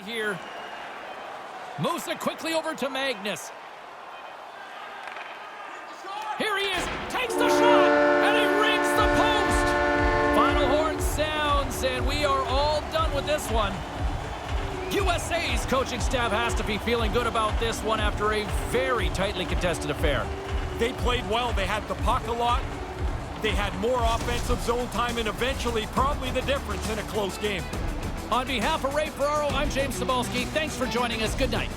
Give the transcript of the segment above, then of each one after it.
Here. Moves it quickly over to Magnus. Here he is. Takes the shot. And he rings the post. Final horn sounds, and we are all done with this one. USA's coaching staff has to be feeling good about this one after a very tightly contested affair. They played well. They had the puck a lot. They had more offensive zone time, and eventually probably the difference in a close game. On behalf of Ray Ferraro, I'm James Cybulski. Thanks for joining us. Good night.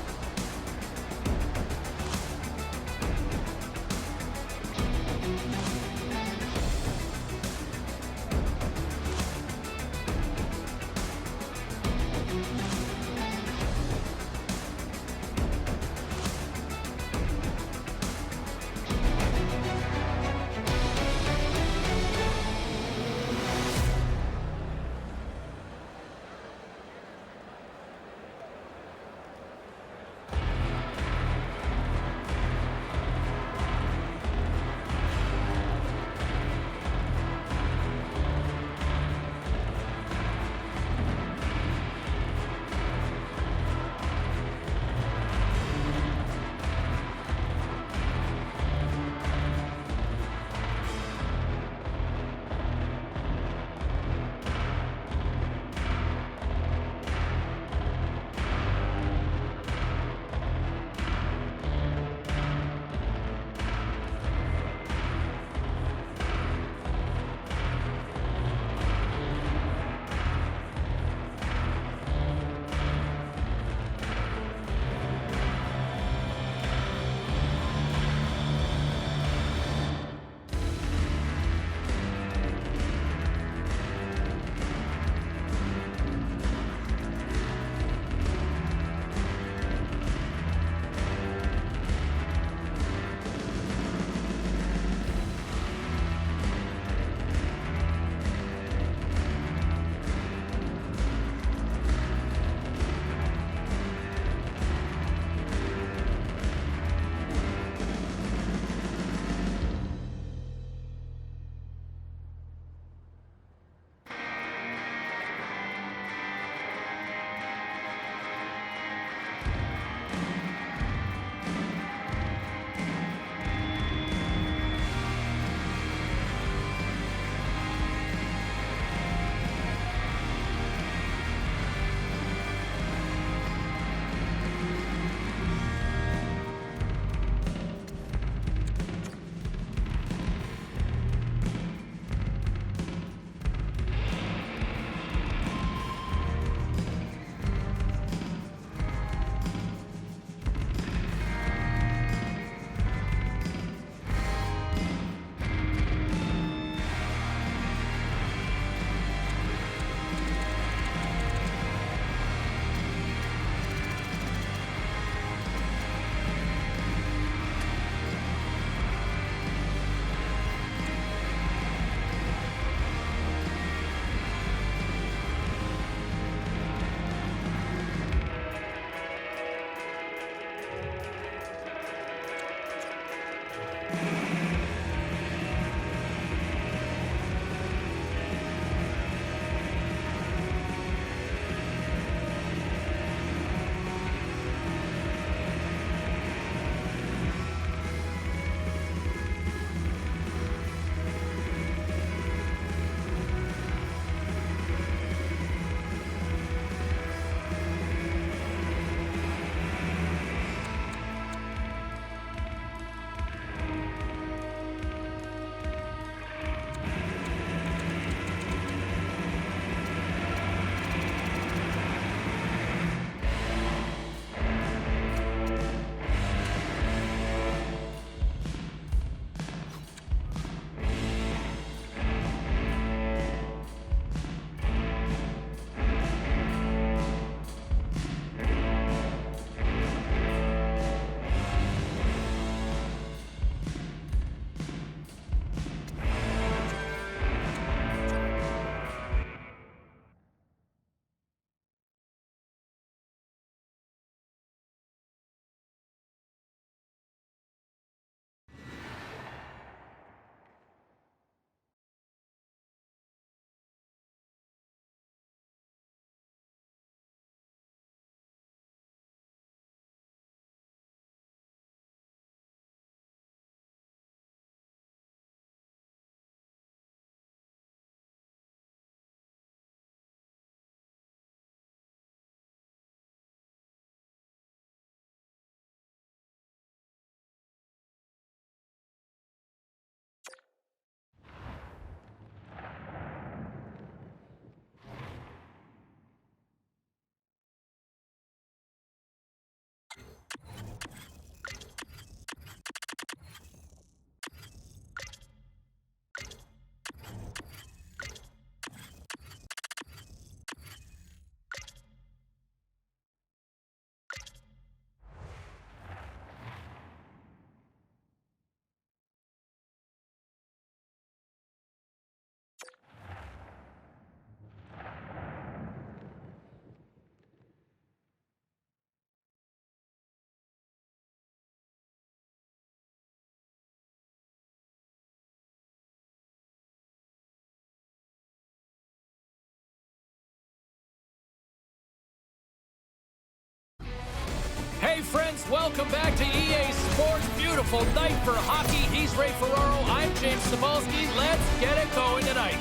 Hey friends, welcome back to EA Sports. Beautiful night for hockey. He's Ray Ferraro. I'm James Cebulski. Let's get it going tonight.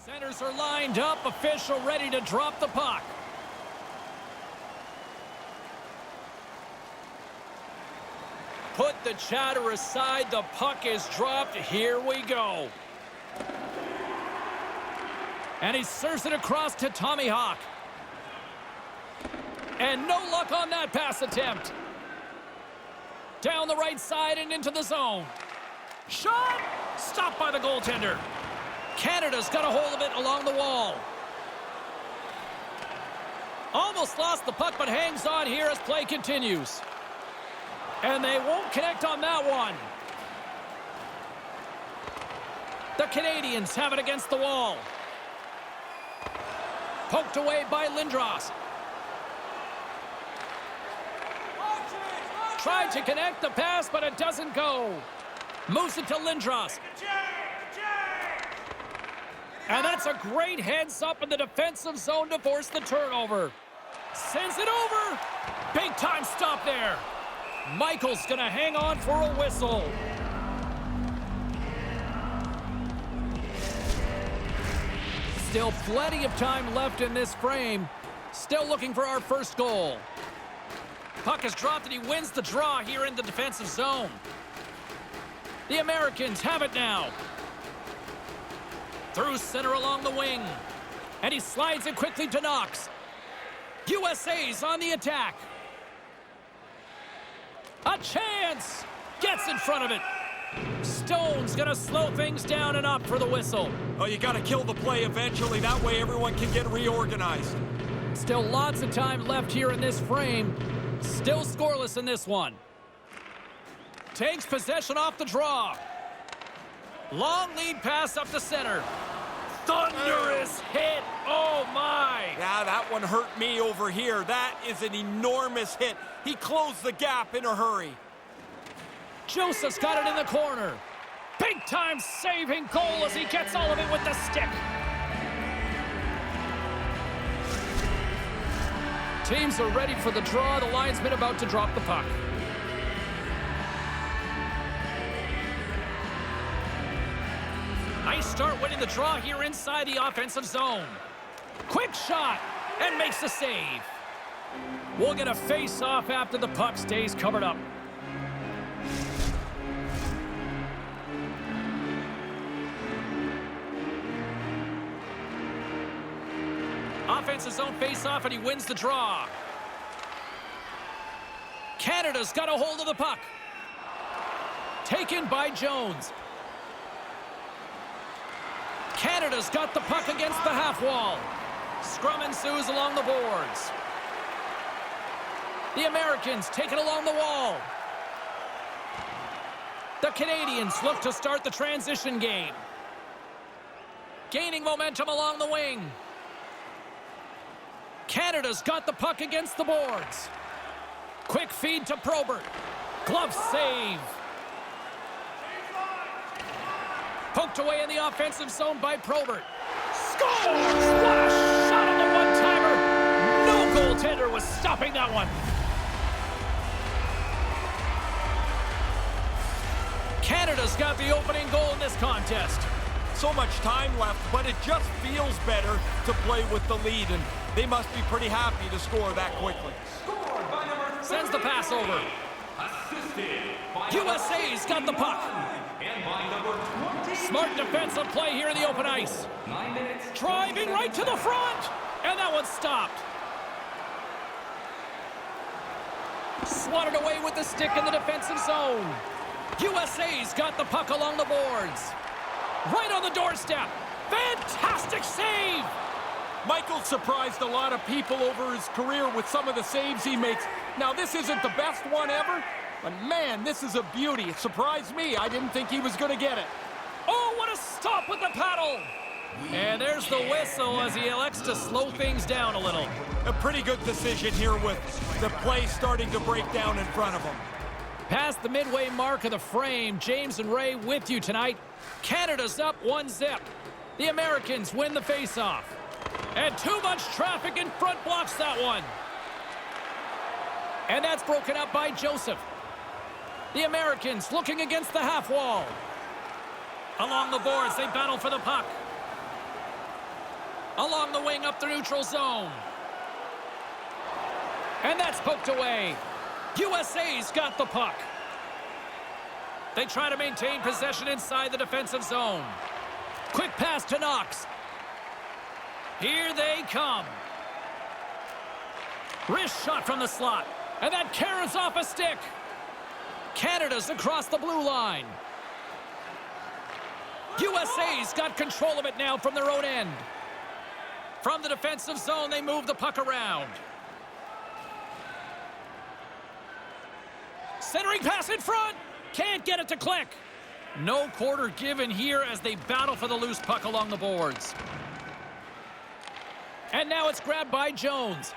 Centers are lined up, official ready to drop the puck. Put the chatter aside, the puck is dropped, here we go. And he serves it across to Tommy Hawk. And no luck on that pass attempt. Down the right side and into the zone. Shot! Stopped by the goaltender. Canada's got a hold of it along the wall. Almost lost the puck, but hangs on here as play continues. And they won't connect on that one. The Canadians have it against the wall. Poked away by Lindros. Tried to connect the pass, but it doesn't go. Moves it to Lindros. And that's a great heads up in the defensive zone to force the turnover. Sends it over. Big time stop there. Michael's going to hang on for a whistle. Still plenty of time left in this frame. Still looking for our first goal. Puck is dropped and he wins the draw here in the defensive zone. The Americans have it now. Through center along the wing. And he slides it quickly to Knox. USA's on the attack. A chance! Gets in front of it. Stone's gonna slow things down and up for the whistle. Oh, you gotta kill the play eventually. That way everyone can get reorganized. Still lots of time left here in this frame. Still scoreless in this one. Takes possession off the draw. Long lead pass up the center. Thunderous hit. Oh, my. Yeah, that one hurt me over here. That is an enormous hit. He closed the gap in a hurry. Joseph's got it in the corner. Big-time saving goal as he gets all of it with the stick. Teams are ready for the draw. The linesman about to drop the puck. Nice start winning the draw here inside the offensive zone. Quick shot, and makes the save. We'll get a face-off after the puck stays covered up. Offensive zone face-off, and he wins the draw. Canada's got a hold of the puck. Taken by Jones. Canada's got the puck against the half wall. Scrum ensues along the boards. The Americans take it along the wall. The Canadians look to start the transition game. Gaining momentum along the wing. Canada's got the puck against the boards. Quick feed to Probert. Glove save. Poked away in the offensive zone by Probert. Scores! What a shot on the one-timer! No goaltender was stopping that one. Canada's got the opening goal in this contest. So much time left, but it just feels better to play with the lead, and they must be pretty happy to score that quickly. Sends the pass over. USA's got the puck. Smart defensive play here in the open ice. Driving right to the front. And that one's stopped. Swatted away with the stick in the defensive zone. USA's got the puck along the boards. Right on the doorstep. Fantastic save. Michael surprised a lot of people over his career with some of the saves he makes. Now, this isn't the best one ever, but man, this is a beauty. It surprised me. I didn't think he was going to get it. Oh, what a stop with the paddle! And there's the whistle as he elects to slow things down a little. A pretty good decision here with the play starting to break down in front of him. Past the midway mark of the frame, James and Ray with you tonight. Canada's up 1-0. The Americans win the faceoff. And too much traffic in front blocks that one. And that's broken up by Joseph. The Americans looking against the half wall. Along the boards, they battle for the puck. Along the wing up the neutral zone. And that's poked away. USA's got the puck. They try to maintain possession inside the defensive zone. Quick pass to Knox. Here they come. Wrist shot from the slot. And that carries off a stick. Canada's across the blue line. USA's got control of it now from their own end. From the defensive zone, they move the puck around. Centering pass in front. Can't get it to click. No quarter given here as they battle for the loose puck along the boards. And now it's grabbed by Jones.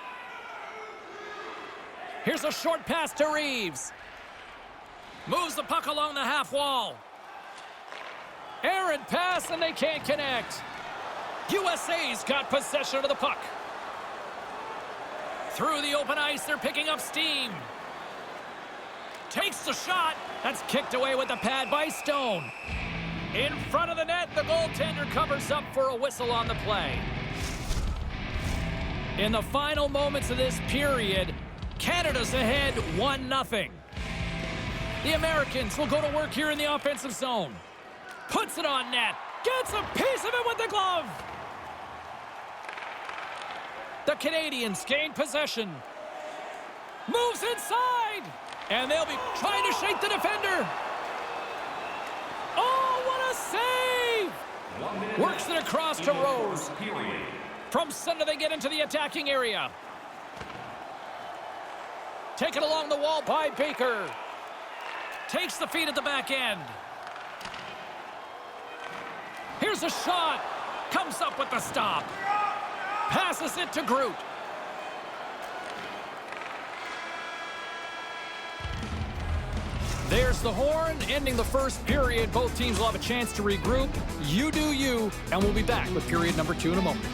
Here's a short pass to Reeves. Moves the puck along the half wall. Errant pass, and they can't connect. USA's got possession of the puck. Through the open ice, they're picking up steam. Takes the shot. That's kicked away with the pad by Stone. In front of the net, the goaltender covers up for a whistle on the play. In the final moments of this period, Canada's ahead 1-0. The Americans will go to work here in the offensive zone. Puts it on net. Gets a piece of it with the glove. The Canadians gain possession. Moves inside. And they'll be trying to shake the defender. Oh, what a save! Works it across to Rose. From center, they get into the attacking area. Taken along the wall by Baker. Takes the feed at the back end. Here's a shot. Comes up with the stop. Passes it to Groot. There's the horn, ending the first period. Both teams will have a chance to regroup. You do you, and we'll be back with period number 2 in a moment.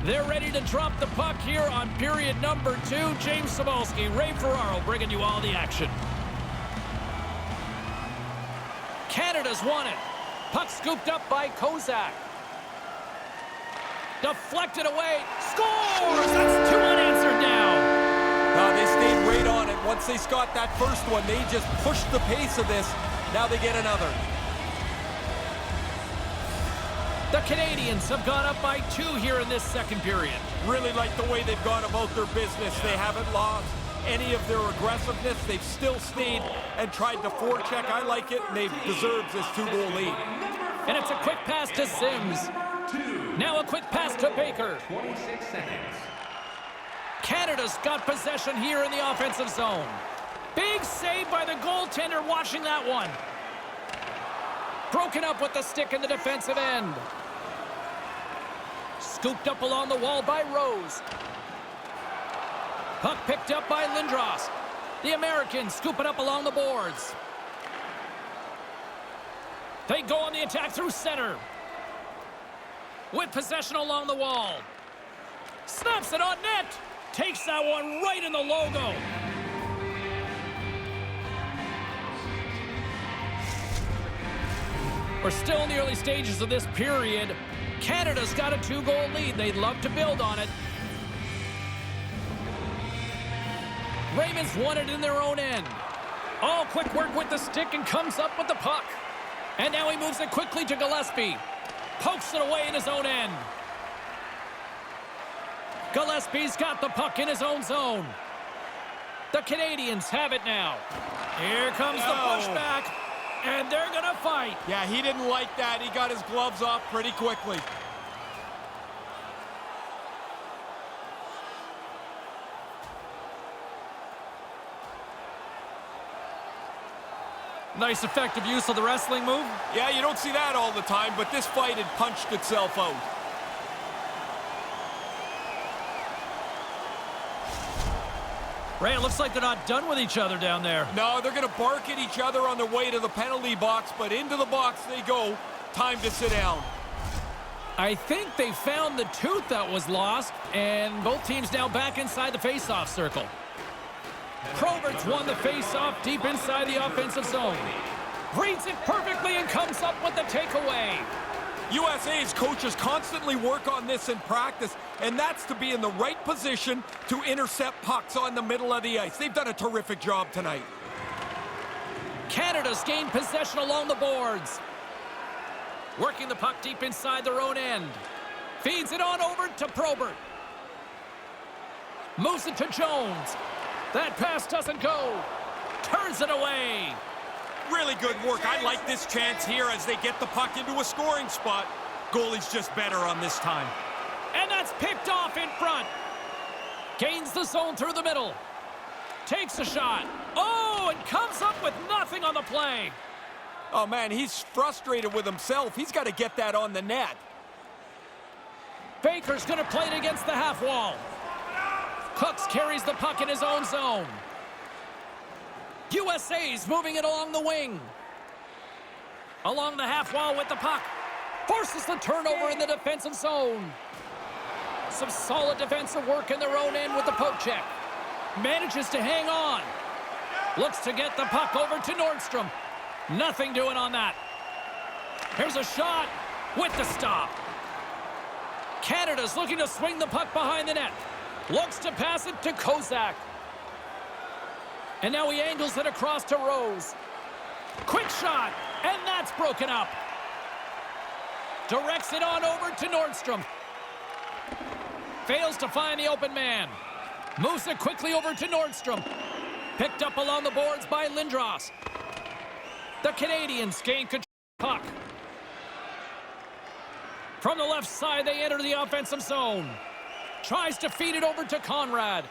They're ready to drop the puck here on period number 2. James Cybulski, Ray Ferraro bringing you all the action. Canada's won it. Puck scooped up by Kozak. Deflected away. Scores! That's 2 unanswered now. They stayed right on it. Once they got that first one, they just pushed the pace of this. Now they get another. The Canadians have gone up by 2 here in this second period. Really like the way they've gone about their business. They haven't lost any of their aggressiveness. They've still stayed and tried to forecheck. I like it, and they've deserved this 2-goal lead. And it's a quick pass to Sims. Now a quick pass to Baker. 26 seconds. Canada's got possession here in the offensive zone. Big save by the goaltender watching that one. Broken up with the stick in the defensive end. Scooped up along the wall by Rose. Puck picked up by Lindros. The Americans scoop it up along the boards. They go on the attack through center. With possession along the wall. Snaps it on net. Takes that one right in the logo. We're still in the early stages of this period. Canada's got a 2-goal lead. They'd love to build on it. Ravens won it in their own end. Oh, quick work with the stick and comes up with the puck. And now he moves it quickly to Gillespie. Pokes it away in his own end. Gillespie's got the puck in his own zone. The Canadians have it now. Here comes the pushback. And they're going to fight. Yeah, he didn't like that. He got his gloves off pretty quickly. Nice effective use of the wrestling move. Yeah, you don't see that all the time, but this fight had punched itself out. Ray, it looks like they're not done with each other down there. No, they're going to bark at each other on their way to the penalty box, but into the box they go. Time to sit down. I think they found the tooth that was lost, and both teams now back inside the face-off circle. Probert's won the face-off deep inside the offensive zone. Reads it perfectly and comes up with the takeaway. USA's coaches constantly work on this in practice, and that's to be in the right position to intercept pucks on the middle of the ice. They've done a terrific job tonight. Canada's gained possession along the boards. Working the puck deep inside their own end. Feeds it on over to Probert. Moves it to Jones. That pass doesn't go. Turns it away. Really good work. I like this chance here as they get the puck into a scoring spot. Goalie's just better on this time. And that's picked off in front. Gains the zone through the middle. Takes a shot. Oh, and comes up with nothing on the play. Oh, man, he's frustrated with himself. He's got to get that on the net. Baker's going to play it against the half wall. Cooks carries the puck in his own zone. USA's moving it along the wing. Along the half wall with the puck. Forces the turnover in the defensive zone. Some solid defensive work in their own end with the poke check. Manages to hang on. Looks to get the puck over to Nordstrom. Nothing doing on that. Here's a shot with the stop. Canada's looking to swing the puck behind the net. Looks to pass it to Kozak. And now he angles it across to Rose. Quick shot, and that's broken up. Directs it on over to Nordstrom. Fails to find the open man. Moves it quickly over to Nordstrom. Picked up along the boards by Lindros. The Canadians gain control of the puck. From the left side, they enter the offensive zone. Tries to feed it over to Conrad.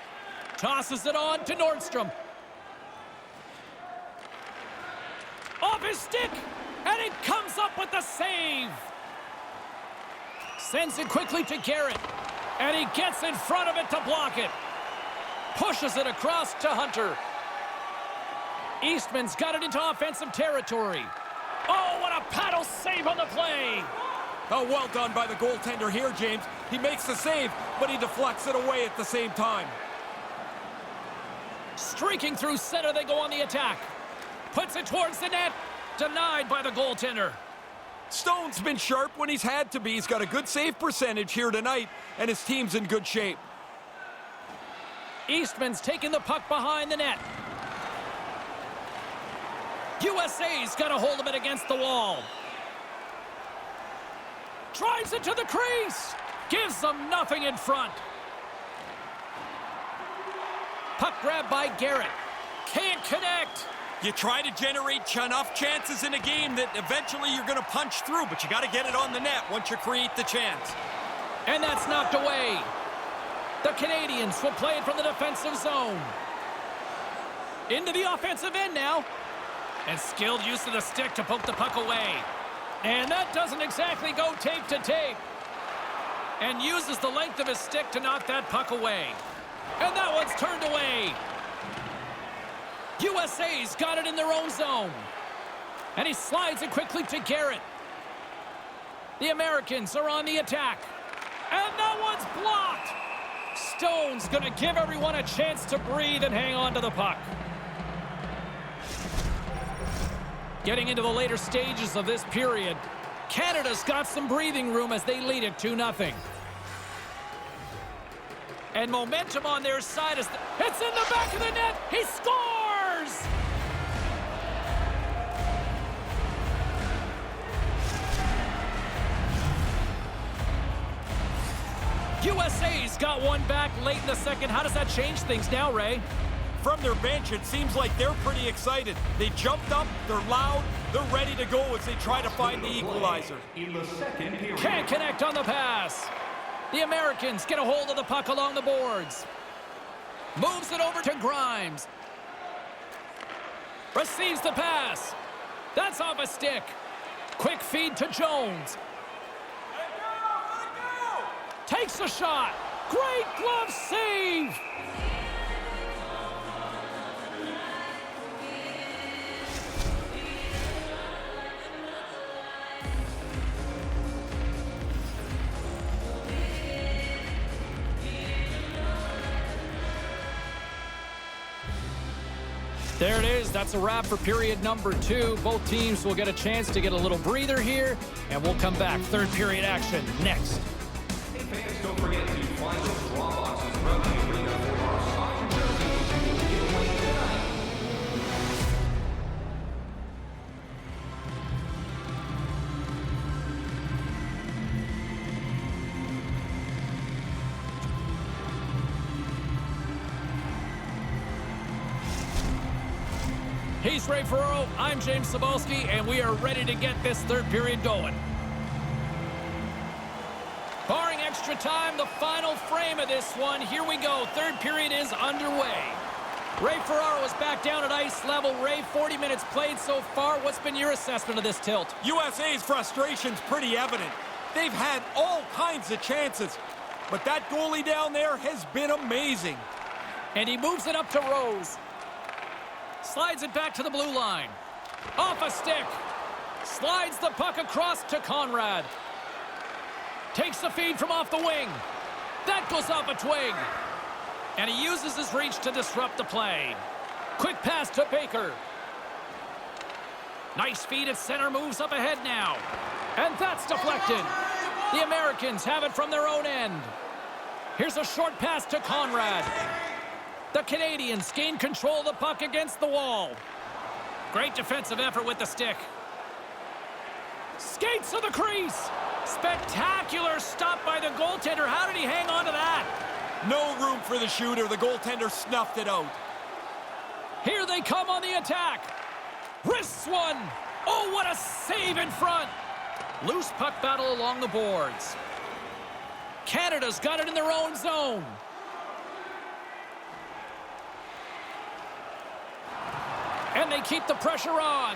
Tosses it on to Nordstrom. Off his stick, and it comes up with the save. Sends it quickly to Garrett, and he gets in front of it to block it. Pushes it across to Hunter. Eastman's got it into offensive territory. Oh, what a paddle save on the play. Oh, well done by the goaltender here, James. He makes the save, but he deflects it away at the same time. Streaking through center, they go on the attack. Puts it towards the net. Denied by the goaltender. Stone's been sharp when he's had to be. He's got a good save percentage here tonight, and his team's in good shape. Eastman's taking the puck behind the net. USA's got a hold of it against the wall. Drives it to the crease. Gives them nothing in front. Puck grab by Garrett. Can't connect. You try to generate enough chances in a game that eventually you're going to punch through, but you got to get it on the net once you create the chance. And that's knocked away. The Canadians will play it from the defensive zone. Into the offensive end now. And skilled use of the stick to poke the puck away. And that doesn't exactly go tape to tape. And uses the length of his stick to knock that puck away. And that one's turned away. USA's got it in their own zone. And he slides it quickly to Garrett. The Americans are on the attack. And that one's blocked. Stone's going to give everyone a chance to breathe and hang on to the puck. Getting into the later stages of this period, Canada's got some breathing room as they lead it 2-0. And momentum on their side is... It's in the back of the net! He scores! USA's got one back late in the second. How does that change things now, Ray? From their bench, it seems like they're pretty excited. They jumped up, they're loud, they're ready to go as they try to find the equalizer. Can't connect on the pass. The Americans get a hold of the puck along the boards. Moves it over to Grimes. Receives the pass. That's off a stick. Quick feed to Jones. Takes a shot. Great glove save. There it is. That's a wrap for period number 2. Both teams will get a chance to get a little breather here, and we'll come back. Third period action next. Hey fans, don't forget to find those draw boxes around the arena for our soccer jerseys you will give away tonight. He's Ray Ferraro, I'm James Cebulski, and we are ready to get this third period going. Barring extra time, the final frame of this one. Here we go. Third period is underway. Ray Ferraro is back down at ice level. Ray, 40 minutes played so far. What's been your assessment of this tilt? USA's frustration's pretty evident. They've had all kinds of chances, but that goalie down there has been amazing. And he moves it up to Rose. Slides it back to the blue line. Off a stick. Slides the puck across to Conrad. Takes the feed from off the wing. That goes off a twig. And he uses his reach to disrupt the play. Quick pass to Baker. Nice feed at center, moves up ahead now. And that's deflected. The Americans have it from their own end. Here's a short pass to Conrad. The Canadians gain control of the puck against the wall. Great defensive effort with the stick. Skates to the crease. Spectacular stop by the goaltender. How did he hang on to that? No room for the shooter. The goaltender snuffed it out. Here they come on the attack. Wrists one. Oh, what a save in front. Loose puck battle along the boards. Canada's got it in their own zone. And they keep the pressure on.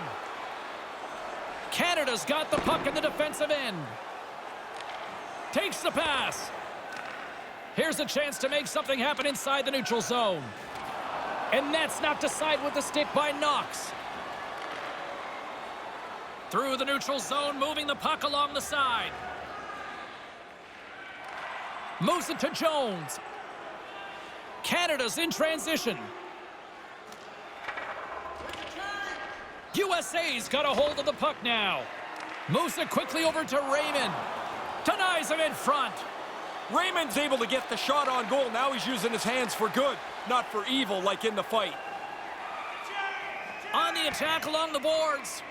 Canada's got the puck in the defensive end. Takes the pass. Here's a chance to make something happen inside the neutral zone. And that's knocked aside with the stick by Knox. Through the neutral zone, moving the puck along the side. Moves it to Jones. Canada's in transition. USA's got a hold of the puck now. Moves it quickly over to Raymond. Denies him in front. Raymond's able to get the shot on goal. Now he's using his hands for good, not for evil like in the fight. On the attack along the boards.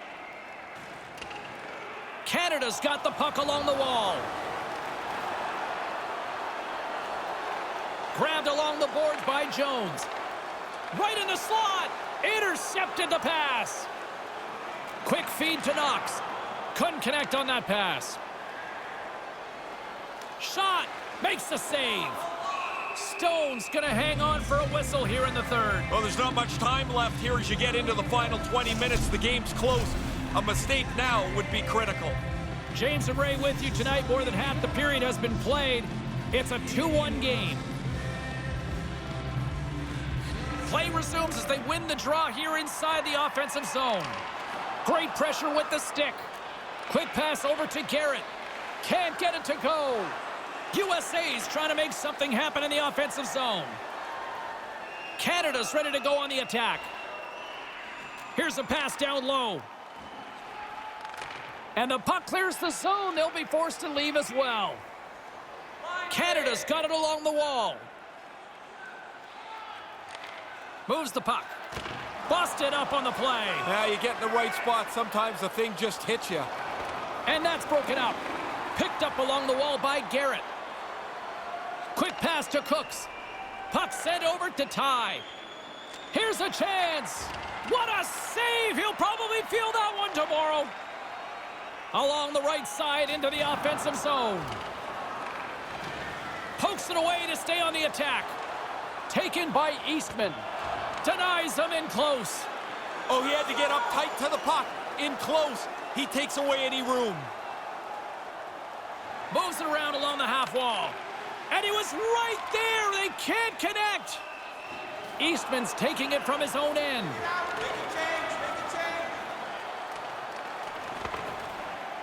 Canada's got the puck along the wall. Grabbed along the boards by Jones. Right in the slot. Intercepted the pass. Quick feed to Knox. Couldn't connect on that pass. Shot. Makes the save. Stone's going to hang on for a whistle here in the third. Well, there's not much time left here as you get into the final 20 minutes. The game's close. A mistake now would be critical. James and Ray with you tonight. More than half the period has been played. It's a 2-1 game. Play resumes as they win the draw here inside the offensive zone. Great pressure with the stick. Quick pass over to Garrett. Can't get it to go. USA's trying to make something happen in the offensive zone. Canada's ready to go on the attack. Here's a pass down low. And the puck clears the zone. They'll be forced to leave as well. Canada's got it along the wall. Moves the puck. Busted up on the play. Now you get in the right spot. Sometimes the thing just hits you. And that's broken up. Picked up along the wall by Garrett. Quick pass to Cooks. Puck sent over to Ty. Here's a chance. What a save. He'll probably feel that one tomorrow. Along the right side into the offensive zone. Pokes it away to stay on the attack. Taken by Eastman. Denies him in close. Oh, he had to get up tight to the puck. In close. He takes away any room. Moves it around along the half wall. And he was right there. They can't connect. Eastman's taking it from his own end.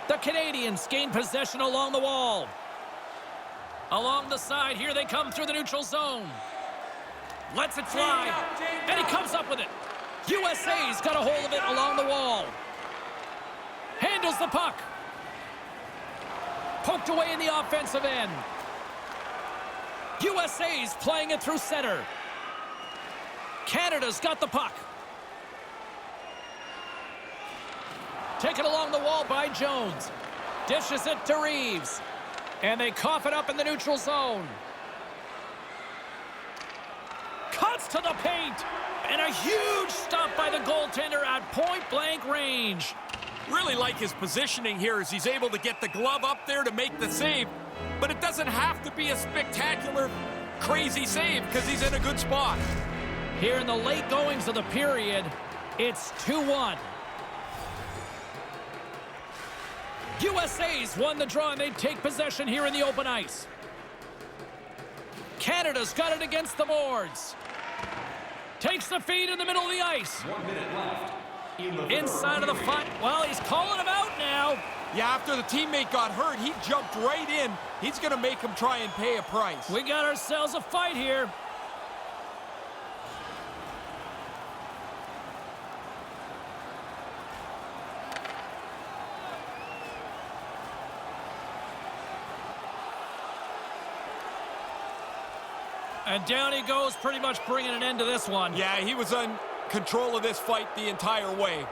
The Canadians gain possession along the wall. Along the side, here they come through the neutral zone. Lets it fly. And he comes up with it. USA's got a hold of it along the wall. Handles the puck. Poked away in the offensive end. USA's playing it through center. Canada's got the puck. Taken along the wall by Jones. Dishes it to Reeves. And they cough it up in the neutral zone. Cuts to the paint. And a huge stop by the goaltender at point-blank range. Really like his positioning here as he's able to get the glove up there to make the save. But it doesn't have to be a spectacular, crazy save because he's in a good spot. Here in the late goings of the period, it's 2-1. USA's won the draw and they take possession here in the open ice. Canada's got it against the boards. Takes the feed in the middle of the ice. 1 minute left. Inside of the fight. Well, he's calling him out now. Yeah, after the teammate got hurt, he jumped right in. He's going to make him try and pay a price. We got ourselves a fight here. And down he goes, pretty much bringing an end to this one. Yeah, he was in control of this fight the entire way.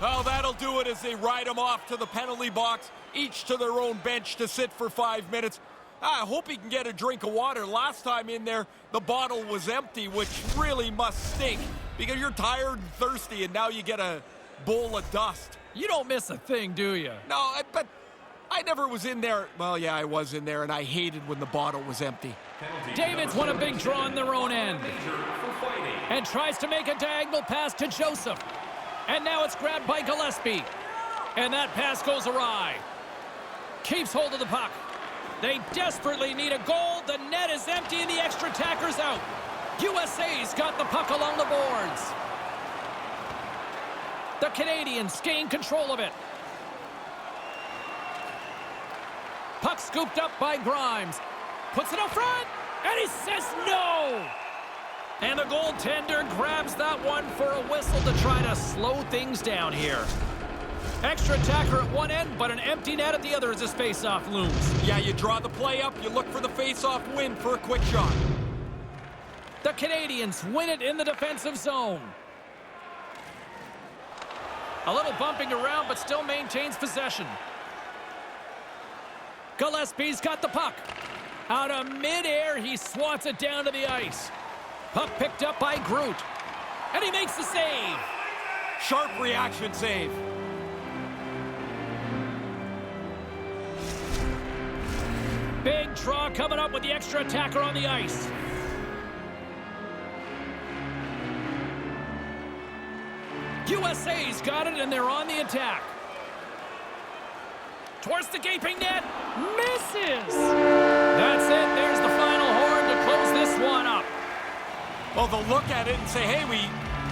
Oh, that'll do it as they ride him off to the penalty box, each to their own bench to sit for 5 minutes. I hope he can get a drink of water. Last time in there, the bottle was empty, which really must stink because you're tired and thirsty, and now you get a bowl of dust. You don't miss a thing, do you? No, but I never was in there. Well, yeah, I was in there, and I hated when the bottle was empty. David's won a big draw in their own end and tries to make a diagonal pass to Joseph. And now it's grabbed by Gillespie. And that pass goes awry. Keeps hold of the puck. They desperately need a goal. The net is empty and the extra attacker's out. USA's got the puck along the boards. The Canadians gain control of it. Puck scooped up by Grimes. Puts it up front, and he says no! And the goaltender grabs that one for a whistle to try to slow things down here. Extra attacker at one end, but an empty net at the other as this face-off looms. Yeah, you draw the play up, you look for the face-off win for a quick shot. The Canadians win it in the defensive zone. A little bumping around, but still maintains possession. Gillespie's got the puck. Out of midair, he swats it down to the ice. Puck picked up by Groot. And he makes the save. Sharp reaction save. Big draw coming up with the extra attacker on the ice. USA's got it, and they're on the attack. Towards the gaping net. Misses! That's it. There's the final horn to close this one up. Well, they'll look at it and say, hey, we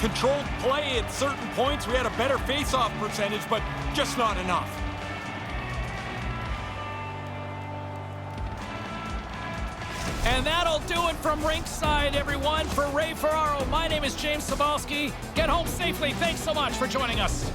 controlled play at certain points. We had a better face-off percentage, but just not enough. And that'll do it from rinkside, everyone. For Ray Ferraro, my name is James Cybulski. Get home safely. Thanks so much for joining us.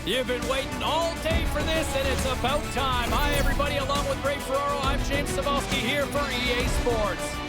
You've been waiting all day for this, and it's about time. Hi, everybody. Along with Ray Ferraro, I'm James Cybulski here for EA Sports.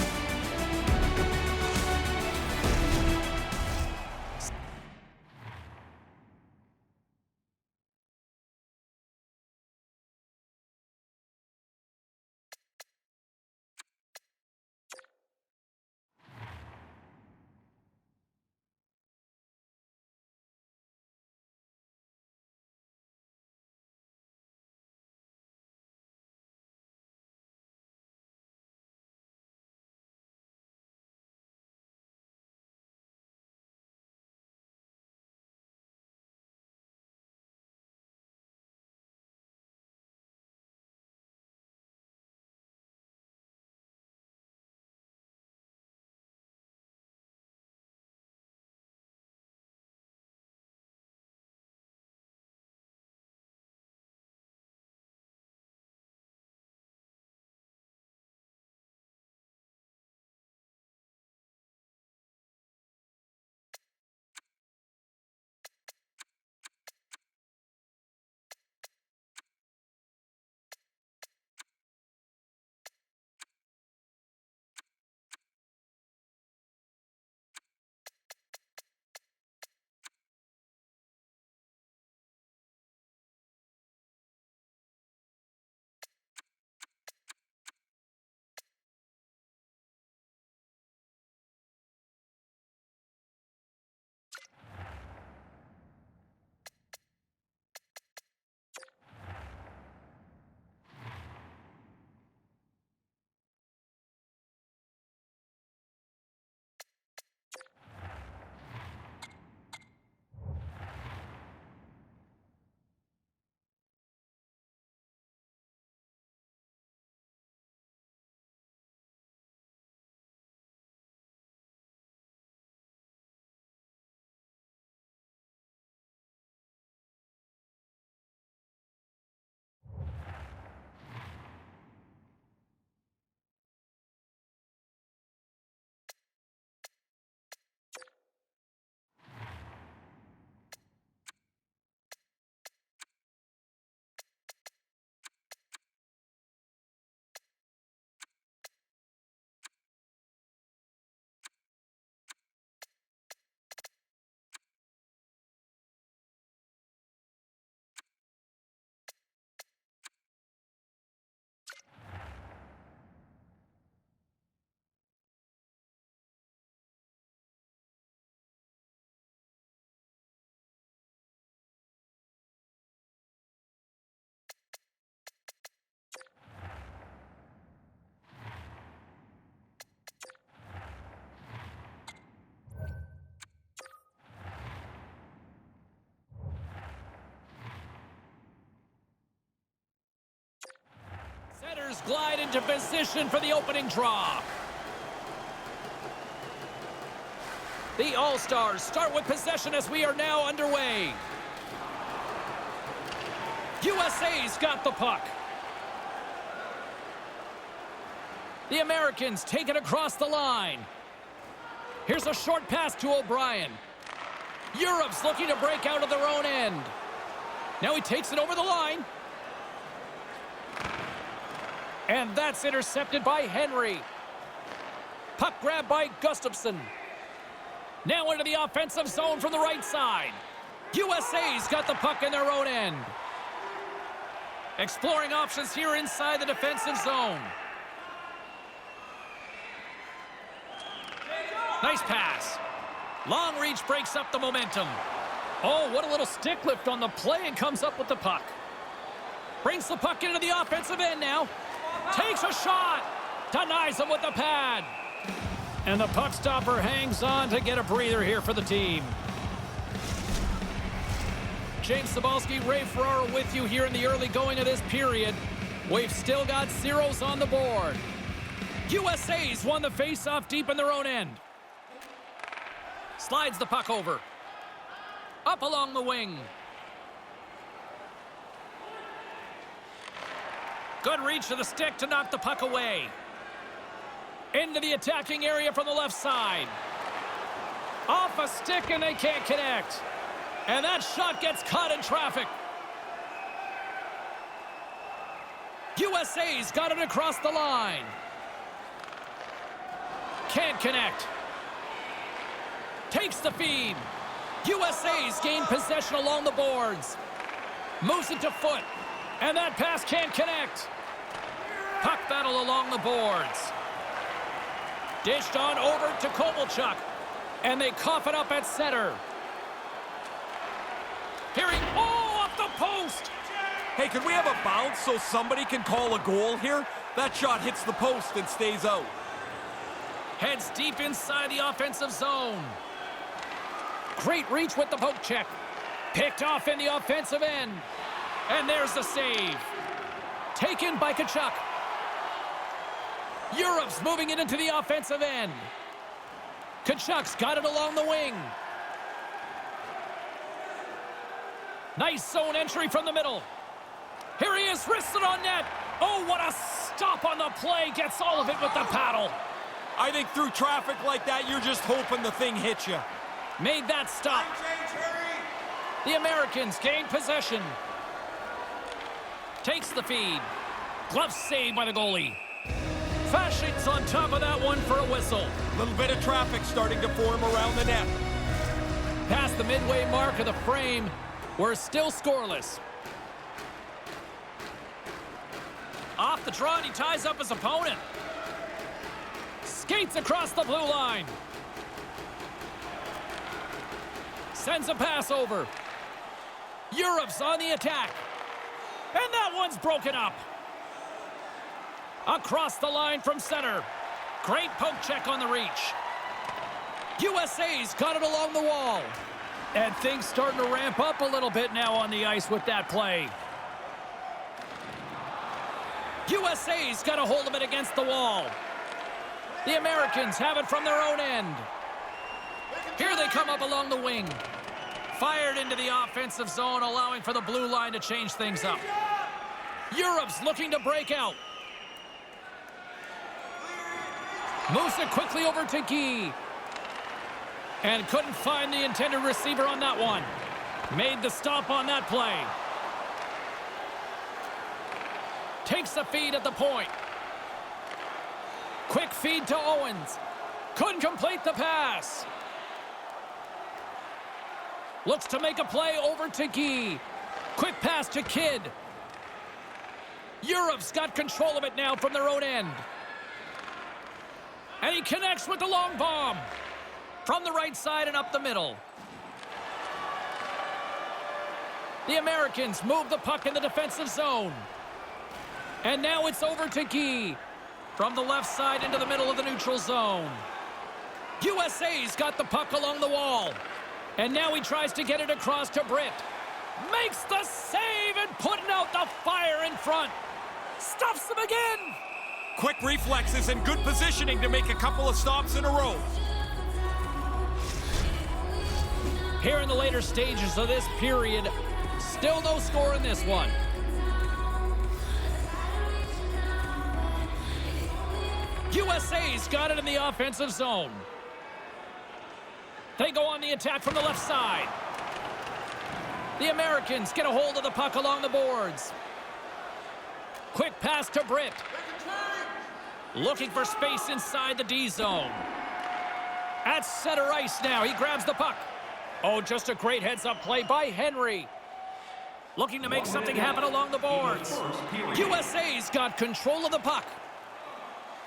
Setters glide into position for the opening draw. The All-Stars start with possession as we are now underway. USA's got the puck. The Americans take it across the line. Here's a short pass to O'Brien. Europe's looking to break out of their own end. Now he takes it over the line. And that's intercepted by Henry. Puck grab by Gustafsson. Now into the offensive zone from the right side. USA's got the puck in their own end. Exploring options here inside the defensive zone. Nice pass. Long reach breaks up the momentum. Oh, what a little stick lift on the play and comes up with the puck. Brings the puck into the offensive end now. Takes a shot. Denies him with the pad. And the puck stopper hangs on to get a breather here for the team. James Cybulski, Ray Ferraro with you here in the early going of this period. We've still got zeros on the board. USA's won the faceoff deep in their own end. Slides the puck over. Up along the wing. Good reach to the stick to knock the puck away. Into the attacking area from the left side. Off a stick and they can't connect. And that shot gets caught in traffic. USA's got it across the line. Can't connect. Takes the feed. USA's gained possession along the boards. Moves it to foot. And that pass can't connect. Puck battle along the boards. Dished on over to Kovalchuk. And they cough it up at center. Off the post! Hey, can we have a bounce so somebody can call a goal here? That shot hits the post and stays out. Heads deep inside the offensive zone. Great reach with the poke check. Picked off in the offensive end. And there's the save. Taken by Tkachuk. Europe's moving it into the offensive end. Tkachuk's got it along the wing. Nice zone entry from the middle. Here he is, wristed on net. Oh, what a stop on the play. Gets all of it with the paddle. I think through traffic like that, you're just hoping the thing hits you. Made that stop. The Americans gain possession. Takes the feed. Glove save by the goalie. Fasching's on top of that one for a whistle. Little bit of traffic starting to form around the net. Past the midway mark of the frame, we're still scoreless. Off the draw, and he ties up his opponent. Skates across the blue line. Sends a pass over. Europe's on the attack. And that one's broken up. Across the line from center. Great poke check on the reach. USA's got it along the wall. And things starting to ramp up a little bit now on the ice with that play. USA's got a hold of it against the wall. The Americans have it from their own end. Here they come up along the wing. Fired into the offensive zone, allowing for the blue line to change things up. Europe's looking to break out. Moves it quickly over to Guy. And couldn't find the intended receiver on that one. Made the stop on that play. Takes the feed at the point. Quick feed to Owens. Couldn't complete the pass. Looks to make a play over to Guy. Quick pass to Kidd. Europe's got control of it now from their own end. And he connects with the long bomb. From the right side and up the middle. The Americans move the puck in the defensive zone. And now it's over to Guy. From the left side into the middle of the neutral zone. USA's got the puck along the wall. And now he tries to get it across to Britt. Makes the save and putting out the fire in front. Stuffs them again. Quick reflexes and good positioning to make a couple of stops in a row. Here in the later stages of this period, still no score in this one. USA's got it in the offensive zone. They go on the attack from the left side. The Americans get a hold of the puck along the boards. Quick pass to Britt. Looking for space inside the D zone. At center ice now, he grabs the puck. Oh, just a great heads-up play by Henry. Looking to make something happen along the boards. USA's got control of the puck.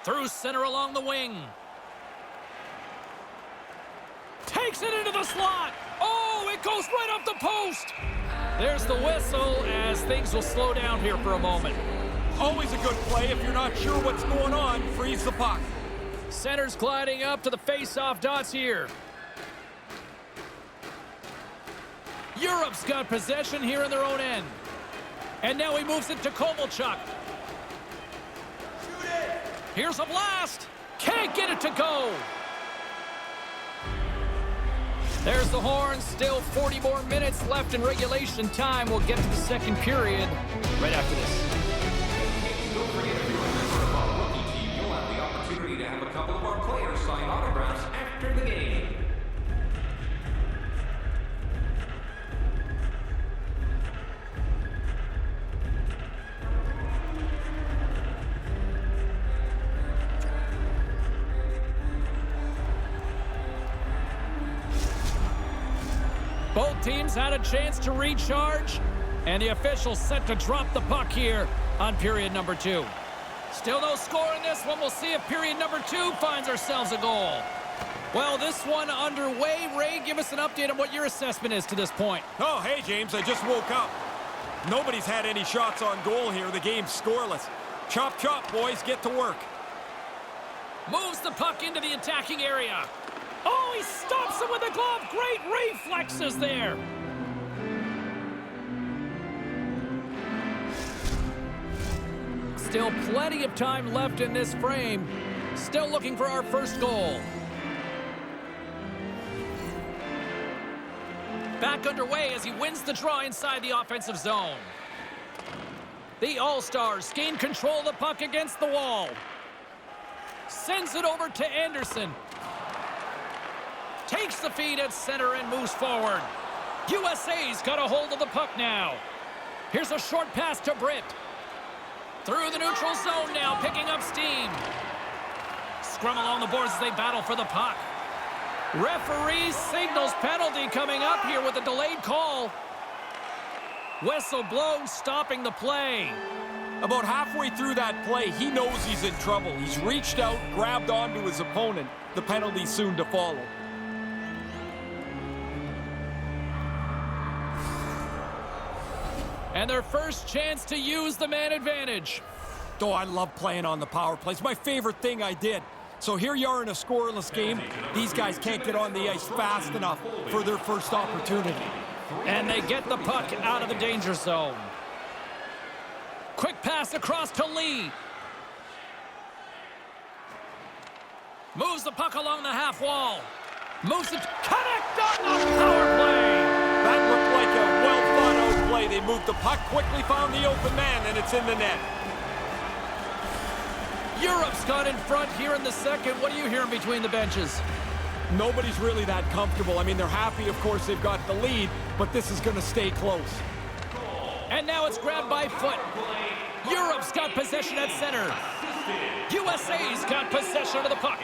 Through center along the wing. Takes it into the slot. Oh, it goes right off the post. There's the whistle as things will slow down here for a moment. Always a good play. If you're not sure what's going on, freeze the puck. Center's gliding up to the face-off dots here. Europe's got possession here in their own end. And now he moves it to Kovalchuk. Here's a blast. Can't get it to go. There's the horn. Still 40 more minutes left in regulation time. We'll get to the second period right after this. Don't forget, if you're a member of our rookie team, you'll have the opportunity to have a couple of our players sign autographs after the game. Both teams had a chance to recharge, and the officials set to drop the puck here on period number 2. Still no score in this one. We'll see if period number 2 finds ourselves a goal. Well, this one underway. Ray, give us an update on what your assessment is to this point. Oh, hey, James, I just woke up. Nobody's had any shots on goal here. The game's scoreless. Chop, chop, boys. Get to work. Moves the puck into the attacking area. Oh, he stops him with a glove. Great reflexes there. Still plenty of time left in this frame. Still looking for our first goal. Back underway as he wins the draw inside the offensive zone. The All-Stars gain control of the puck against the wall. Sends it over to Anderson. Takes the feed at center and moves forward. USA's got a hold of the puck now. Here's a short pass to Britt. Through the neutral zone now, picking up steam. Scrum along the boards as they battle for the puck. Referee signals penalty coming up here with a delayed call. Whistle blown, stopping the play. About halfway through that play, he knows he's in trouble. He's reached out, grabbed onto his opponent. The penalty soon to follow. And their first chance to use the man advantage. Oh, I love playing on the power plays. My favorite thing I did. So here you are in a scoreless game. These guys can't get on the ice fast enough for their first opportunity. And they get the puck out of the danger zone. Quick pass across to Lee. Moves the puck along the half wall. Moves it. Connect on the power play. That looked like a well-thought-out play. They moved the puck, quickly found the open man, and it's in the net. Europe's got in front here in the second. What are you hearing between the benches? Nobody's really that comfortable. I mean, they're happy, of course, they've got the lead, but this is going to stay close. And now it's grabbed by Foot. Europe's got possession at center. USA's got possession of the puck.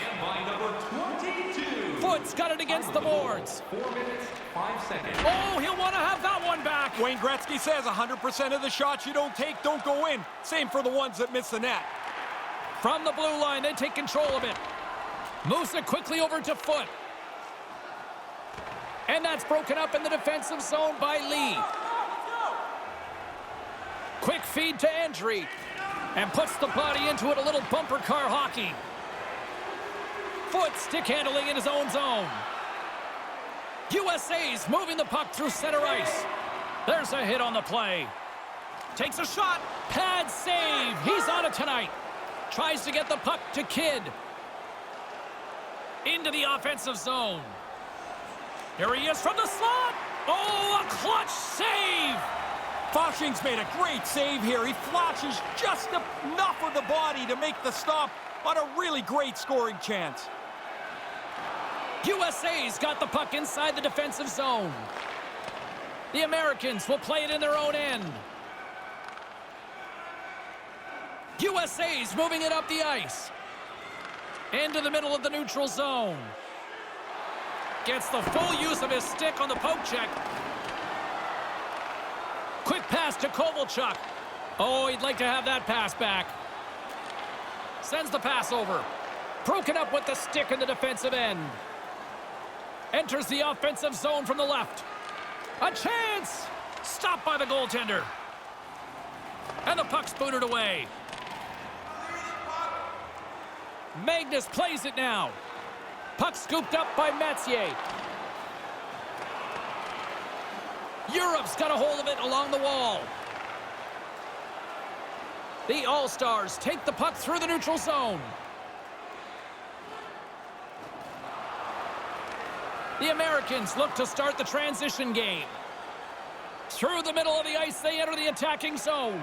Foot's got it against the boards. 4 minutes, 5 seconds. Oh, he'll want to have that one back. Wayne Gretzky says 100% of the shots you don't take don't go in. Same for the ones that miss the net. From the blue line, they take control of it. Moves it quickly over to Foot. And that's broken up in the defensive zone by Lee. Quick feed to Andry. And puts the body into it, a little bumper car hockey. Foot stick handling in his own zone. USA's moving the puck through center ice. There's a hit on the play. Takes a shot. Pad save. He's on it tonight. Tries to get the puck to Kidd. Into the offensive zone. Here he is from the slot. Oh, a clutch save. Fasching's made a great save here. He flashes just enough of the body to make the stop on a really great scoring chance. USA's got the puck inside the defensive zone. The Americans will play it in their own end. USA's moving it up the ice. Into the middle of the neutral zone. Gets the full use of his stick on the poke check. Quick pass to Kovalchuk. Oh, he'd like to have that pass back. Sends the pass over. Broken up with the stick in the defensive end. Enters the offensive zone from the left. A chance! Stopped by the goaltender. And the puck's booted away. Magnus plays it now. Puck scooped up by Metier. Europe's got a hold of it along the wall. The All-Stars take the puck through the neutral zone. The Americans look to start the transition game. Through the middle of the ice, they enter the attacking zone.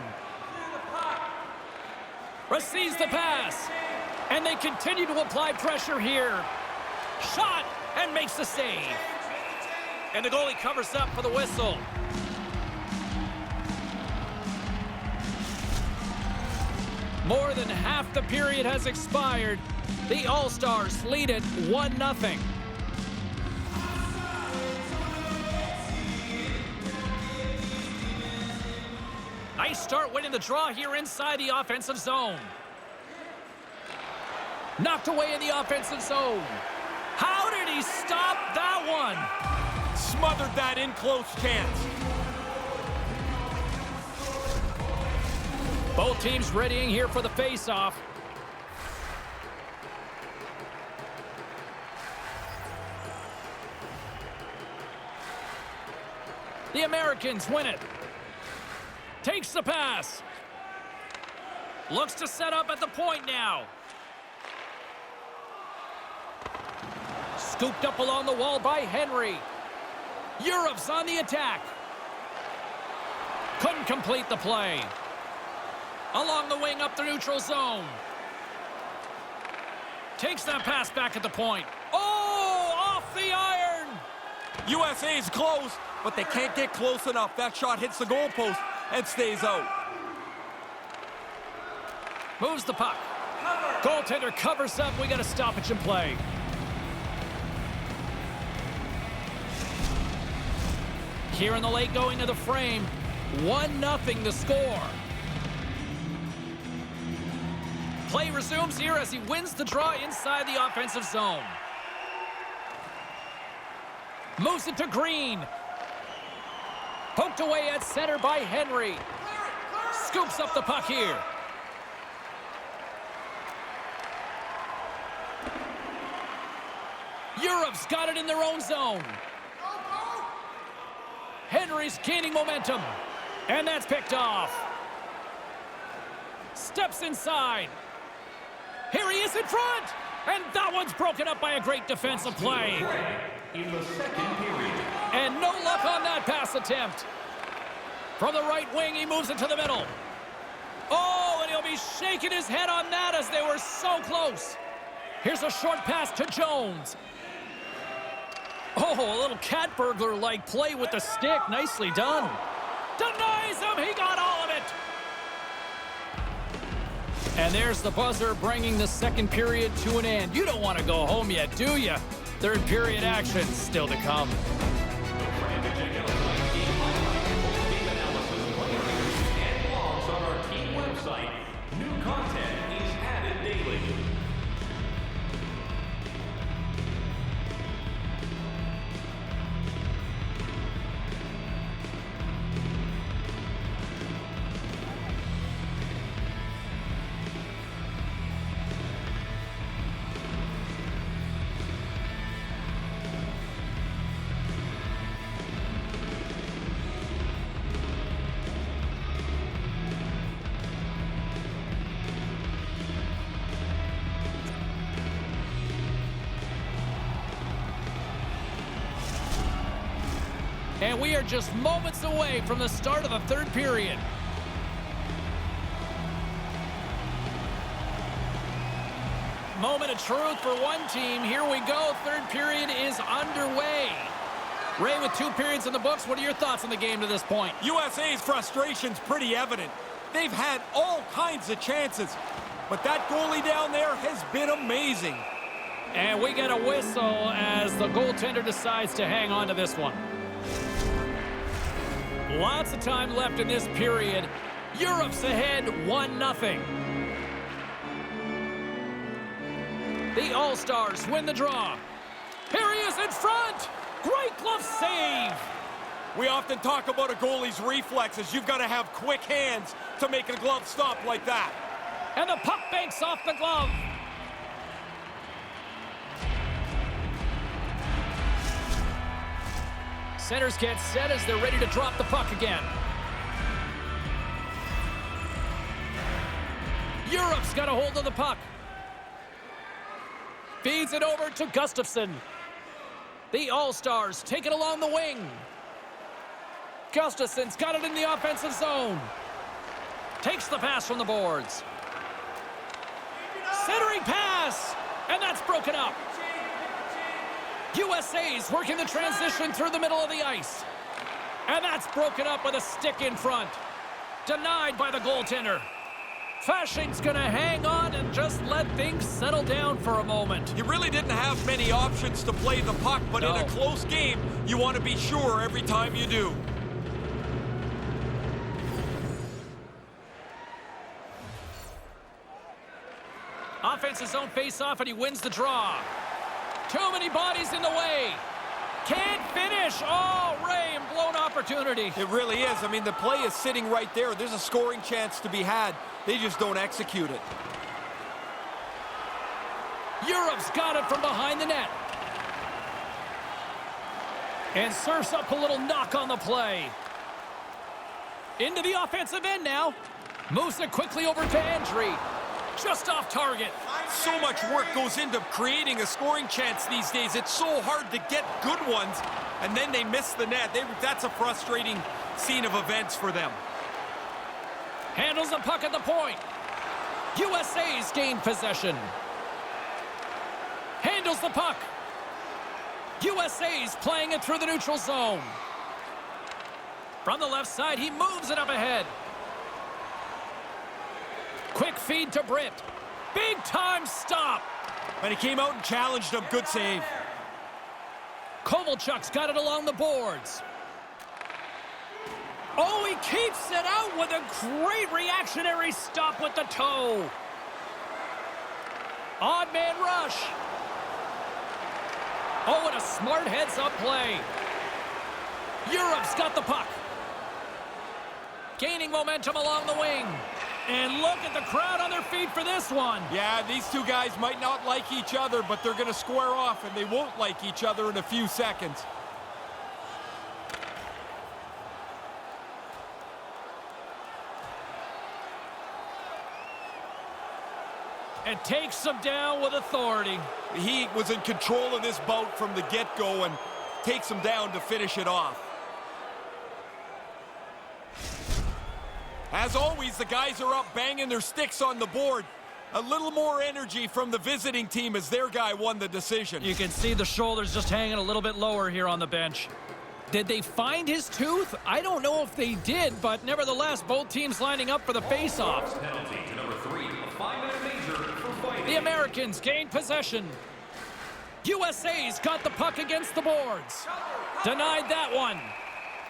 Receives the pass. And they continue to apply pressure here. Shot and makes the save. And the goalie covers up for the whistle. More than half the period has expired. The All-Stars lead it 1-0. Nice start winning the draw here inside the offensive zone. Knocked away in the offensive zone. How did he stop that one? Smothered that in close chance. Both teams readying here for the face-off. The Americans win it. Takes the pass. Looks to set up at the point now. Scooped up along the wall by Henry. Europe's on the attack. Couldn't complete the play. Along the wing up the neutral zone. Takes that pass back at the point. Oh, off the iron. USA's close, but they can't get close enough. That shot hits the goalpost and stays out. Moves the puck. Goaltender covers up. We got a stoppage in play. Here in the late going to the frame. 1-0 the score. Play resumes here as he wins the draw inside the offensive zone. Moves it to Green. Poked away at center by Henry. Scoops up the puck here. Europe's got it in their own zone. Henry's gaining momentum. And that's picked off. Steps inside. Here he is in front. And that one's broken up by a great defensive play. In the second period. And no luck on that pass attempt. From the right wing, he moves it to the middle. Oh, and he'll be shaking his head on that as they were so close. Here's a short pass to Jones. Oh, a little cat burglar-like play with the stick. Nicely done. Denies him. He got all of it. And there's the buzzer bringing the second period to an end. You don't want to go home yet, do you? Third period action still to come. Don't forget to check out tonight's game highlights, full game analysis, player reviews, and blogs on our team website. New content is added daily. And we are just moments away from the start of the third period. Moment of truth for one team. Here we go. Third period is underway. Ray, with 2 periods in the books, what are your thoughts on the game to this point? USA's frustration's pretty evident. They've had all kinds of chances, but that goalie down there has been amazing. And we get a whistle as the goaltender decides to hang on to this one. Lots of time left in this period. Europe's ahead 1-0. The All-Stars win the draw. Here he is in front. Great glove save. We often talk about a goalie's reflexes. You've got to have quick hands to make a glove stop like that. And the puck banks off the glove. Centers get set as they're ready to drop the puck again. Europe's got a hold of the puck. Feeds it over to Gustafsson. The All-Stars take it along the wing. Gustafsson's got it in the offensive zone. Takes the pass from the boards. Centering pass, and that's broken up. USA's working the transition through the middle of the ice. And that's broken up with a stick in front. Denied by the goaltender. Fasching's going to hang on and just let things settle down for a moment. You really didn't have many options to play the puck, but in a close game, you want to be sure every time you do. Offensive zone face-off, and he wins the draw. Too many bodies in the way. Can't finish. Oh, Ray, and blown opportunity. It really is. I mean, the play is sitting right there. There's a scoring chance to be had. They just don't execute it. Europe's got it from behind the net. And serves up a little knock on the play. Into the offensive end now. Moves it quickly over to Andry. Just off target. So much work goes into creating a scoring chance these days. It's so hard to get good ones, and then they miss the net. That's a frustrating scene of events for them. Handles the puck at the point. USA's gained possession. Handles the puck. USA's playing it through the neutral zone. From the left side, he moves it up ahead. Quick feed to Britt. Big time stop. And he came out and challenged him. Good save. Kovalchuk's got it along the boards. Oh, he keeps it out with a great reactionary stop with the toe. Odd man rush. Oh, and a smart heads-up play. Europe's got the puck. Gaining momentum along the wing. And look at the crowd on their feet for this one. Yeah, these two guys might not like each other, but they're going to square off, and they won't like each other in a few seconds. And takes him down with authority. He was in control of this bout from the get-go and takes him down to finish it off. As always, the guys are up banging their sticks on the board. A little more energy from the visiting team as their guy won the decision. You can see the shoulders just hanging a little bit lower here on the bench. Did they find his tooth? I don't know if they did, but nevertheless, both teams lining up for the face-off. Penalty to number 3, a 5-minute major for fighting. The Americans gain possession. USA's got the puck against the boards. Denied that one.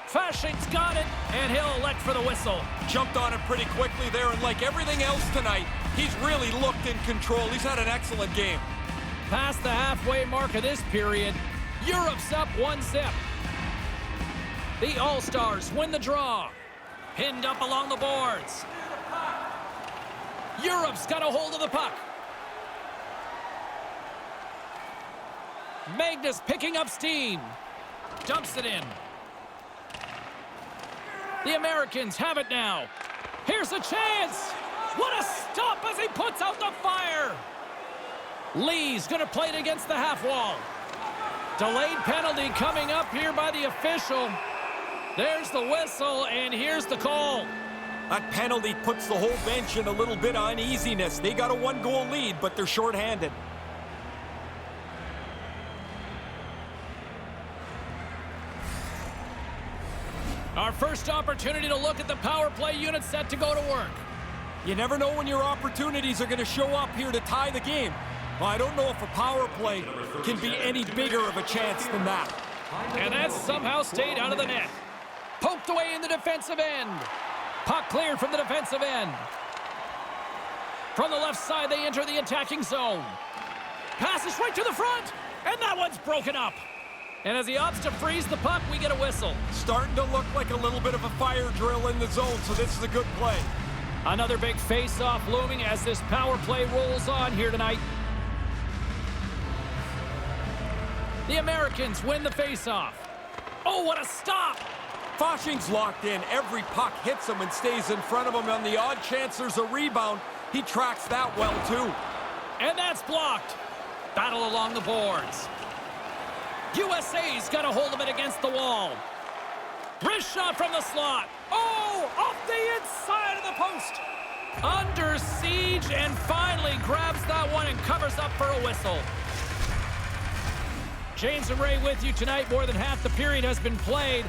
Fasching's got it, and he'll elect for the whistle. Jumped on it pretty quickly there, and like everything else tonight, he's really looked in control. He's had an excellent game. Past the halfway mark of this period, Europe's up 1-0. The All-Stars win the draw. Pinned up along the boards. Europe's got a hold of the puck. Magnus picking up steam. Dumps it in. The Americans have it now. Here's a chance. What a stop as he puts out the fire. Lee's going to play it against the half wall. Delayed penalty coming up here by the official. There's the whistle, and here's the call. That penalty puts the whole bench in a little bit of uneasiness. They got a 1-goal lead, but they're shorthanded. Our first opportunity to look at the power play unit set to go to work. You never know when your opportunities are going to show up here to tie the game. Well, I don't know if a power play can be any bigger of a chance than that. And that somehow stayed out of the net. Poked away in the defensive end. Puck cleared from the defensive end. From the left side, they enter the attacking zone. Passes right to the front, and that one's broken up. And as he opts to freeze the puck, we get a whistle. Starting to look like a little bit of a fire drill in the zone, so this is a good play. Another big face-off looming as this power play rolls on here tonight. The Americans win the face-off. Oh, what a stop! Fasching's locked in. Every puck hits him and stays in front of him. On the odd chance there's a rebound, he tracks that well, too. And that's blocked. Battle along the boards. USA's got a hold of it against the wall. Wrist shot from the slot. Oh, off the inside of the post. Under siege and finally grabs that one and covers up for a whistle. James and Ray with you tonight. More than half the period has been played.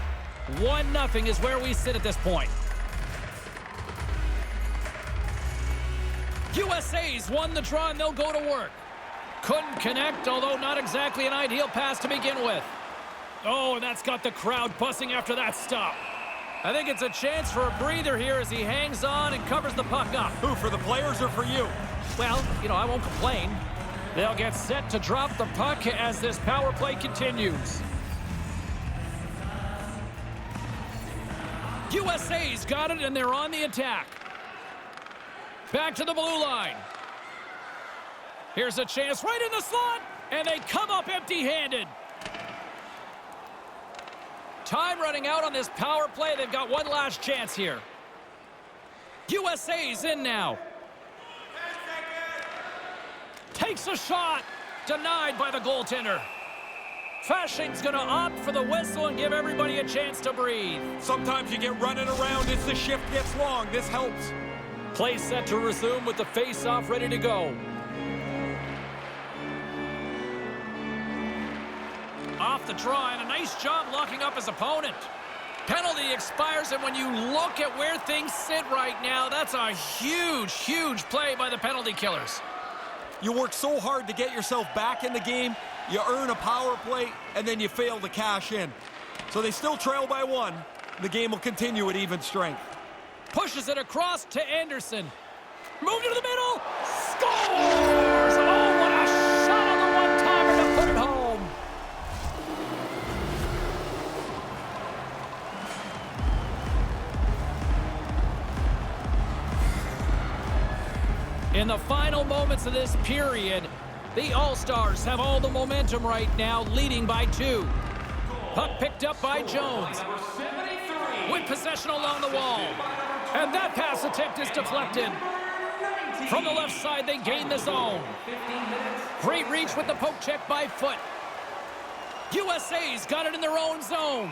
1-0 is where we sit at this point. USA's won the draw and they'll go to work. Couldn't connect, although not exactly an ideal pass to begin with. Oh, and that's got the crowd buzzing after that stop. I think it's a chance for a breather here as he hangs on and covers the puck up. Who, for the players or for you? Well, I won't complain. They'll get set to drop the puck as this power play continues. USA's got it, and they're on the attack. Back to the blue line. Here's a chance right in the slot, and they come up empty-handed. Time running out on this power play. They've got one last chance here. USA's in now. Takes a shot. Denied by the goaltender. Fasching's going to opt for the whistle and give everybody a chance to breathe. Sometimes you get running around as the shift gets long. This helps. Play set to resume with the face-off ready to go. Off the draw, and a nice job locking up his opponent. Penalty expires, and when you look at where things sit right now, that's a huge, huge play by the penalty killers. You work so hard to get yourself back in the game, you earn a power play, and then you fail to cash in. So they still trail by 1. The game will continue at even strength. Pushes it across to Anderson. Moved into the middle. Scores! Oh, what a shot on the one-timer to put it home. In the final moments of this period, the All-Stars have all the momentum right now, leading by 2. Puck picked up by Jones. With possession along the wall. And that pass attempt is deflected. From the left side, they gain the zone. Great reach with the poke check by Foot. USA's got it in their own zone.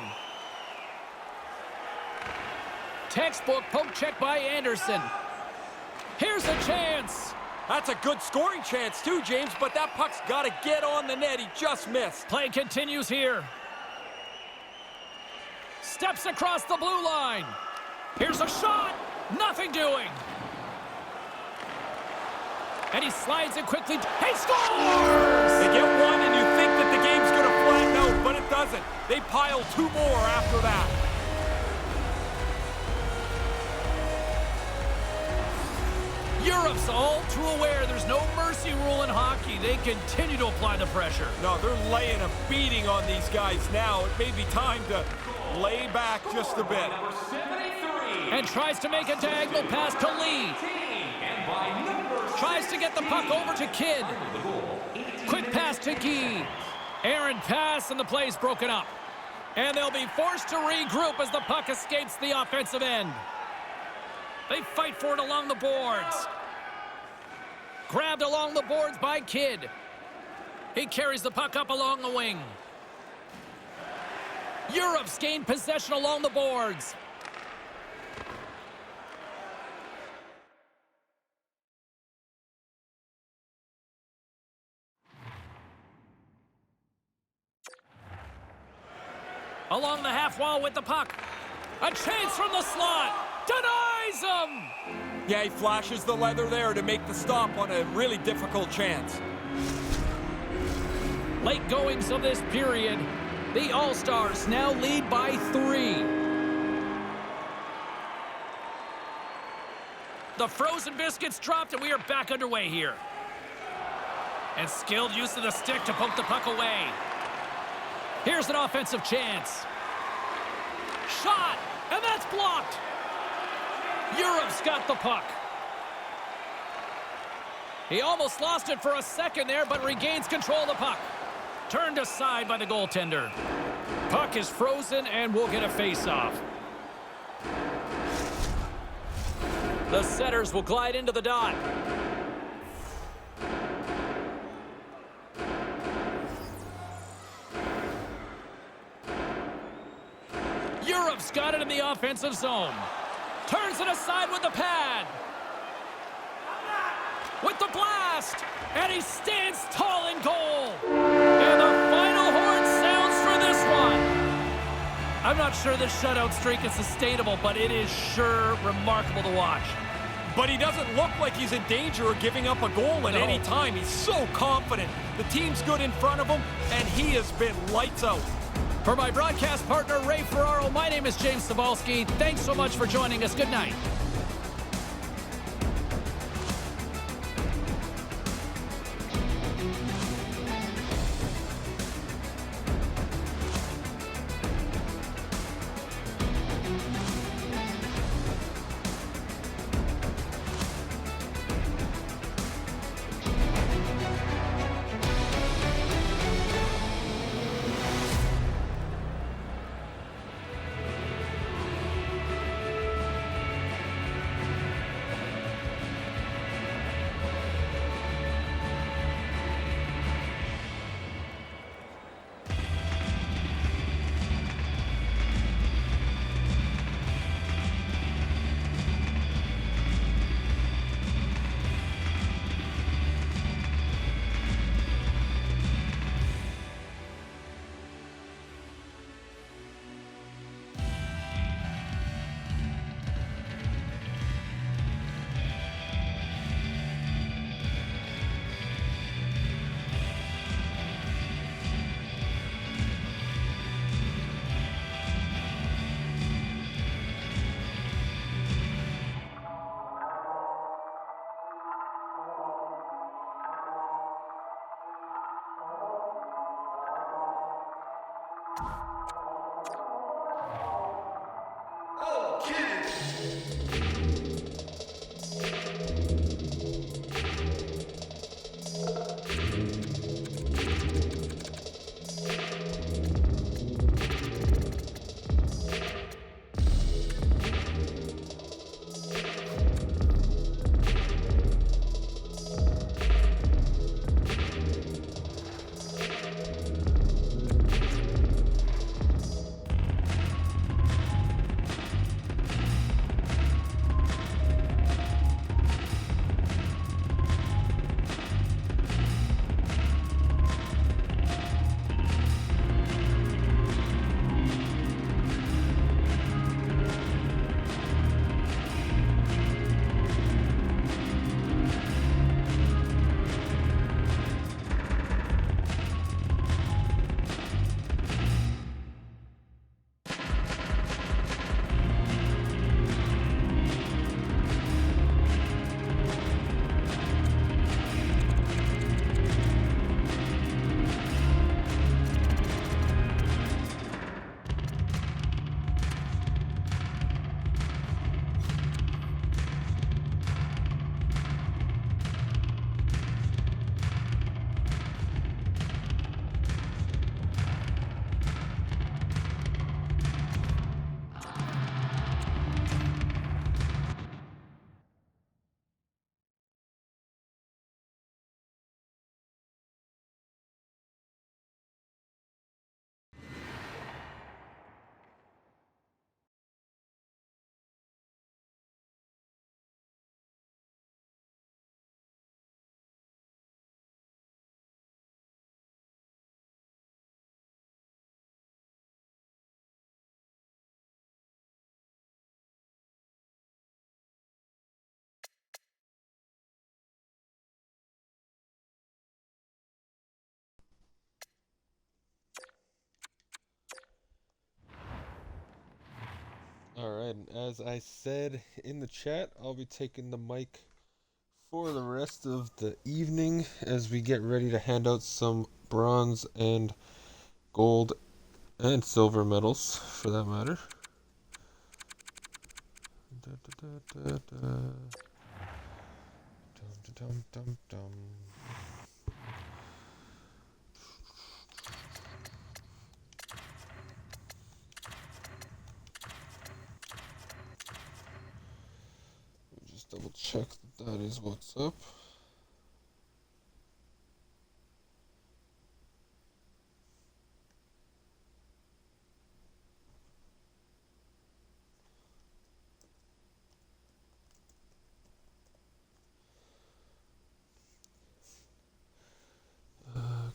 Textbook poke check by Anderson. Here's a chance. That's a good scoring chance too, James, but that puck's got to get on the net. He just missed. Play continues here. Steps across the blue line. Here's a shot. Nothing doing. And he slides it quickly. He scores! They get one, and you think that the game's going to flatten out, but it doesn't. They pile 2 more after that. Europe's all too aware there's no mercy rule in hockey. They continue to apply the pressure. No, they're laying a beating on these guys now. It may be time to lay back just a bit. And tries to make a diagonal pass to Lee. Tries to get the puck over to Kidd. Quick pass to Guy. Errant pass, and the play's broken up. And they'll be forced to regroup as the puck escapes the offensive end. They fight for it along the boards. Grabbed along the boards by Kidd. He carries the puck up along the wing. Europe's gained possession along the boards. Along the half wall with the puck. A chance from the slot. Denies him! Yeah, he flashes the leather there to make the stop on a really difficult chance. Late goings of this period. The All-Stars now lead by 3. The frozen biscuits dropped, and we are back underway here. And skilled use of the stick to poke the puck away. Here's an offensive chance. Shot, and that's blocked. Europe's got the puck. He almost lost it for a second there, but regains control of the puck. Turned aside by the goaltender. Puck is frozen, and we'll get a face-off. The setters will glide into the dot. Europe's got it in the offensive zone. Turns it aside with the pad. With the blast. And he stands tall in goal. And the final horn sounds for this one. I'm not sure this shutout streak is sustainable, but it is sure remarkable to watch. But he doesn't look like he's in danger of giving up a goal at any time. He's so confident. The team's good in front of him, and he has been lights out. For my broadcast partner, Ray Ferraro, my name is James Cybulski. Thanks so much for joining us. Good night. Alright, and as I said in the chat, I'll be taking the mic for the rest of the evening as we get ready to hand out some bronze and gold and silver medals, for that matter. Da, da, da, da, da. Dum, dum, dum, dum. Let me just double check that that is what's up.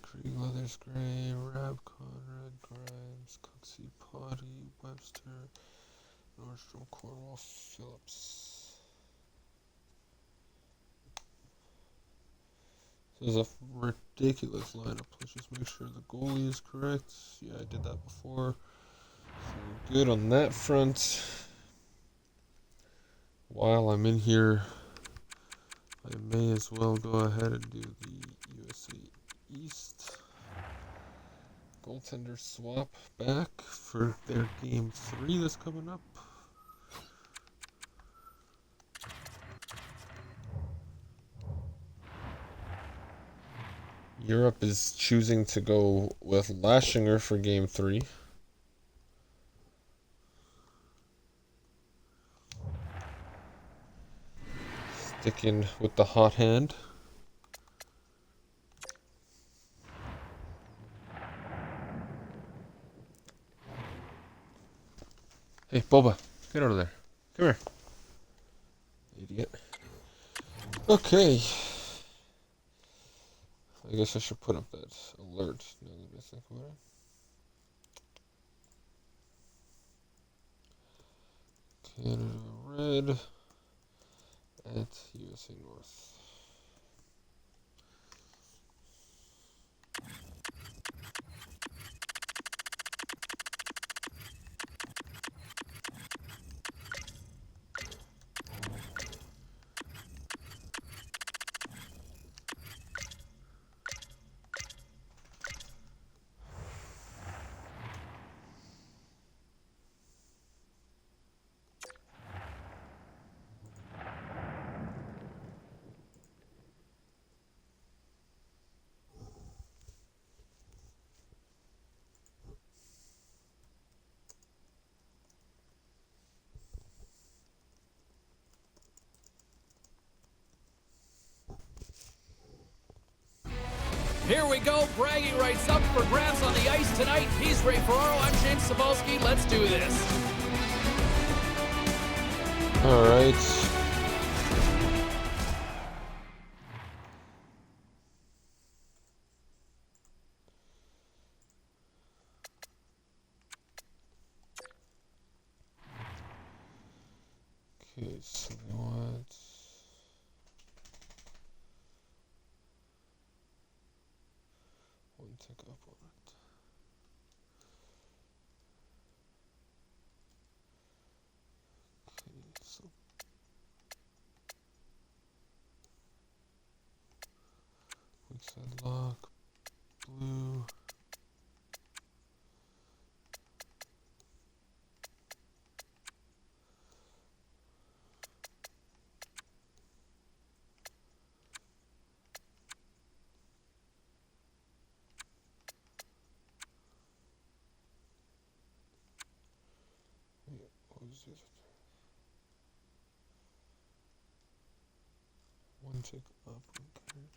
Krieg Leathers Gray, Rab Conrad, Grimes, Cooksey, Potty, Webster, Nordstrom, Cornwall, Phillips. This is a ridiculous lineup. Let's just make sure the goalie is correct. Yeah, I did that before. So good on that front. While I'm in here, I may as well go ahead and do the USA East goaltender swap back for their game 3 that's coming up. Europe is choosing to go with Lashinger for game 3. Sticking with the hot hand. Hey, Boba, get out of there. Come here. Idiot. Okay. I guess I should put up that alert now that I think about it. Canada red at USA North. Here we go. Bragging rights up for grabs on the ice tonight. He's Ray Ferraro. I'm James Cebulski. Let's do this. All right. Okay, so we want one tick up on it. Okay, so weak side lock, blue. What was the other thing? One tick up, one carried.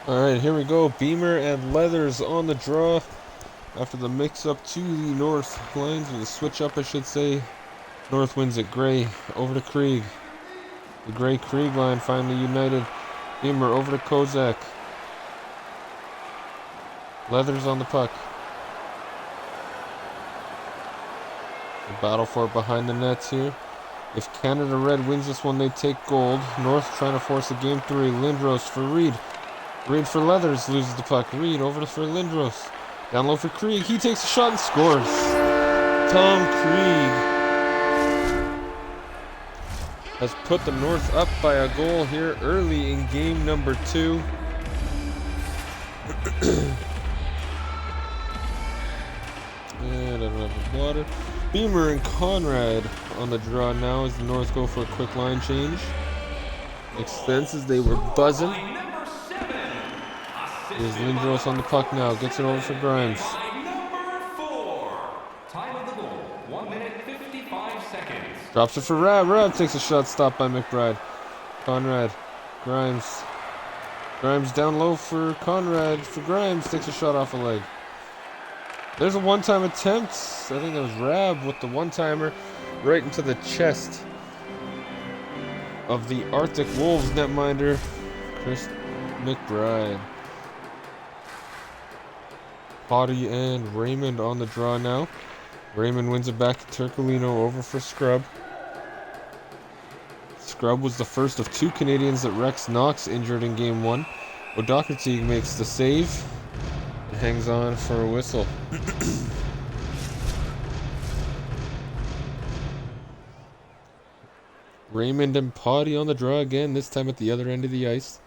Alright, here we go. Beamer and Leathers on the draw. After the mix-up to the North lines, or the switch-up, I should say. North wins it. Gray over to Krieg. The Gray-Krieg line finally united. Beamer over to Kozak. Leathers on the puck. The battle for it behind the nets here. If Canada Red wins this one, they take gold. North trying to force a game 3. Lindros for Reed. Reed for Leathers, loses the puck. Reed over for Lindros. Down low for Krieg. He takes a shot and scores. Tom Krieg has put the North up by a goal here early in game number 2. And I don't have the water. Beamer and Conrad on the draw now as the North go for a quick line change. Expenses, they were buzzing. Here's Lindros on the puck now. Gets it over for Grimes. Number 4. Time of the goal, 1 minute 55 seconds. Drops it for Rab. Rab takes a shot stopped by McBride. Conrad. Grimes. Grimes down low for Conrad. For Grimes. Takes a shot off a leg. There's a one-time attempt. I think that was Rab with the one-timer right into the chest of the Arctic Wolves netminder, Chris McBride. Potty and Raymond on the draw now. Raymond wins it back to Turcolino over for Scrub. Scrub was the first of 2 Canadians that Rex Knox injured in game 1. O'Doherty makes the save and hangs on for a whistle. Raymond and Potty on the draw again, this time at the other end of the ice.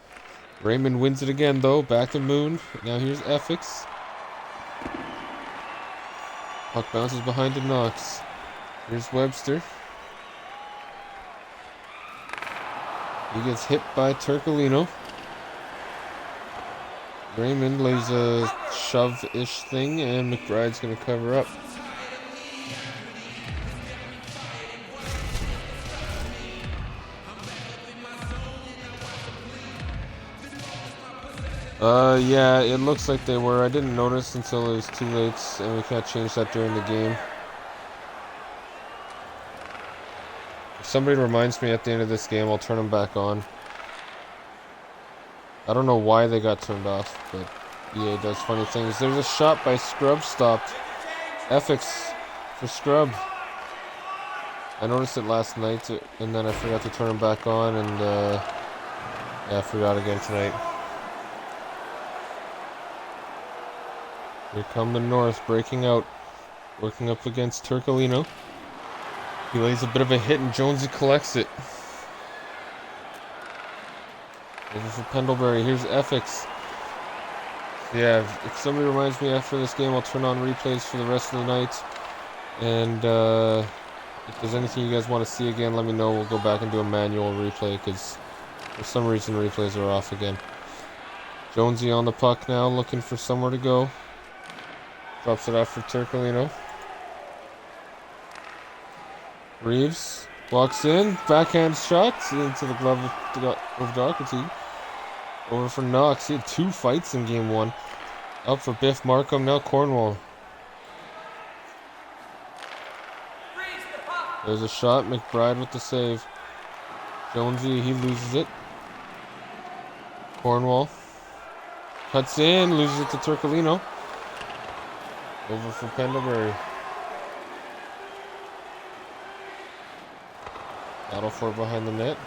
Raymond wins it again though, back to Moon. Now here's Effix. Puck bounces behind to Knox. Here's Webster. He gets hit by Turcolino. Raymond lays a shove-ish thing, and McBride's going to cover up. Yeah, it looks like they were. I didn't notice until it was too late, and we can't change that during the game. If somebody reminds me at the end of this game, I'll turn them back on. I don't know why they got turned off, but EA does funny things. There's a shot by Scrub stopped. Effix for Scrub. I noticed it last night, and then I forgot to turn them back on, and yeah, I forgot again tonight. Here come the North, breaking out, working up against Turcolino. He lays a bit of a hit, and Jonesy collects it. Over for Pendlebury. Here's Effix. Yeah, if somebody reminds me after this game, I'll turn on replays for the rest of the night. And if there's anything you guys want to see again, let me know. We'll go back and do a manual replay, because for some reason replays are off again. Jonesy on the puck now, looking for somewhere to go. Drops it off for Turcolino. Reeves walks in, backhand shot into the glove of Doherty. Over for Knox. He had 2 fights in game 1. Up for Biff Markham, now Cornwall. There's a shot, McBride with the save. Jonesy, he loses it. Cornwall cuts in, loses it to Turcolino. Over for Pendlebury. Battle for behind the net.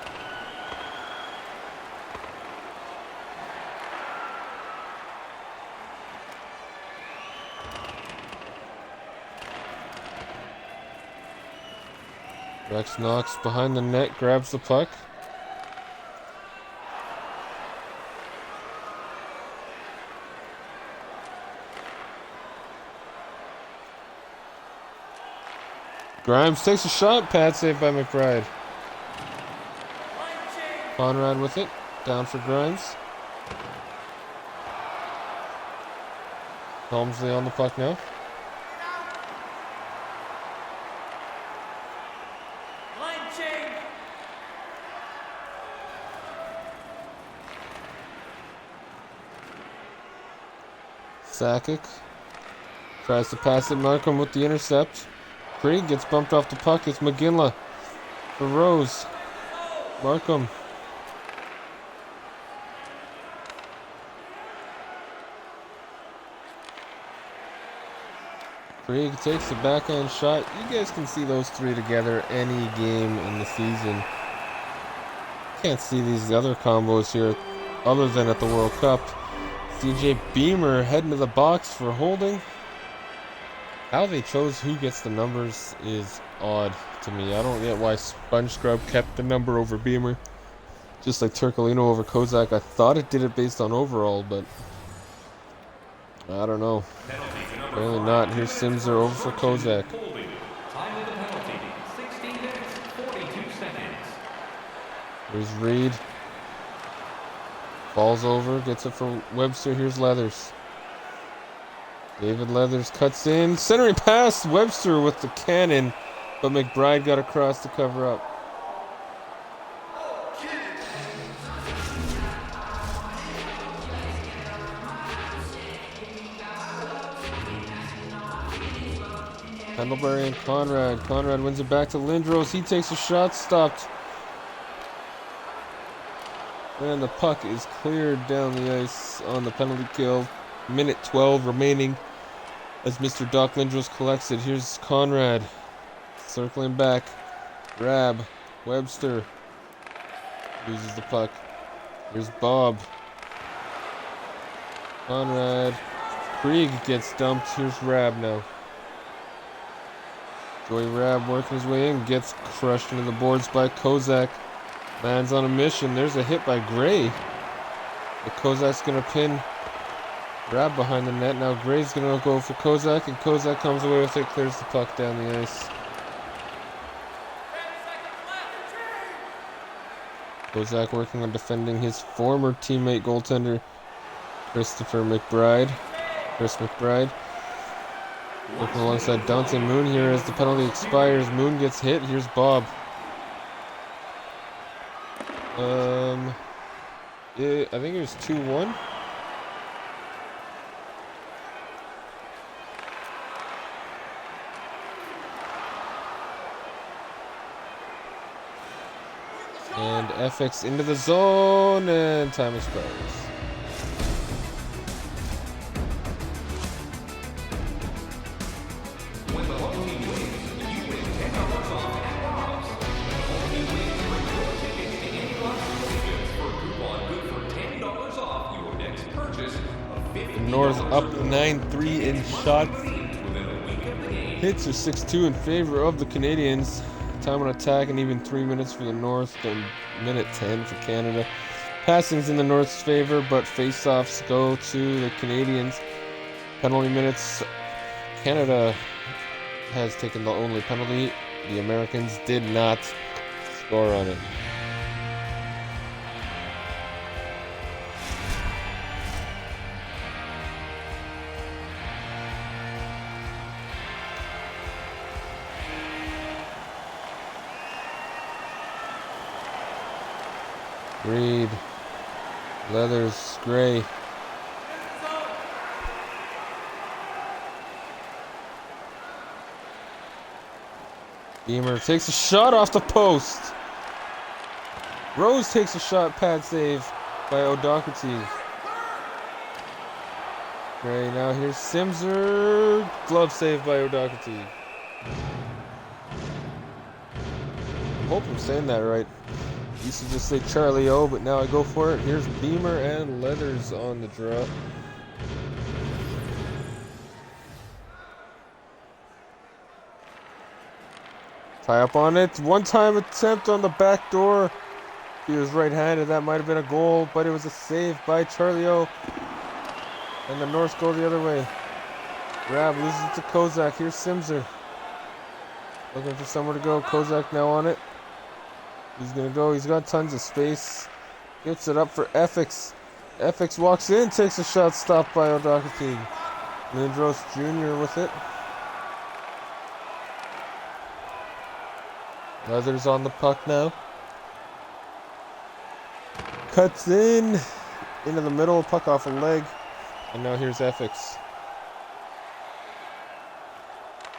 Rex Knox behind the net, grabs the puck. Grimes takes a shot, pad save by McBride. Conrad with it, down for Grimes. Helmsley on the puck now. Sakic tries to pass it. Markham with the intercept. Krieg gets bumped off the puck. It's McGinley for Rose. Markham. Krieg takes the backhand shot. You guys can see those three together any game in the season. Can't see these other combos here other than at the World Cup. CJ Beamer heading to the box for holding. How they chose who gets the numbers is odd to me. I don't get why Sponge Scrub kept the number over Beamer. Just like Turcolino over Kozak. I thought it did it based on overall, but I don't know. Apparently not. Here's Simser over for Kozak. Time of the penalty, 16 minutes, 42 seconds. Here's Reed. Falls over, gets it for Webster. Here's Leathers. David Leathers cuts in. Centering pass. Webster with the cannon, but McBride got across to cover up. Pendlebury and Conrad. Conrad wins it back to Lindros. He takes a shot, stopped. And the puck is cleared down the ice on the penalty kill. Minute 12 remaining as Mr. Doc Lindros collects it. Here's Conrad circling back. Grab. Webster loses the puck. Here's Bob. Conrad. Krieg gets dumped. Here's Rab now. Joey Rab working his way in. Gets crushed into the boards by Kozak. Man's on a mission. There's a hit by Gray. But Kozak's going to pin Rab behind the net. Now Gray's going to go for Kozak, and Kozak comes away with it, clears the puck down the ice. Kozak working on defending his former teammate goaltender, Christopher McBride. Chris McBride. Working alongside Dante Moon here as the penalty expires. Moon gets hit. Here's Bob. Yeah, I think it was 2-1. And FX into the zone, and time expires. When the home team wins, you win $10 off at Rob's. Home team wins bring your tickets to any Rob's tickets for a coupon good for $10 off your next purchase of $50. North up 9-3 in shots. Within a week of the game. Hits are 6-2 in favor of the Canadians. Time on attack and even 3 minutes for the North, then minute 10 for Canada. Passing's in the North's favor, but face-offs go to the Canadians. Penalty minutes, Canada has taken the only penalty. The Americans did not score on it. Reed, Leathers, Gray. Beamer takes a shot off the post. Rose takes a shot, pad save by O'Doherty. Gray, now here's Simser. Glove save by O'Doherty. I hope I'm saying that right. Used to just say Charlie O, but now I go for it. Here's Beamer and Leathers on the draw. Tie up on it. One-time attempt on the back door. He was right-handed. That might have been a goal, but it was a save by Charlie O. And the North go the other way. Grab loses it to Kozak. Here's Simser. Looking for somewhere to go. Kozak now on it. He's going to go. He's got tons of space. Gets it up for FX. FX walks in, takes a shot, stopped by O'Doherty. Lindros Jr. with it. Leathers on the puck now. Cuts in. Into the middle. Puck off a leg. And now here's Efix.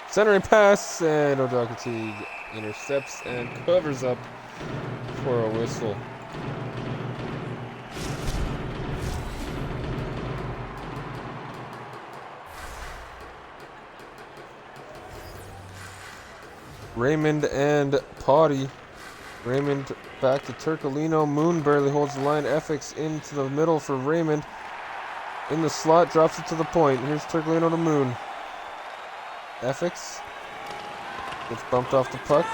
Centering pass, and O'Doherty intercepts and covers up for a whistle. Raymond and Potty. Raymond back to Turcolino. Moon barely holds the line. Efix into the middle for Raymond. In the slot, drops it to the point. Here's Turcolino to Moon. Efix gets bumped off the puck.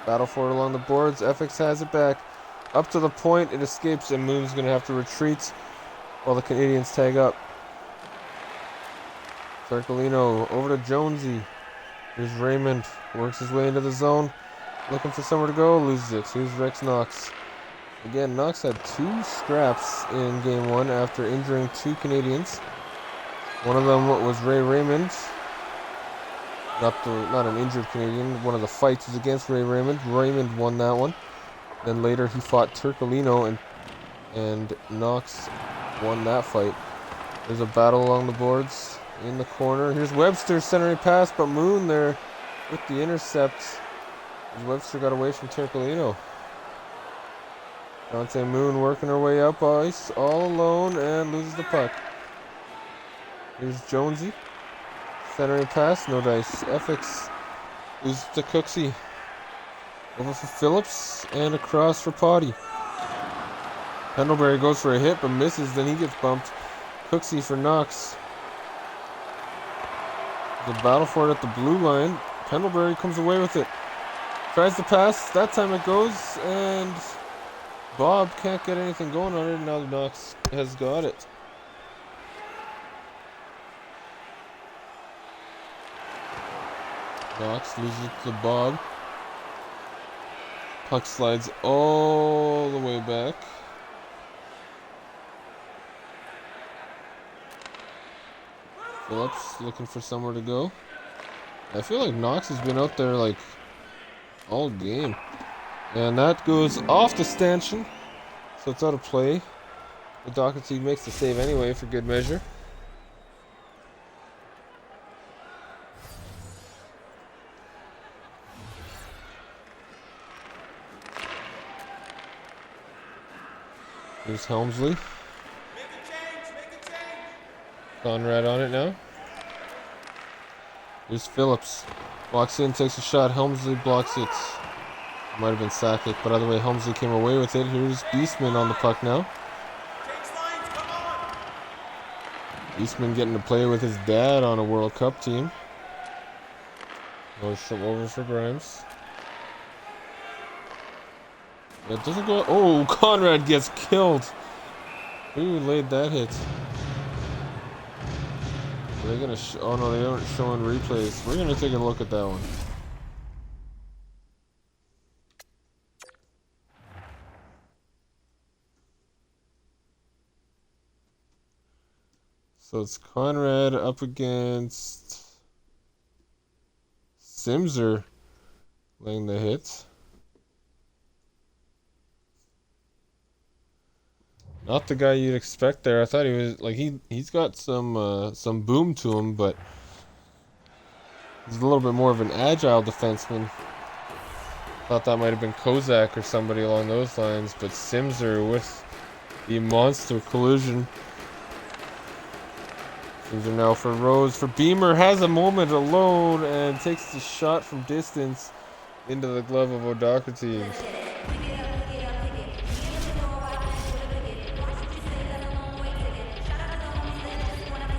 Battle for it along the boards. Efix has it back. Up to the point. It escapes, and Moon's going to have to retreat while the Canadians tag up. Turcolino over to Jonesy. Here's Raymond. Works his way into the zone. Looking for somewhere to go. Loses it. Here's Rex Knox. Again, Knox had 2 scraps in game 1 after injuring 2 Canadians. One of them was Ray Raymond. Not an injured Canadian. One of the fights was against Ray Raymond. Raymond won that one. Then later he fought Turcolino, and Knox won that fight. There's a battle along the boards in the corner. Here's Webster centering pass, but Moon there with the intercept. As Webster got away from Turcolino. Dante Moon working her way up ice all alone and loses the puck. Here's Jonesy. Centering pass, no dice. Efix loses to Cooksey. Over for Phillips and across for Potty. Pendlebury goes for a hit but misses, then he gets bumped. Cooksey for Knox. The battle for it at the blue line. Pendlebury comes away with it. Tries to pass, that time it goes, and Bob can't get anything going on it. Now Knox has got it. Knox loses it to Bob. Puck slides all the way back. Phillips looking for somewhere to go. I feel like Knox has been out there like all game. And that goes off the stanchion. So it's out of play. The Doherty makes the save anyway for good measure. Here's Helmsley. Conrad on it now. Here's Phillips. Walks in, takes a shot. Helmsley blocks it. Might have been Sakic, but either way, Helmsley came away with it. Here's Beastman on the puck now. Beastman getting to play with his dad on a World Cup team. Goes over for Grimes. It doesn't go. Oh, Conrad gets killed. Who laid that hit? Are they gonna? Oh no, they aren't showing replays. We're gonna take a look at that one. So it's Conrad up against Simser laying the hit. Not the guy you'd expect there. I thought he was like he's got some boom to him, but he's a little bit more of an agile defenseman. Thought that might have been Kozak or somebody along those lines, but Simser with the monster collision. Simser now for Rose. For Beamer, has a moment alone and takes the shot from distance into the glove of O'Doherty.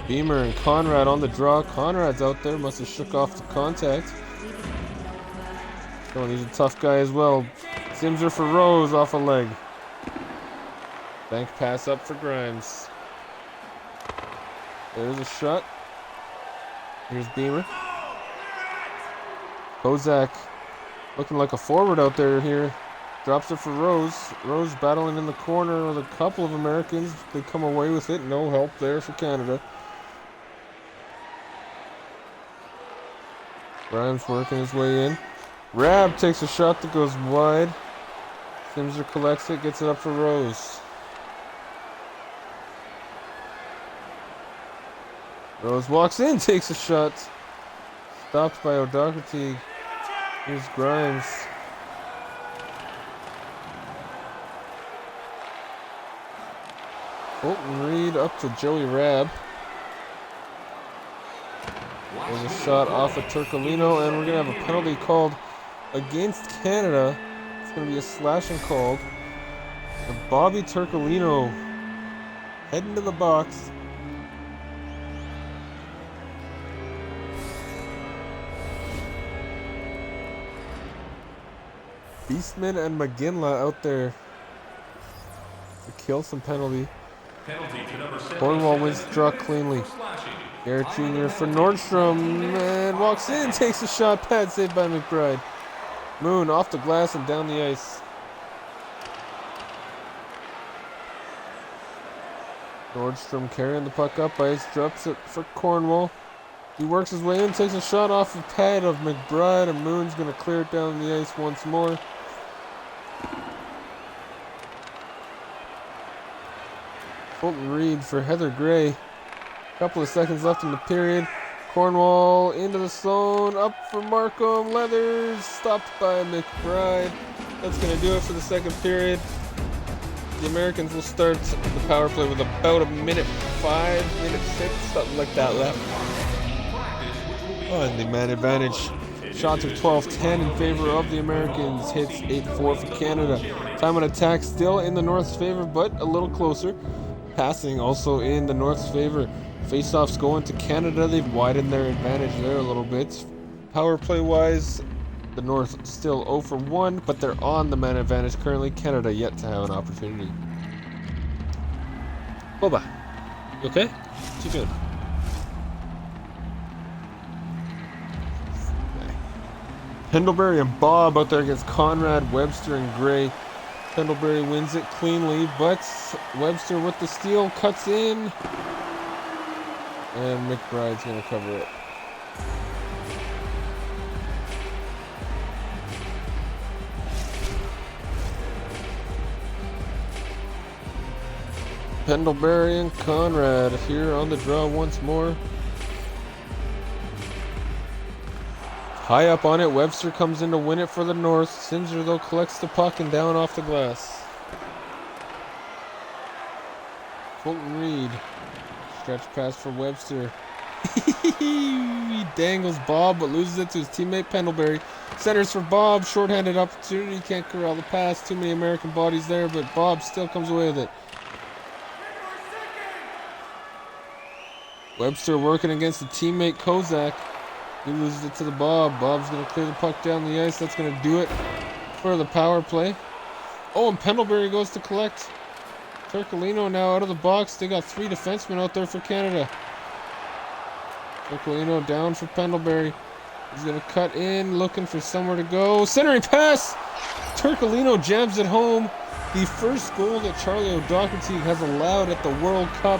Beamer and Conrad on the draw. Conrad's out there, must have shook off the contact. Oh, he's a tough guy as well. Simser for Rose off a leg. Bank pass up for Grimes. There's a shot. Here's Beamer. Kozak looking like a forward out there here. Drops it for Rose. Rose battling in the corner with a couple of Americans. They come away with it. No help there for Canada. Grimes working his way in. Rab takes a shot that goes wide. Simser collects it, gets it up for Rose. Rose walks in, takes a shot. Stopped by O'Doherty. Here's Grimes. Fulton Reed up to Joey Rabb. There's a shot off of Turcolino, and we're going to have a penalty called against Canada. It's going to be a slashing called. And Bobby Turcolino heading to the box. Beastman and McGinley out there to kill some penalty. Cornwall wins the draw cleanly. Garrett Jr. for Nordstrom, and walks in, takes a shot, pad saved by McBride. Moon off the glass and down the ice. Nordstrom carrying the puck up ice, drops it for Cornwall. He works his way in, takes a shot off the pad of McBride, and Moon's going to clear it down the ice once more. Fulton Reed for Heather Gray. Couple of seconds left in the period. Cornwall into the zone, up for Markham. Leathers stopped by McBride. That's going to do it for the second period. The Americans will start the power play with about a minute 5, minute 6, something like that left. Oh, and the man advantage. Shots are 12-10 in favor of the Americans. Hits 8-4 for Canada. Time on attack still in the North's favor, but a little closer. Passing also in the North's favor. Face-offs going to Canada. They've widened their advantage there a little bit. Power play-wise, the North still 0 for 1, but they're on the man advantage currently. Canada yet to have an opportunity. Boba, you okay? What you doing? Pendlebury and Bob out there against Conrad, Webster, and Gray. Pendlebury wins it cleanly, but Webster with the steal cuts in. And McBride's going to cover it. Pendlebury and Conrad here on the draw once more. High up on it, Webster comes in to win it for the North. Sinzer, though, collects the puck and down off the glass. Fulton Reed. Stretch pass for Webster. He dangles Bob, but loses it to his teammate Pendlebury. Centers for Bob. Shorthanded opportunity. Can't corral the pass. Too many American bodies there, but Bob still comes away with it. Webster working against the teammate Kozak. He loses it to the Bob. Bob's going to clear the puck down the ice. That's going to do it for the power play. Oh, and Pendlebury goes to collect. Turcolino now out of the box. They got 3 defensemen out there for Canada. Turcolino down for Pendlebury. He's going to cut in, looking for somewhere to go. Centering pass! Turcolino jams it home. The first goal that Charlie O'Doherty has allowed at the World Cup.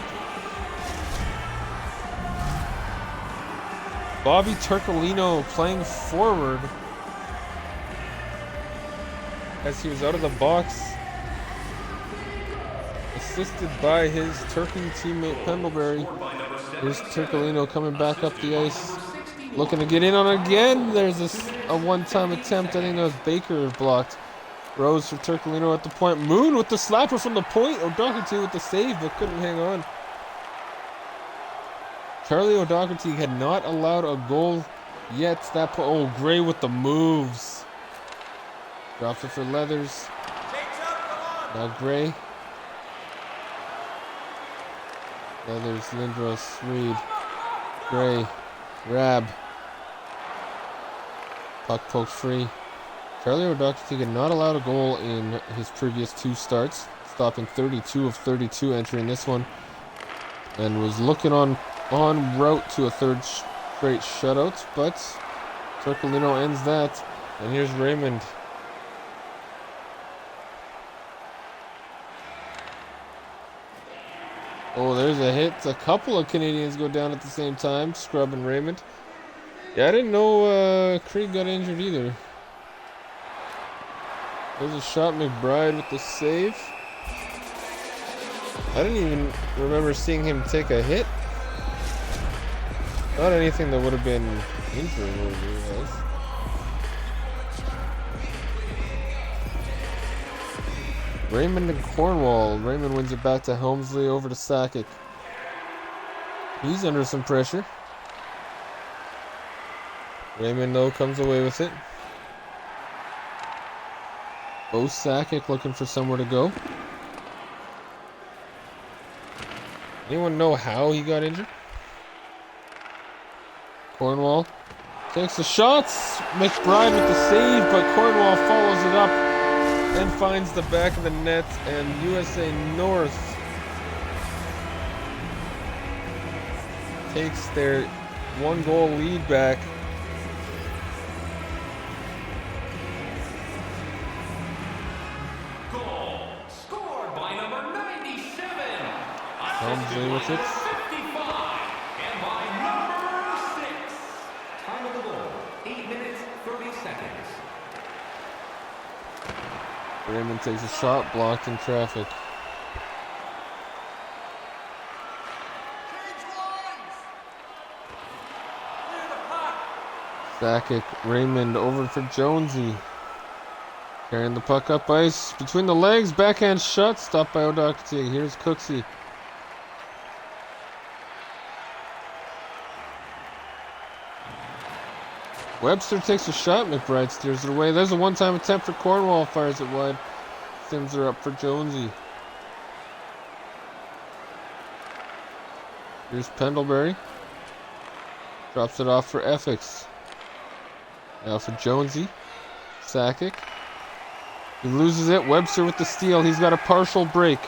Bobby Turcolino playing forward as he was out of the box, assisted by his Turkey teammate Pendlebury. Here's Turcolino coming back up the ice, looking to get in on it again. There's a one-time attempt. I think that was Baker blocked. Rose for Turcolino at the point. Moon with the slapper from the point. O'Doherty with the save, but couldn't hang on. Charlie O'Doherty had not allowed a goal yet. Oh, Gray with the moves. Drops it for Leathers. Now Gray. Leathers, Lindros, Reed, Gray, Rabb. Puck poked free. Charlie O'Doherty had not allowed a goal in his previous 2 starts, stopping 32 of 32 entering this one, and was looking on route to a 3rd straight shutout, but Turcolino ends that. And here's Raymond. Oh, there's a hit. A couple of Canadians go down at the same time. Scrub and Raymond. Yeah, I didn't know Krieg got injured either. There's a shot. McBride with the save. I didn't even remember seeing him take a hit. Not anything that would have been injury worthy, Raymond and Cornwall. Raymond wins it back to Helmsley, over to Sakic. He's under some pressure. Raymond, though, comes away with it. Bo Sakic looking for somewhere to go. Anyone know how he got injured? Cornwall takes the shots. McBride with the save, but Cornwall follows it up and finds the back of the net, and USA North takes their 1-goal lead back. Goal scored by number 97. Helmsley with it. 55. And by number 6. Time of the goal, 8 minutes, 30 seconds. Raymond takes a shot, blocked in traffic. Sakic, Raymond over for Jonesy. Carrying the puck up ice between the legs, backhand shot, stopped by O'Doherty. Here's Cooksey. Webster takes a shot, McBride steers it away. There's a one-time attempt for Cornwall, fires it wide. Sims are up for Jonesy. Here's Pendlebury. Drops it off for Effix. Now for Jonesy. Sakic. He loses it. Webster with the steal. He's got a partial break.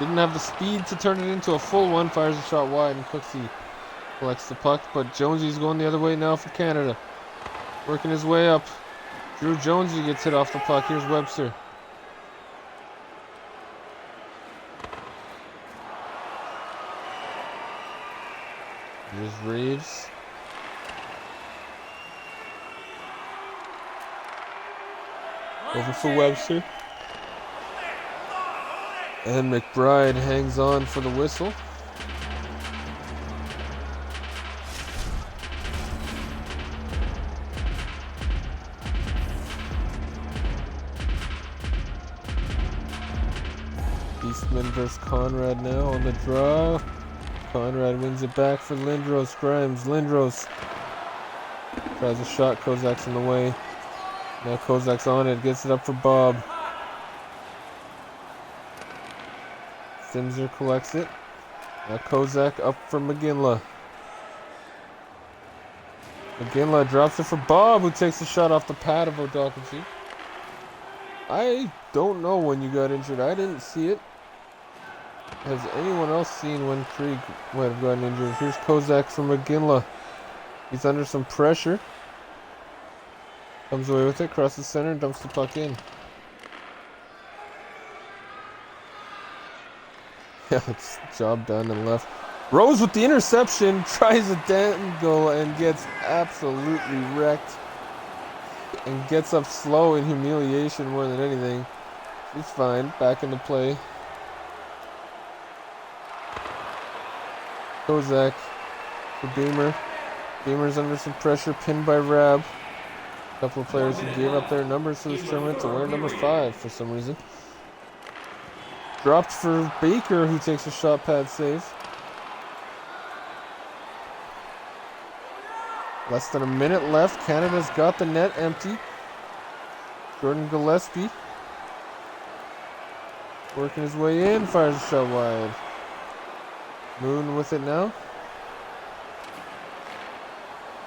Didn't have the speed to turn it into a full one. Fires a shot wide, and Cooksey collects the puck, but Jonesy's going the other way now for Canada. Working his way up. Drew Jonesy gets hit off the puck. Here's Webster. Here's Reeves. Over for Webster. And McBride hangs on for the whistle. Eastman versus Conrad now on the draw. Conrad wins it back for Lindros. Grimes. Lindros tries a shot. Kozak's in the way. Now Kozak's on it. Gets it up for Bob. Simser collects it. Now Kozak up for McGinley. McGinley drops it for Bob, who takes a shot off the pad of O'Doherty. I don't know when you got injured. I didn't see it. Has anyone else seen when Krieg might have gotten injured? Here's Kozak for McGinley. He's under some pressure. Comes away with it, crosses center, and dumps the puck in. Yeah, it's job done and left. Rose with the interception, tries a dangle and gets absolutely wrecked. And gets up slow in humiliation more than anything. She's fine, back into play. Kozak for Beamer. Beamer's under some pressure, pinned by Rab. A couple of players who gave up their numbers for this tournament to wear number 5 for some reason. Dropped for Baker, who takes a shot pad save. Less than a minute left. Canada's got the net empty. Jordan Gillespie working his way in, fires a shot wide. Moon with it now.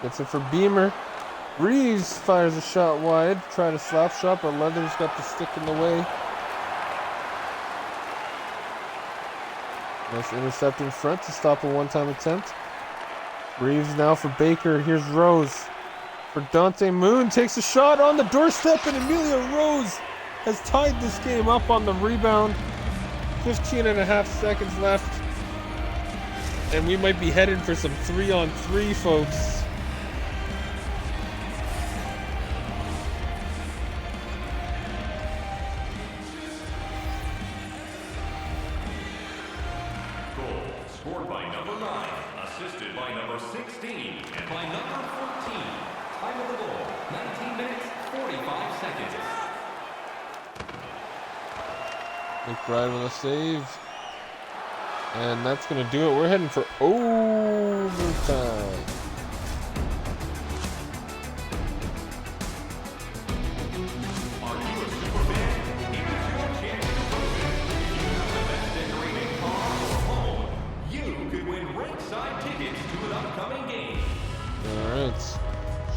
Gets it for Beamer. Reeves fires a shot wide. Tried a slap shot, but Leather's got the stick in the way. Nice intercept in front to stop a one-time attempt. Reeves now for Baker. Here's Rose for Dante. Moon takes a shot on the doorstep, and Emilio Rose has tied this game up on the rebound. 15.5 seconds left. And we might be headed for some 3-on-3, folks. Goal scored by number 9, a assisted by number 16 and by number 14. Time of the goal, 19 minutes, 45 seconds. McBride with a save. And that's going to do it. We're heading for overtime. Are you a superfan? Here's your chance to prove it. If you have the best decorated car or home, you could win ringside tickets to an upcoming game. Alright.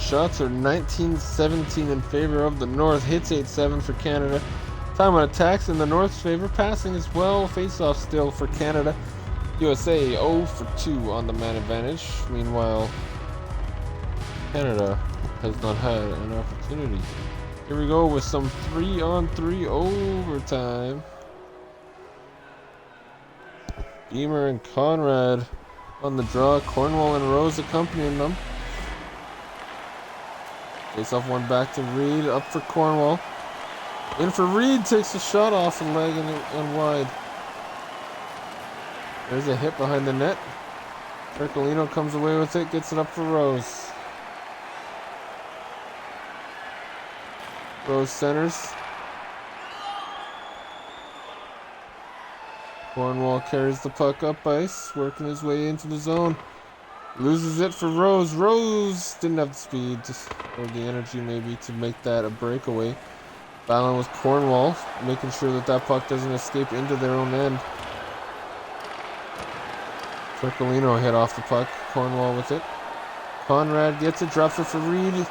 Shots are 19-17 in favor of the North. Hits 8-7 for Canada. Time on attacks in the North's favor. Passing as well. Face-off still for Canada. USA 0 for 2 on the man advantage. Meanwhile, Canada has not had an opportunity. Here we go with some 3-on-3 overtime. Beamer and Conrad on the draw. Cornwall and Rose accompanying them. Face off one back to Reed. Up for Cornwall. In for Reed. Takes a shot off the leg and wide. There's a hit behind the net. Percolino comes away with it. Gets it up for Rose. Rose centers. Cornwall carries the puck up ice. Working his way into the zone. Loses it for Rose. Rose didn't have the speed or the energy maybe to make that a breakaway. Battling with Cornwall, making sure that that puck doesn't escape into their own end. Percolino hit off the puck. Cornwall with it. Conrad gets it, drops it for Reed.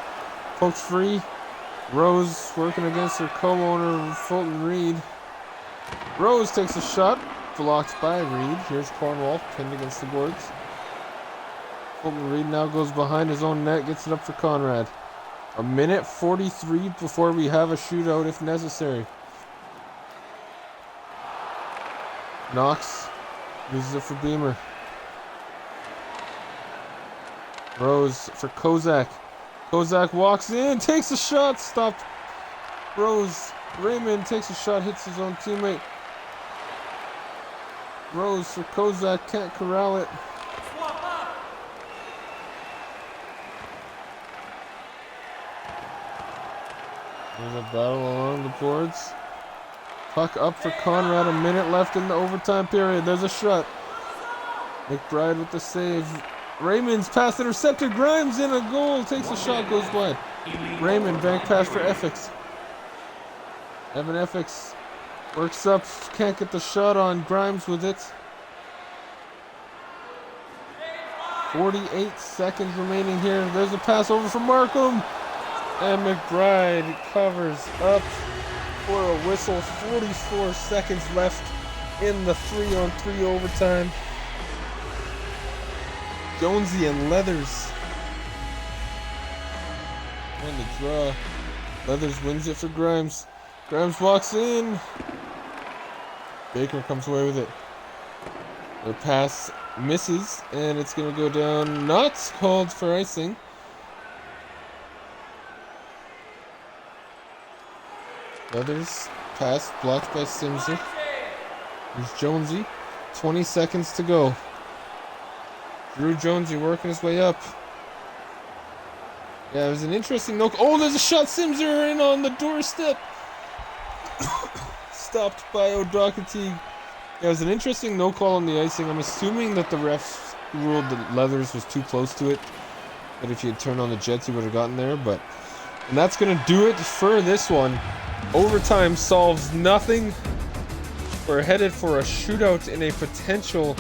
Pokes free. Rose working against her co-owner Fulton Reed. Rose takes a shot, blocked by Reed. Here's Cornwall pinned against the boards. Fulton Reed now goes behind his own net, gets it up for Conrad. 1:43 before we have a shootout if necessary. Knox uses it for Beamer. Rose for Kozak. Kozak walks in, takes a shot, stopped. Rose. Raymond takes a shot, hits his own teammate. Rose for Kozak, can't corral it. There's a battle along the boards. Puck up for Conrad, 1 minute left in the overtime period. There's a shot. McBride with the save. Raymond's pass intercepted. Grimes in a goal. Takes a shot, goes wide. Raymond, bank pass for Effix. Evan Effix works up, can't get the shot on. Grimes with it. 48 seconds remaining here. There's a pass over for Markham. And McBride covers up for a whistle. 44 seconds left in the 3-on-3 overtime. Jonesy and Leathers on the draw. Leathers wins it for Grimes. Grimes walks in. Baker comes away with it. Their pass misses, and it's going to go down. Not called for icing. Leathers pass blocked by Simser. Here's Jonesy. 20 seconds to go. Drew Jonesy working his way up. Yeah, it was an interesting no. Oh, there's a shot. Simser in on the doorstep. Stopped by O'Doherty. Yeah, it was an interesting no call on the icing. I'm assuming that the refs ruled that Leathers was too close to it. But if he had turned on the Jets, he would have gotten there. And that's going to do it for this one. Overtime solves nothing. We're headed for a shootout in a potential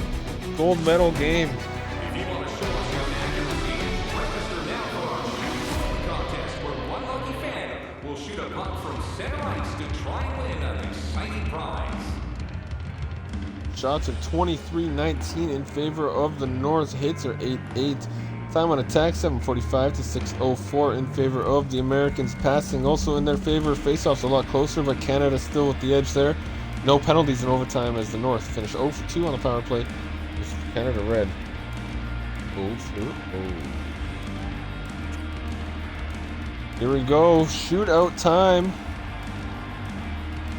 gold medal game. If you want to show us your accuracy, register now for our Shoot contest where one lucky fan will shoot a puck from center ice to try and win an exciting prize. Shots are 23-19 in favor of the North. Hits are 8-8. Time on attack 7:45 to 6:04 in favor of the Americans. Passing also in their favor. Faceoffs a lot closer, but Canada still with the edge there. No penalties in overtime as the North finish 0 for 2 on the power play. This is Canada red. 0 for 0. Here we go. Shootout time.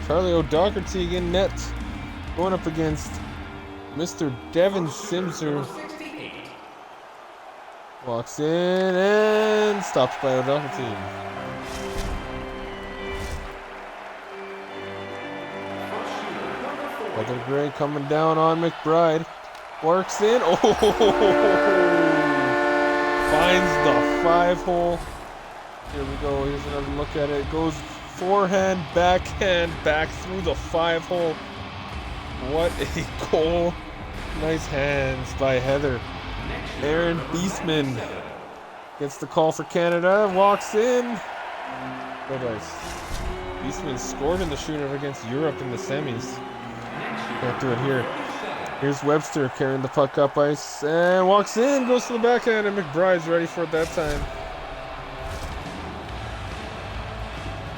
Charlie O'Doherty in net. Going up against Mr. Devin Simser. Walks in and stops by O'Doherty. Heather Gray coming down on McBride. Works in. Oh! Finds the 5-hole. Here we go. Here's another look at it. Goes forehand, backhand, back through the 5-hole. What a goal. Nice hands by Heather. Aaron Beastman gets the call for Canada. Walks in. Red ice. Beastman scored in the shootout against Europe in the semis. Can't do it here. Here's Webster carrying the puck up ice and walks in, goes to the backhand, and McBride's ready for it that time.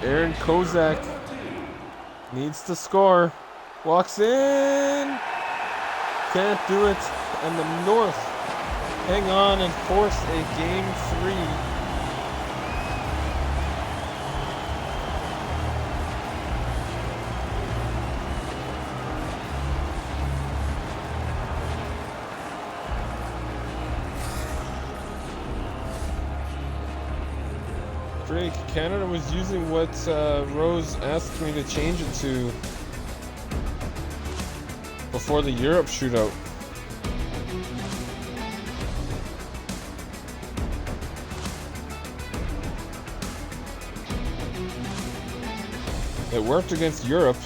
Aaron Kozak needs to score. Walks in. Can't do it. And the North hang on and force a game 3. Drake, Canada was using what Rose asked me to change it to before the Europe shootout. It worked against Europe.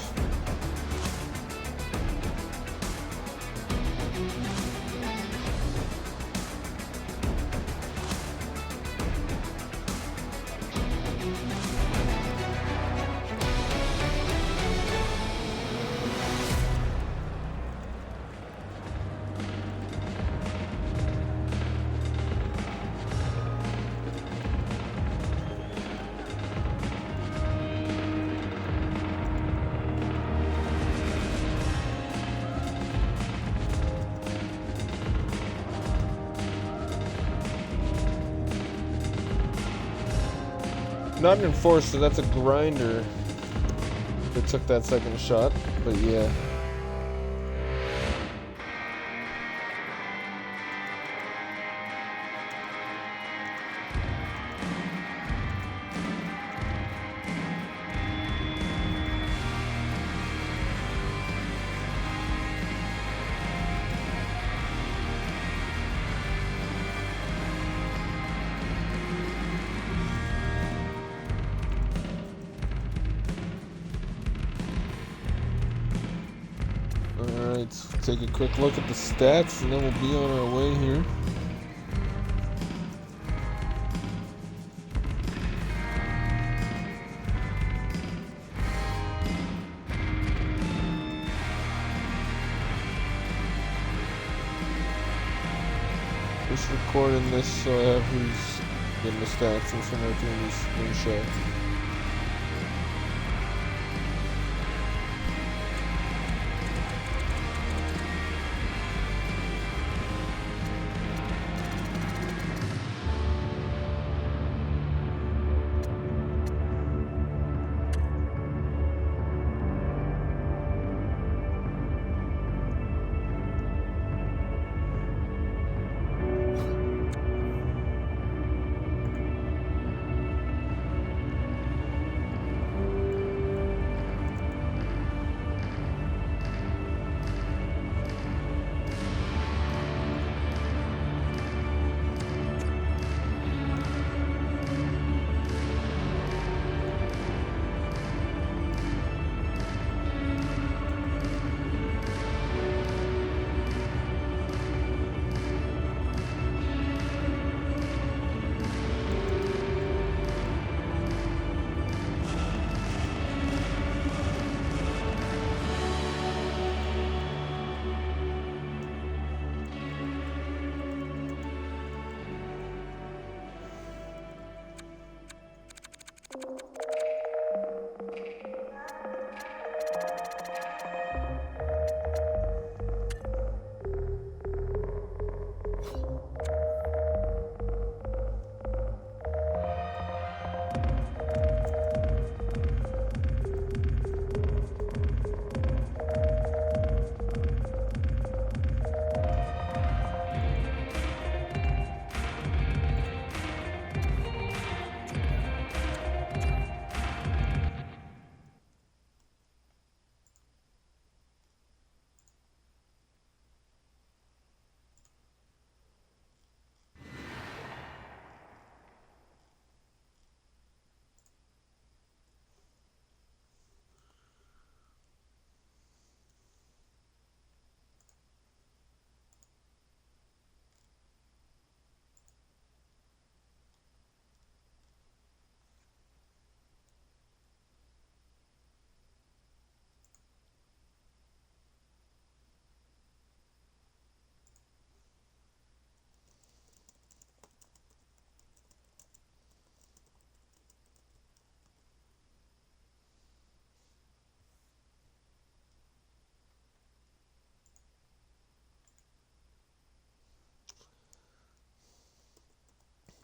Not an enforcer, that's a grinder that took that second shot, but yeah. Alright, take a quick look at the stats and then we'll be on our way here. Just recording this so I have who's getting the stats since we're not doing these screenshots.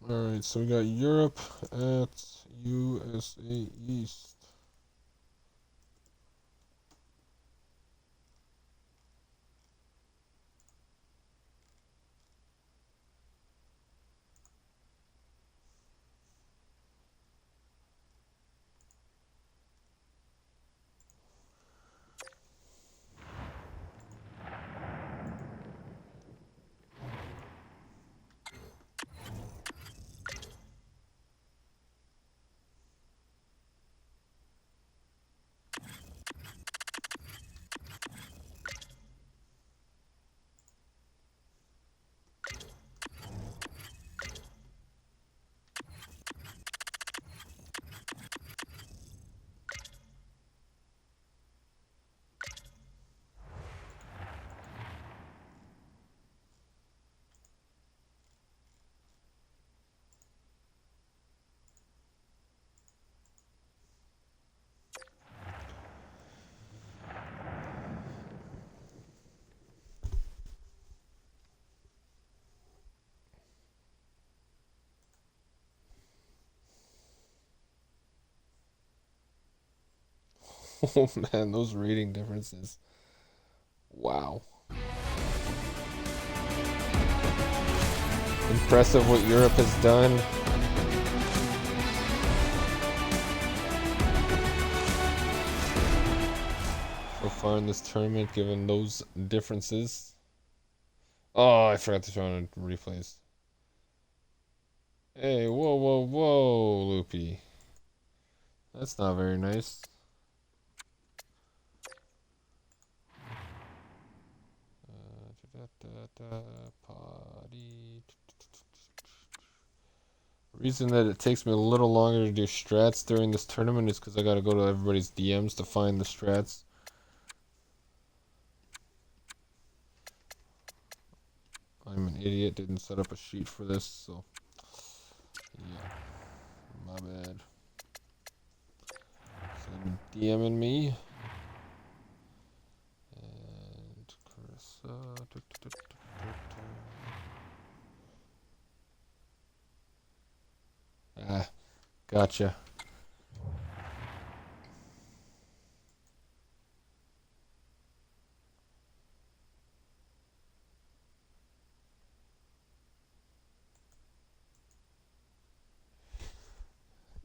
Alright, so we got Europe at USA East. Oh man, those rating differences. Wow. Impressive what Europe has done. So far in this tournament, given those differences. Oh, I forgot to show on replays. Hey, whoa, Loopy. That's not very nice. Potty. Reason that it takes me a little longer to do strats during this tournament is because I gotta go to everybody's DMs to find the strats. I'm an idiot, didn't set up a sheet for this, so yeah, my bad. So DMing me. And Carissa. Ah, gotcha.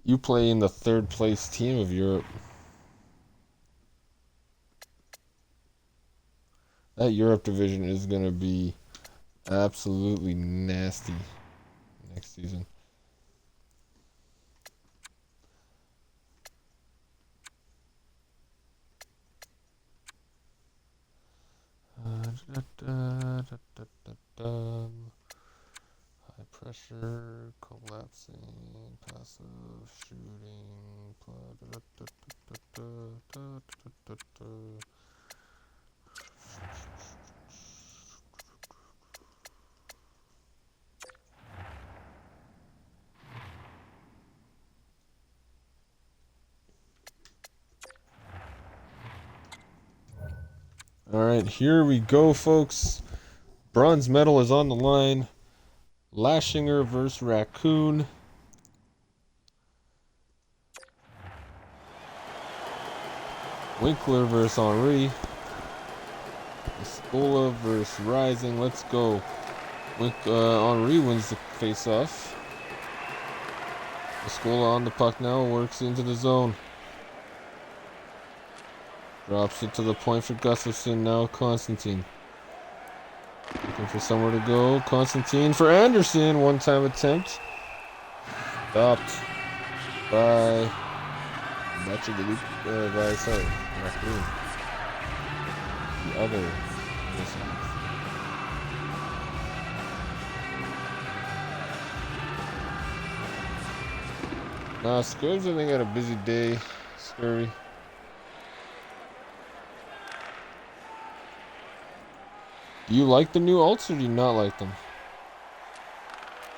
You play in the third place team of Europe. That Europe division is going to be absolutely nasty next season. High pressure, collapsing, passive, shooting. Alright, here we go, folks. Bronze medal is on the line. Lashinger versus Raccoon. Winkler versus Henri. Escola versus Rising. Let's go. Henri wins the face-off. Escola on the puck now. Works into the zone. Drops it to the point for Gustafsson. Now Constantine. Looking for somewhere to go. Constantine for Anderson. One-time attempt. Stopped by Raccoon. The other. Nah, Scrubs, I think, had a busy day. Scurry. Do you like the new alts or do you not like them?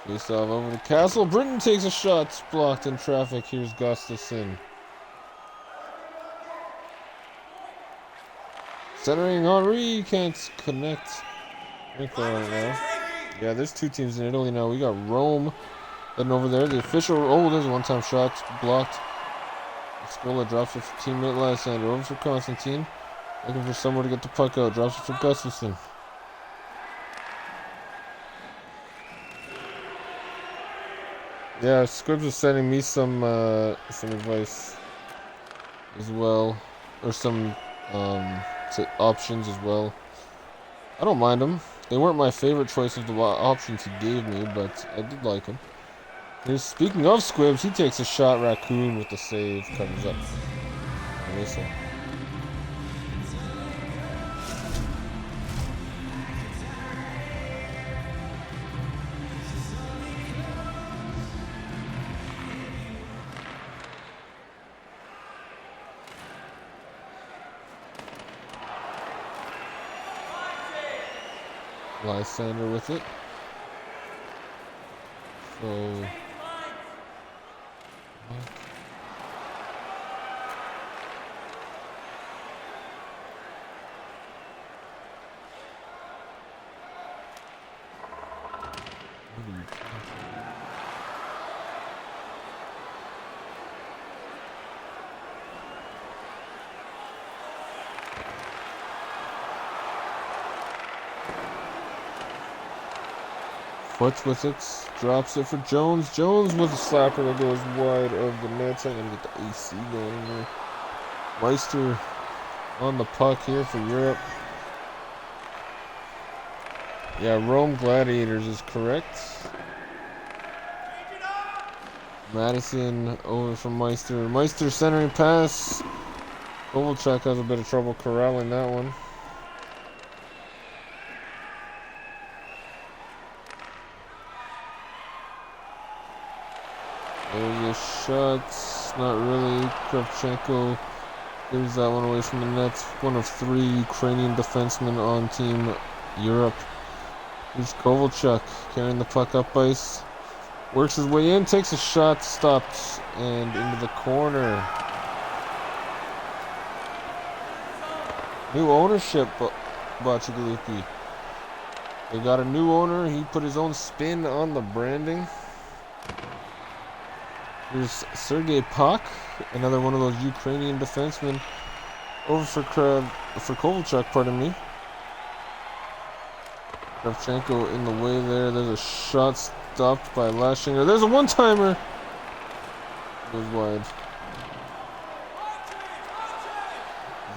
Face off over to Castle. Britton takes a shot. It's blocked in traffic. Here's Gustafsson. Centering Henri. Can't connect. Right now. Yeah, there's two teams in Italy now. We got Rome Heading over there, the official. Oh, there's a one-time shot blocked. Scola drops it for teammate Lysander. Over for Constantine. Looking for somewhere to get the puck out. Drops it for Gustafsson. Yeah, Scribs is sending me some advice as well, or some options as well. I don't mind them. They weren't my favorite choice of the options he gave me, but I did like them. Here's, speaking of Squibs, he takes a shot. Raccoon with the save, covers up. Whistle. Lysander with it. So Foots with it, drops it for Jones. Jones with a slapper that goes wide of the net. I'm going to get the AC going there. Meister on the puck here for Europe. Yeah, Rome Gladiators is correct. Madison over from Meister. Meister centering pass. Kovalchuk has a bit of trouble corralling that one. There's a shot, not really. Kravchenko gives that one away from the net. One of 3 Ukrainian defensemen on Team Europe. Here's Kovalchuk carrying the puck up ice. Works his way in, takes a shot, stopped, and into the corner. New ownership, Bacigalupi. They got a new owner. He put his own spin on the branding. Here's Sergei Pak, another one of those Ukrainian defensemen. Over for Kovalchuk, pardon me. Kravchenko in the way there. There's a shot stopped by Lashinger. There's a one-timer. Goes wide.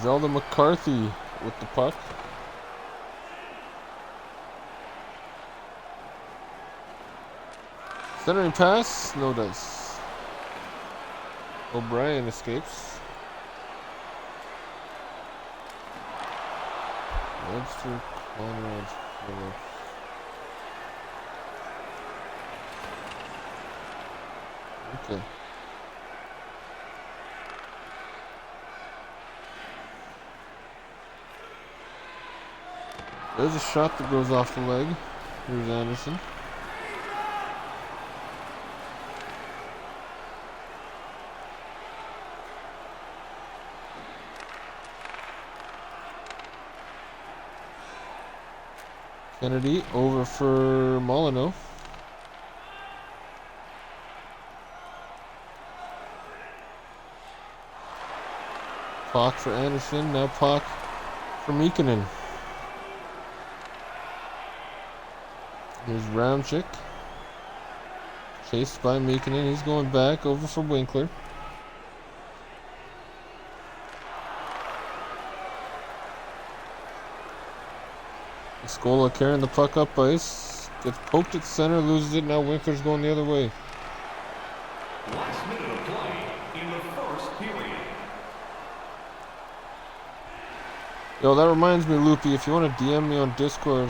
Zelda McCarthy with the puck. Centering pass, no dice. O'Brien escapes. Webster, Conrad, Phillips. Okay. There's a shot that goes off the leg. Here's Anderson. Kennedy over for Molyneux. Pak for Anderson, now Pak for Mikkonen. Here's Ramczyk. Chased by Mikkonen, he's going back over for Winkler. Scola carrying the puck up ice. Gets poked at center, loses it. Now Winkler's going the other way. Last minute of play in the first period. Yo, that reminds me, Loopy, if you want to DM me on Discord,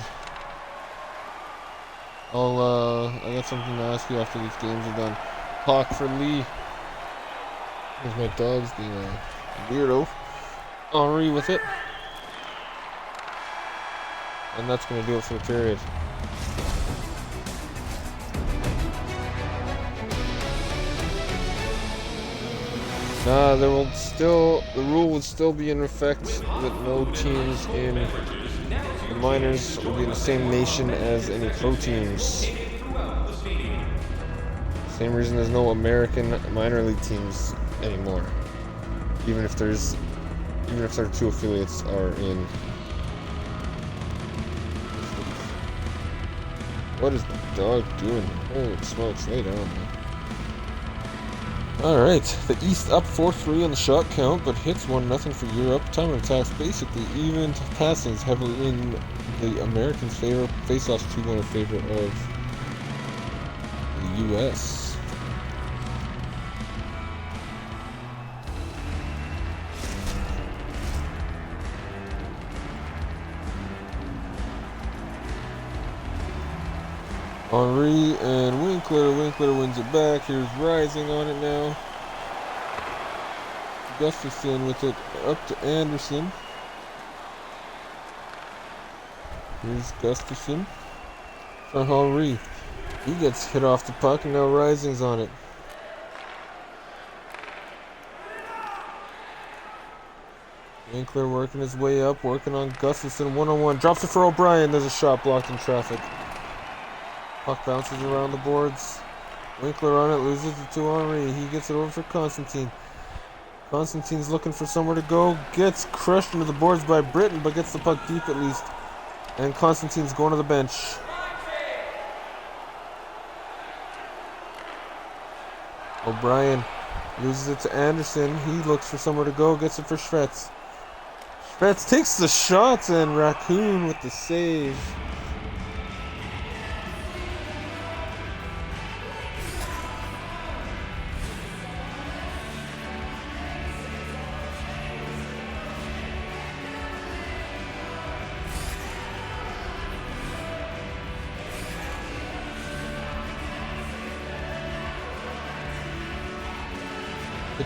I got something to ask you after these games are done. Pak for Lee. Here's my dogs being a weirdo. Henri with it. And that's going to do it for the period. The rule would still be in effect that no teams in the minors will be in the same nation as any pro teams. Same reason there's no American minor league teams anymore. Even if their two affiliates are in. What is the dog doing? Holy smokes, lay down, man. Alright, the East up 4-3 on the shot count, but hits 1-0 for Europe. Time of attacks basically even. Passings heavily in the Americans' favor. Face-offs 2-1 in favor of the U.S. Henry and Winkler. Winkler wins it back. Here's Rising on it now. Gustafson with it up to Anderson. Here's Gustafson for Henry. He gets hit off the puck and now Rising's on it. Winkler working his way up, working on Gustafson. One-on-one. Drops it for O'Brien. There's a shot blocked in traffic. Puck bounces around the boards. Winkler on it, loses it to Henry. He gets it over for Constantine. Constantine's looking for somewhere to go. Gets crushed into the boards by Britton, but gets the puck deep at least. And Constantine's going to the bench. O'Brien loses it to Anderson. He looks for somewhere to go, gets it for Schvetz. Schvetz takes the shot, and Raccoon with the save.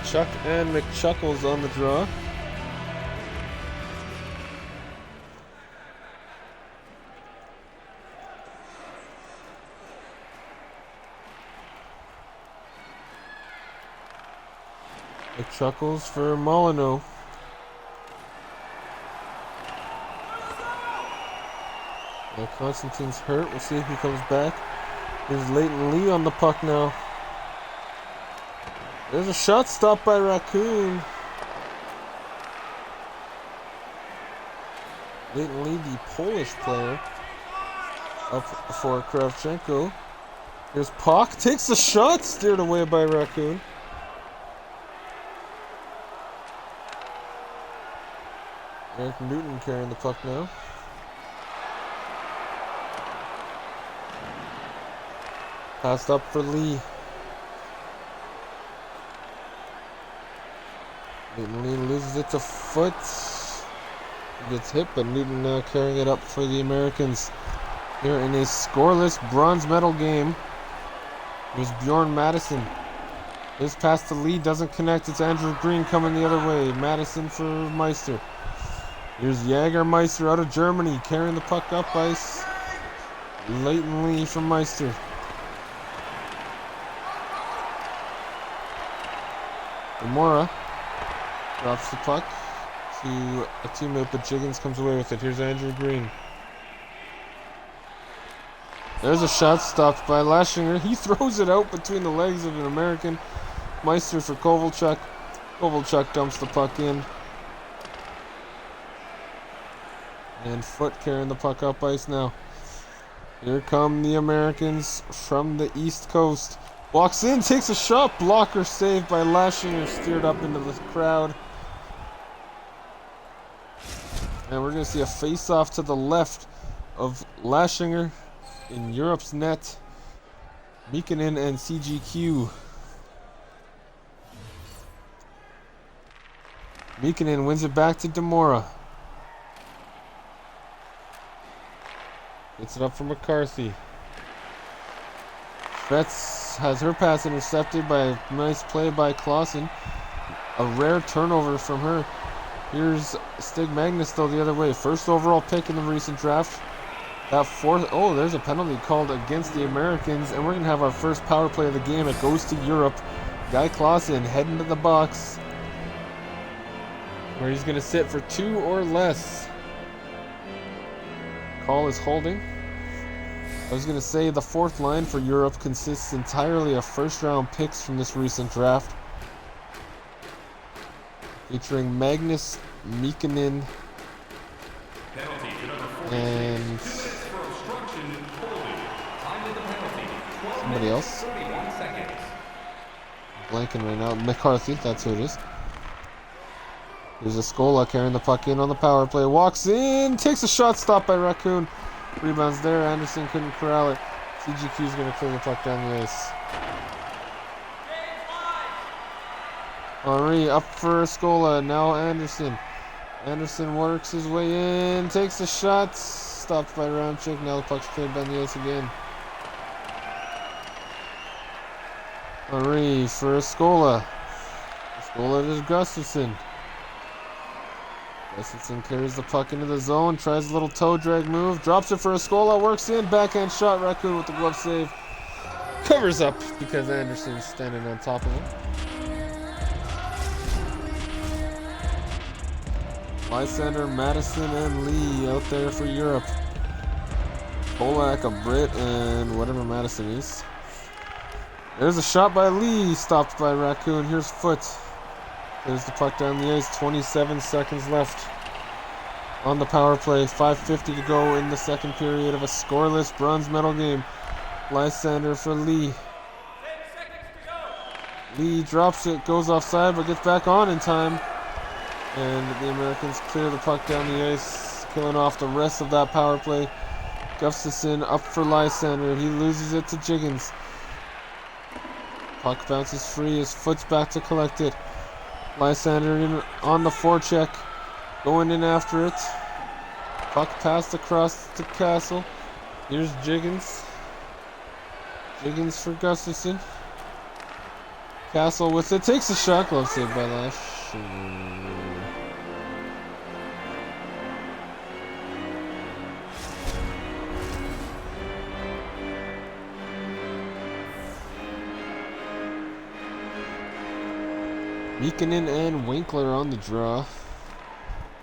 Chuck and McChuckles on the draw. McChuckles for Molyneux. Now Constantine's hurt. We'll see if he comes back. Here's Leighton Lee on the puck now. There's a shot stopped by Raccoon. Leighton Lee, the Polish player, up for Kravchenko. Here's Pock, takes the shot, steered away by Raccoon. Eric Newton carrying the puck now. Passed up for Lee. Newton loses it to Foot. He gets hit, but Newton now carrying it up for the Americans. Here in a scoreless bronze medal game. Here's Bjorn Madison. His pass to Lee doesn't connect. It's Andrew Green coming the other way. Madison for Meister. Here's Jagermeister out of Germany carrying the puck up ice. Leighton Lee from Meister. Gamora drops the puck to a teammate, but Jiggins comes away with it. Here's Andrew Green. There's a shot stopped by Lashinger. He throws it out between the legs of an American. Meister for Kovalchuk. Kovalchuk dumps the puck in. And Foot carrying the puck up ice now. Here come the Americans from the East Coast. Walks in, takes a shot. Blocker saved by Lashinger. Steered up into the crowd. And we're going to see a face-off to the left of Lashinger in Europe's net. Mikkonen and CGQ. Mikkonen wins it back to Demora. Gets it up for McCarthy. Schvetz has her pass intercepted by a nice play by Clausen. A rare turnover from her. Here's Stig Magnus though the other way. First overall pick in the recent draft. That fourth, oh, there's a penalty called against the Americans, and we're going to have our first power play of the game. It goes to Europe. Guy Clausen heading to the box, where he's going to sit for 2 or less. Call is holding. I was going to say the fourth line for Europe consists entirely of first-round picks from this recent draft, featuring Magnus Mikkonen and somebody else. Blanking right now. McCarthy, that's who it is. Here's Escola carrying the puck in on the power play. Walks in, takes a shot, stopped by Raccoon. Rebounds there. Anderson couldn't corral it. CGQ's going to clear the puck down the ice. Henri up for Escola. Now Anderson. Anderson works his way in, takes a shot, stopped by Ramczyk. Now the puck's cleared down the ice again. Henri for Escola. Escola to Gustafsson. Gustafsson carries the puck into the zone, tries a little toe drag move, drops it for Escola, works in, backhand shot. Raccoon with the glove save. Covers up because Anderson's standing on top of him. Lysander, Madison, and Lee out there for Europe. Polak, a Brit, and whatever Madison is. There's a shot by Lee, stopped by Raccoon. Here's Foot. There's the puck down the ice. 27 seconds left on the power play. 5:50 to go in the second period of a scoreless bronze medal game. Lysander for Lee. Lee drops it, goes offside, but gets back on in time. And the Americans clear the puck down the ice, killing off the rest of that power play. Gustafsson up for Lysander. He loses it to Jiggins. Puck bounces free. His Foot's back to collect it. Lysander in on the forecheck, going in after it. Puck passed across to Castle. Here's Jiggins. Jiggins for Gustafsson. Castle with it, takes a shot. Glove saved by Lash. Mikkonen and Winkler on the draw.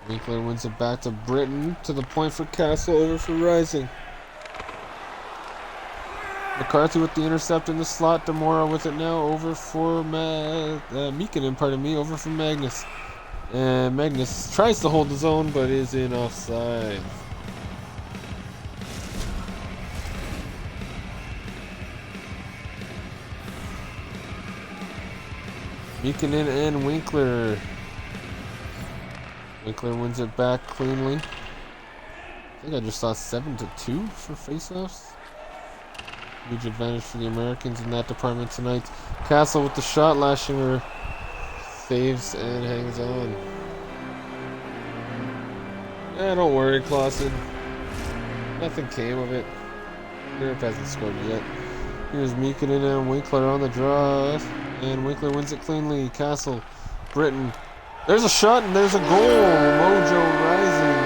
Winkler wins it back to Britton, to the point for Castle, over for Rising. McCarthy with the intercept in the slot. Demora with it now, over for Mikkonen, over for Magnus. And Magnus tries to hold the zone, but is in offside. Mikkonen and Winkler. Winkler wins it back cleanly. I think I just saw 7-2 for faceoffs. Huge advantage for the Americans in that department tonight. Castle with the shot. Lashinger saves and hangs on. Don't worry, Clausen. Nothing came of it. Europe hasn't scored yet. Here's Mikkonen and Winkler on the draw. And Winkler wins it cleanly. Castle, Britton. There's a shot and there's a goal. Mojo Rising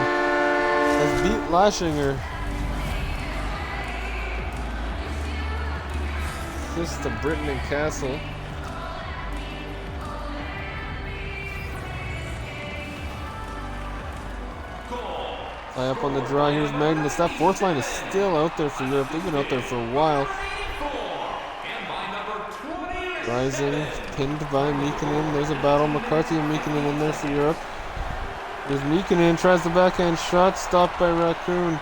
has beat Lashinger. Assist to Britton and Castle. High up on the draw. Here's Magnus. That fourth line is still out there for Europe. They've been out there for a while. Rising, pinned by Mikkonen. There's a battle. McCarthy and Mikkonen in there for Europe. There's Mikkonen, tries the backhand shot, stopped by Raccoon.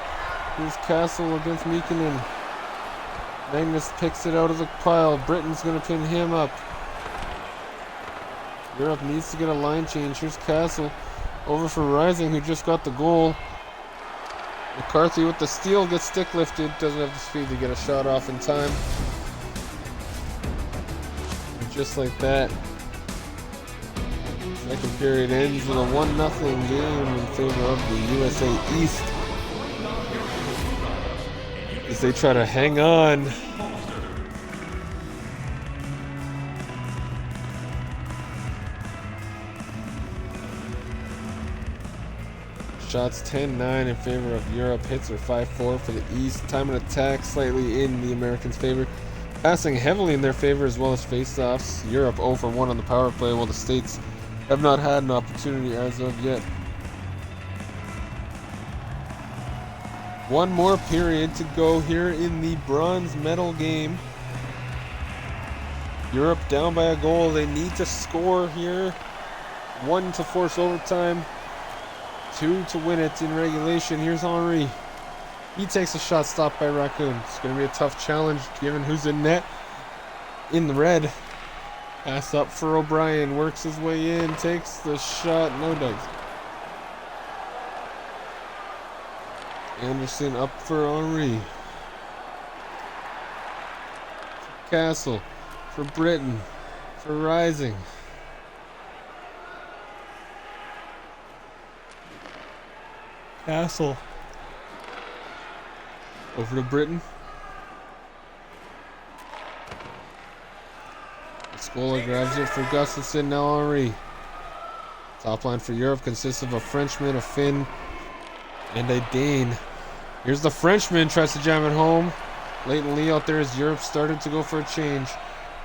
Here's Castle against Mikkonen. Magnus picks it out of the pile. Britton's going to pin him up. Europe needs to get a line change. Here's Castle over for Rising, who just got the goal. McCarthy with the steal, gets stick lifted. Doesn't have the speed to get a shot off in time. Just like that, second period ends with a 1-0 game in favor of the USA East as they try to hang on. Shots 10-9 in favor of Europe. Hits are 5-4 for the East. Time of attack slightly in the Americans' favor. Passing heavily in their favor as well as face-offs. Europe 0 for 1 on the power play, while the States have not had an opportunity as of yet. One more period to go here in the bronze medal game. Europe down by a goal. They need to score here. 1 to force overtime. 2 to win it in regulation. Here's Henry. He takes a shot stopped by Raccoon. It's going to be a tough challenge given who's in net. In the red. Pass up for O'Brien. Works his way in. Takes the shot. No dice. Anderson up for Henry. For Castle. For Britton. For Rising. Castle. Over to Britton. Scola grabs it for Gustafsson. Now Henry. Top line for Europe consists of a Frenchman, a Finn, and a Dane. Here's the Frenchman. Tries to jam it home. Leighton Lee out there as Europe started to go for a change.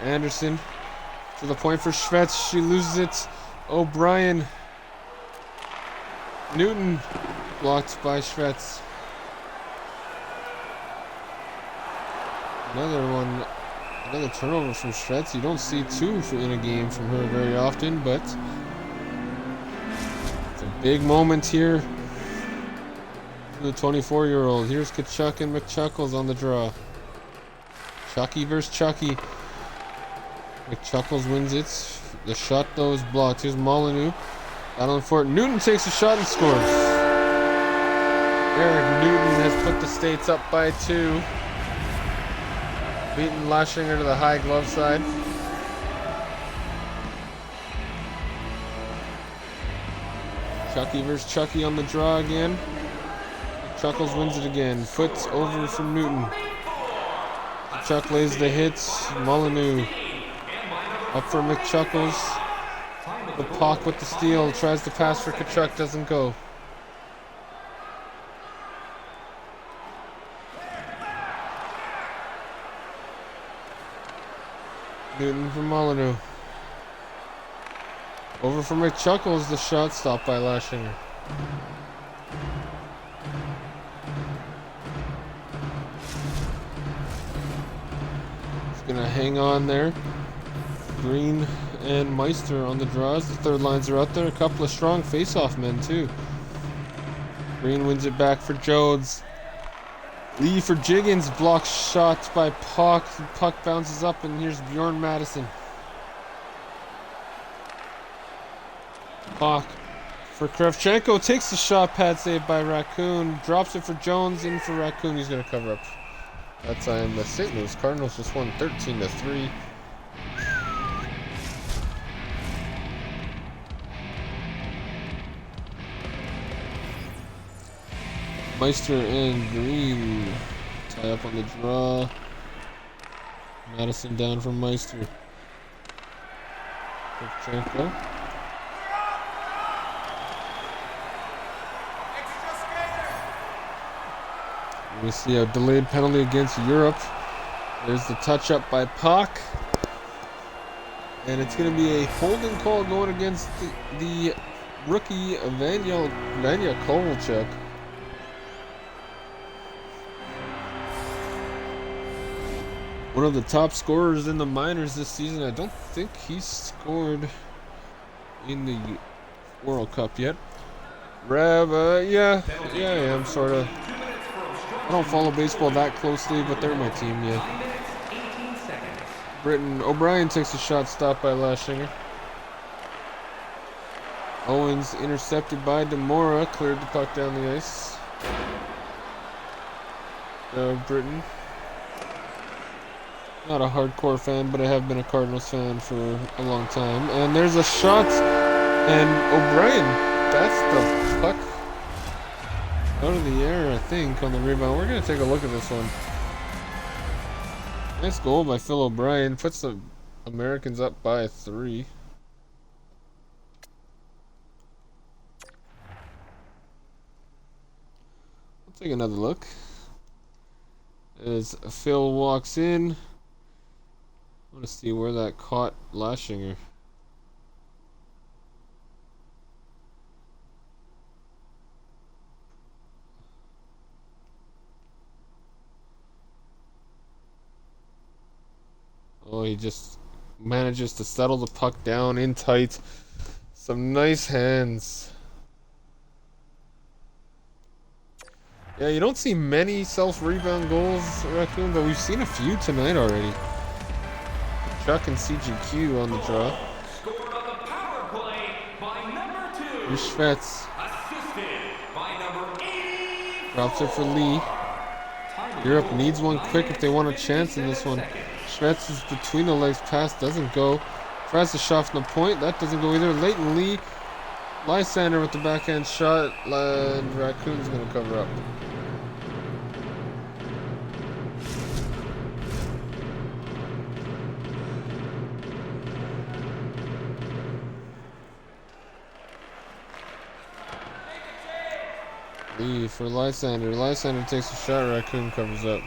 Anderson to the point for Schwetz. She loses it. O'Brien. Newton. Blocked by Schwetz. Another turnover from Schwetz. You don't see two in a game from her very often, but it's a big moment here for the 24-year-old. Here's Tkachuk and McChuckles on the draw. Chucky versus Chucky. McChuckles wins it. The shot, though, is blocked. Here's Molyneux. Battling for it. Newton takes a shot and scores. Eric Newton has put the States up by 2. Beating Lashinger to the high glove side. Chucky versus Chucky on the draw again. Chuckles wins it again. Foot over from Newton. Chuck lays the hits. Molyneux up for McChuckles. The puck with the steal. Tries to pass for Tkachuk. Doesn't go. Newton from Molyneux. Over for McChuckles. The shot stopped by Lashinger. He's gonna hang on there. Green and Meister on the draws. The third lines are out there. A couple of strong face-off men too. Green wins it back for Jodes. Lee for Jiggins, blocks shots by Puck. The puck bounces up, and here's Bjorn Madison. Puck for Kravchenko, takes the shot, pad saved by Raccoon. Drops it for Jones, in for Raccoon. He's going to cover up. That time the St. Louis Cardinals just won 13-3. Meister and Green tie up on the draw. Madison down from Meister. Kravchenko. We see a delayed penalty against Europe. There's the touch up by Puck. And it's going to be a holding call going against the rookie Vanya Kovalchuk. One of the top scorers in the minors this season. I don't think he's scored in the World Cup yet. Yeah, I am sort of. I don't follow baseball that closely, but they're my team, yeah. Britton. O'Brien takes a shot stopped by Lashinger. Owens intercepted by Demora, cleared the puck down the ice. Britton. Not a hardcore fan, but I have been a Cardinals fan for a long time. And there's a shot, and O'Brien, that's the puck out of the air, I think, on the rebound. We're going to take a look at this one. Nice goal by Phil O'Brien. Puts the Americans up by 3. We'll take another look. As Phil walks in. I want to see where that caught Lashinger. Oh, he just manages to settle the puck down in tight. Some nice hands. Yeah, you don't see many self-rebound goals, Raccoon, but we've seen a few tonight already. Chuck and CGQ on the draw. Scored on the power play by number 2. Here's Schvetz. Assisted by number 8. Drops it for Lee. Europe needs one quick if they want a chance in this one. Schvetz is between the legs. Pass doesn't go. Tries to shot from the point. That doesn't go either. Leighton Lee. Lysander with the backhand shot. And Raccoon's going to cover up. Lee for Lysander. Lysander takes a shot. Raccoon covers up.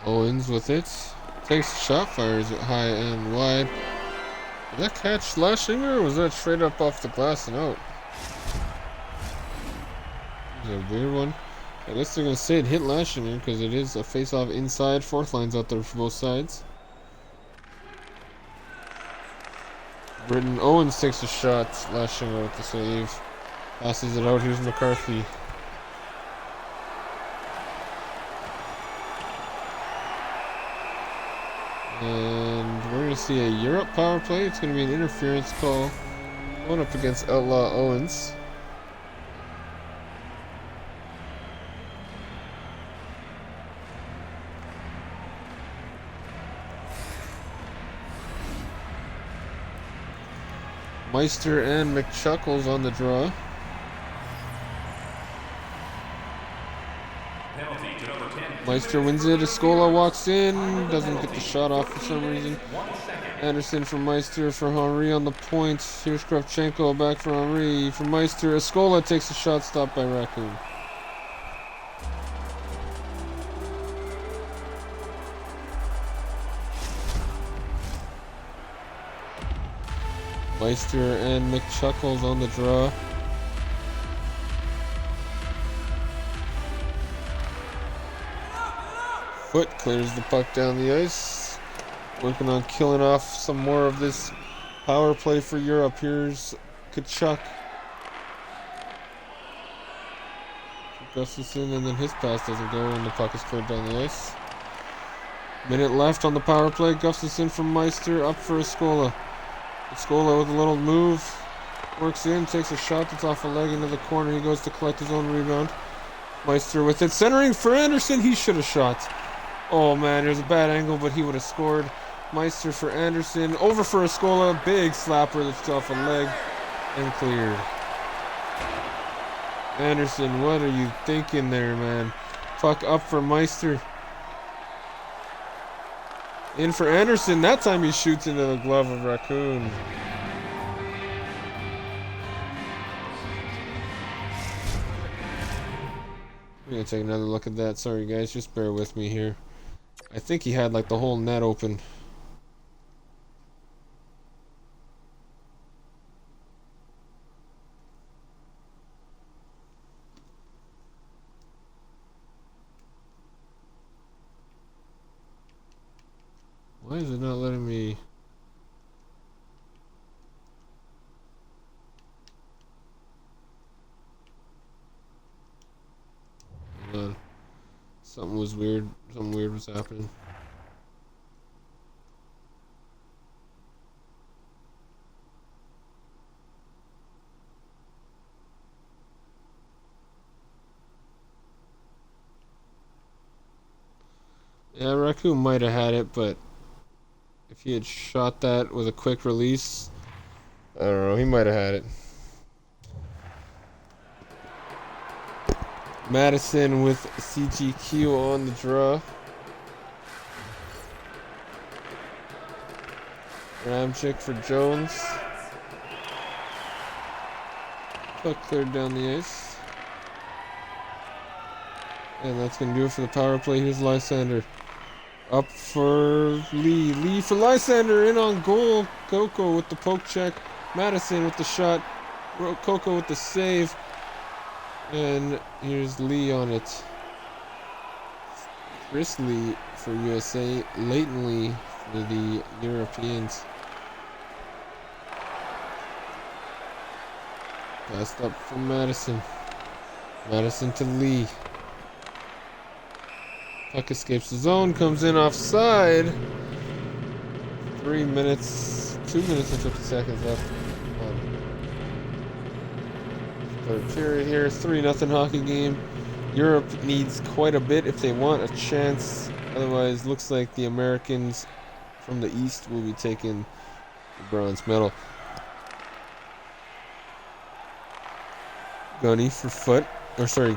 Owens with it. Takes a shot, fires it high and wide. Did that catch Lashinger, or was that straight up off the glass and out? It's a weird one. I guess they're going to say it hit Lashinger because it is a face-off inside. Fourth line's out there for both sides. Britton Owens takes a shot. Lashinger with the save. Passes it out. Here's McCarthy. And we're going to see a Europe power play. It's going to be an interference call going up against Outlaw Owens. Meister and McChuckles on the draw. Penalty to number 10. Meister wins it. Escola walks in. Doesn't get the shot off for some reason. Anderson for Meister for Henry on the point. Here's Kravchenko back for Henry. For Meister. Escola takes a shot stopped by Raccoon. Meister and McChuckles on the draw. Foot clears the puck down the ice. Working on killing off some more of this power play for Europe. Here's Tkachuk. Gustafson, and then his pass doesn't go and the puck is cleared down the ice. Minute left on the power play. Gustafson from Meister up for Escola. Escola with a little move. Works in, takes a shot that's off a leg into the corner. He goes to collect his own rebound. Meister with it. Centering for Anderson. He should have shot. Oh man, there's a bad angle, but he would have scored. Meister for Anderson. Over for Escola. Big slapper that's off a leg and cleared. Anderson, what are you thinking there, man? Puck up for Meister. In for Anderson. That time he shoots into the glove of Raccoon. We're gonna take another look at that. Sorry guys, just bear with me here. I think he had like the whole net open. Why is it not letting me? Hold on. Something was weird. Something weird was happening. Yeah, Raccoon might have had it, but if he had shot that with a quick release, I don't know, he might have had it. Madison with CGQ on the draw. Ramchick for Jones. Puck cleared down the ice. And that's going to do it for the power play. Here's Lysander. Up for Lee. Lee for Lysander. In on goal. Coco with the poke check. Madison with the shot. Coco with the save. And here's Lee on it. Chris Lee for USA. Leighton Lee for the Europeans. Passed up from Madison. Madison to Lee. Puck escapes the zone, comes in offside. 2 minutes and 50 seconds left. Third period here, 3-0 hockey game. Europe needs quite a bit if they want a chance. Otherwise, looks like the Americans from the East will be taking the bronze medal. Gunny for Foot,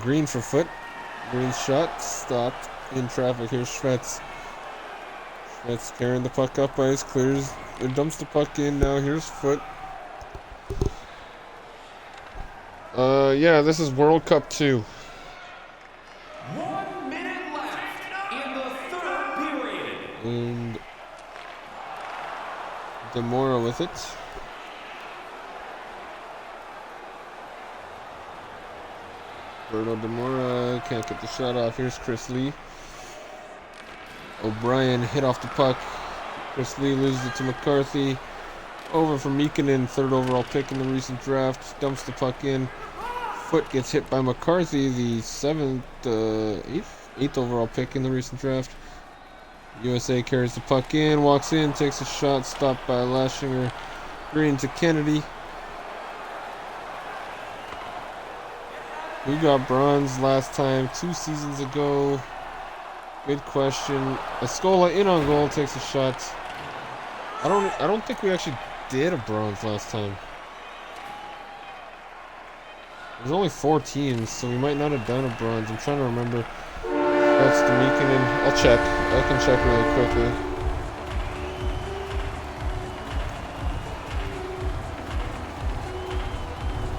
Green for Foot. Green's shot stopped in traffic. Here's Schwetz. Schwetz carrying the puck up ice, clears, or dumps the puck in. Now here's Foot. Yeah, this is World Cup 2. 1 minute left in the third period. And Demora with it. Berto Demora can't get the shot off. Here's Chris Lee. O'Brien hit off the puck. Chris Lee loses it to McCarthy. Over for Meekinen, 3rd overall pick in the recent draft. Dumps the puck in. Foot gets hit by McCarthy, the 8th overall pick in the recent draft. USA carries the puck in, walks in, takes a shot, stopped by Lashinger. Green to Kennedy. We got bronze last time, 2 seasons ago. Good question. Escola in on goal, takes a shot. I don't think we actually did a bronze last time. There's only 4 teams, so we might not have done a bronze. I'm trying to remember. That's Demikinen. I'll check. I can check really quickly.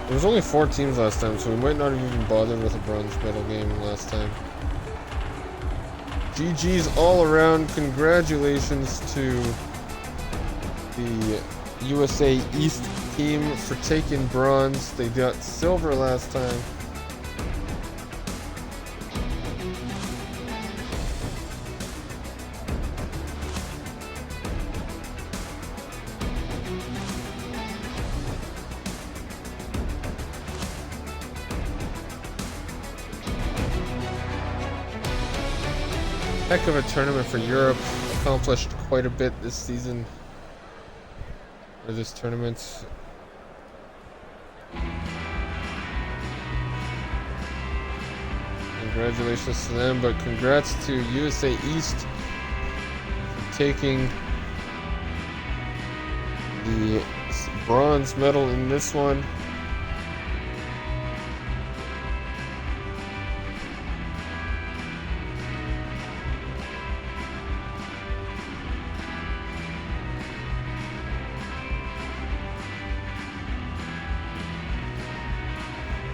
There was only 4 teams last time, so we might not have even bothered with a bronze medal game last time. GG's all around. Congratulations to the USA East team for taking bronze. They got silver last time. Heck of a tournament for Europe. Accomplished quite a bit this season. Or this tournament. Congratulations to them, but congrats to USA East for taking the bronze medal in this one.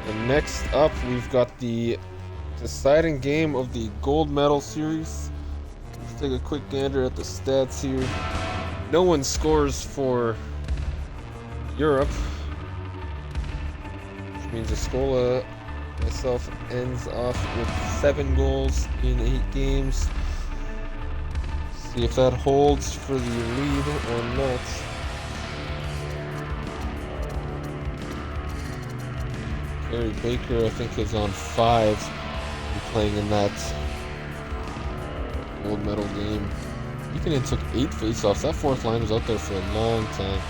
And next up, we've got the deciding game of the gold medal series. Let's take a quick gander at the stats here. No one scores for Europe, which means Escola, myself, ends off with 7 goals in 8 games. See if that holds for the lead or not. Gary Baker, I think, is on 5 and playing in that gold medal game. Buchanan took 8 faceoffs. That 4th line was out there for a long time.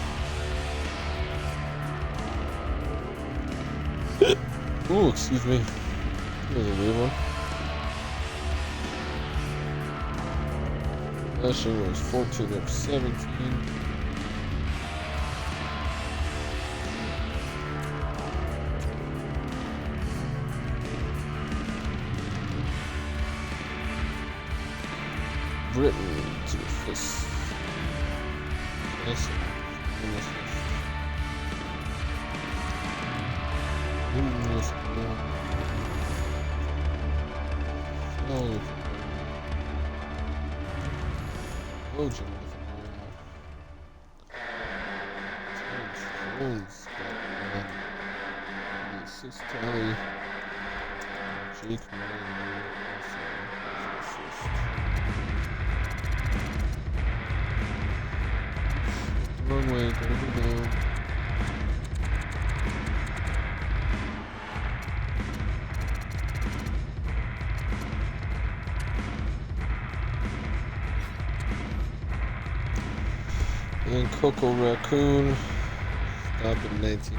Ooh, excuse me. That was a weird one. Lashinger was 14 of 17. Britain to the fist. Yes. Finally. Oh, Jonathan. Jones. The assist tally. Jake Miller also has an assist. Wrong way, gotta go down. And Coco Raccoon, stop at 19.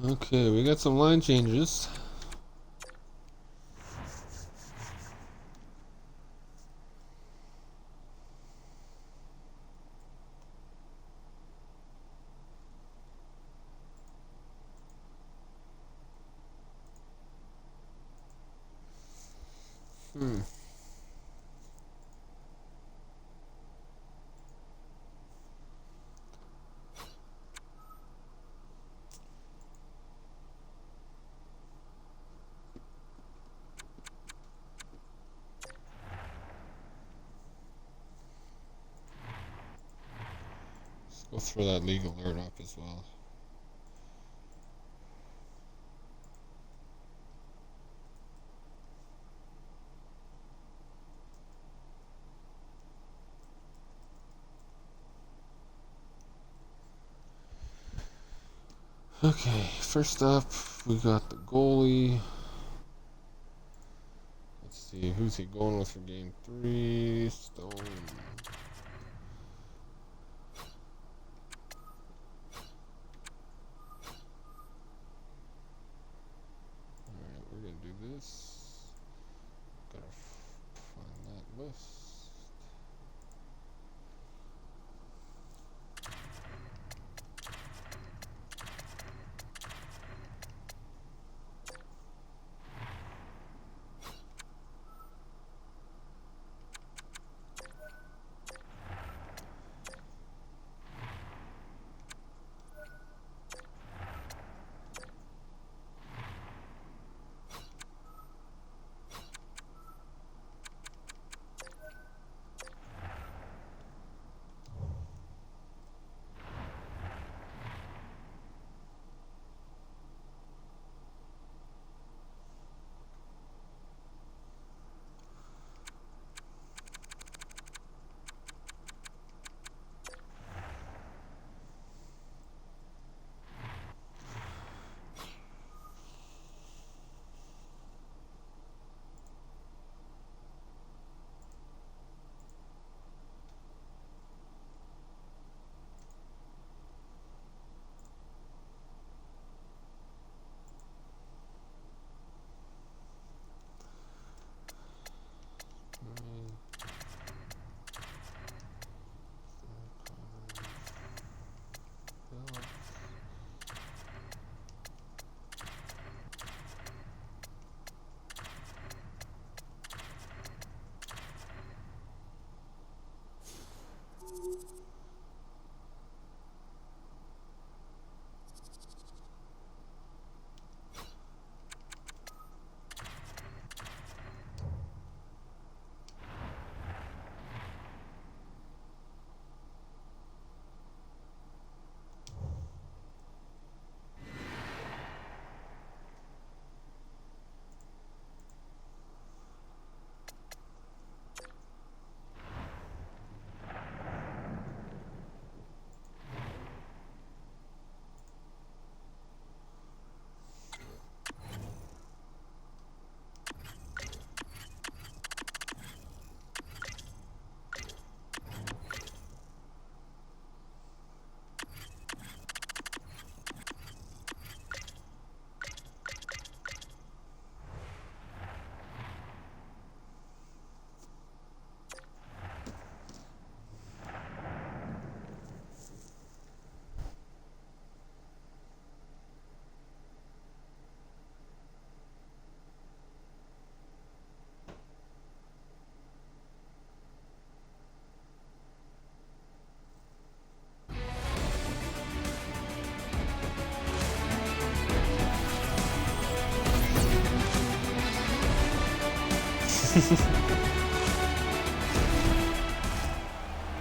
Okay, we got some line changes. We'll throw that league alert up as well. Okay, first up, we got the goalie. Let's see, who's he going with for game 3? Stone. Alright, we're gonna do this. Gotta find that list.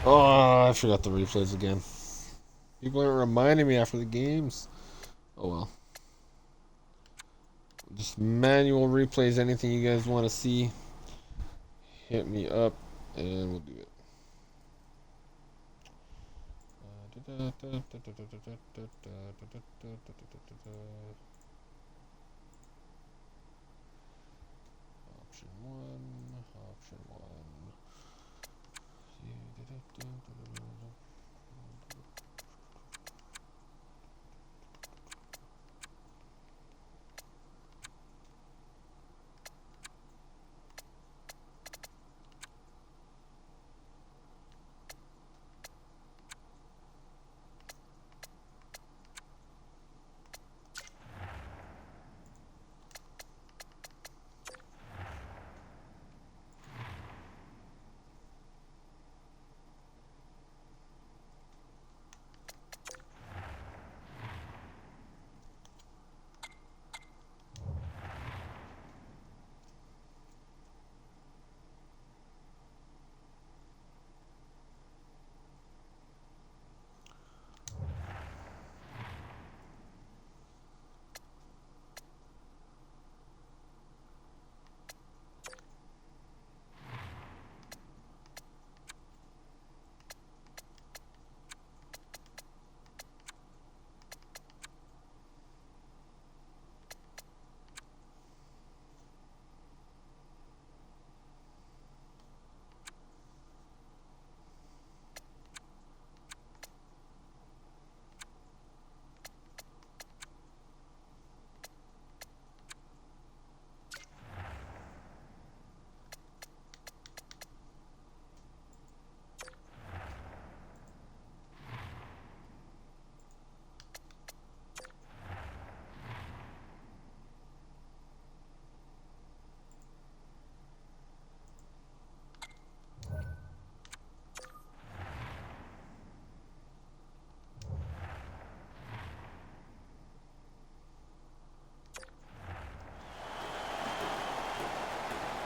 Oh, I forgot the replays again. People aren't reminding me after the games. Oh well. Just manual replays, anything you guys want to see, hit me up and we'll do it. Option one, option one.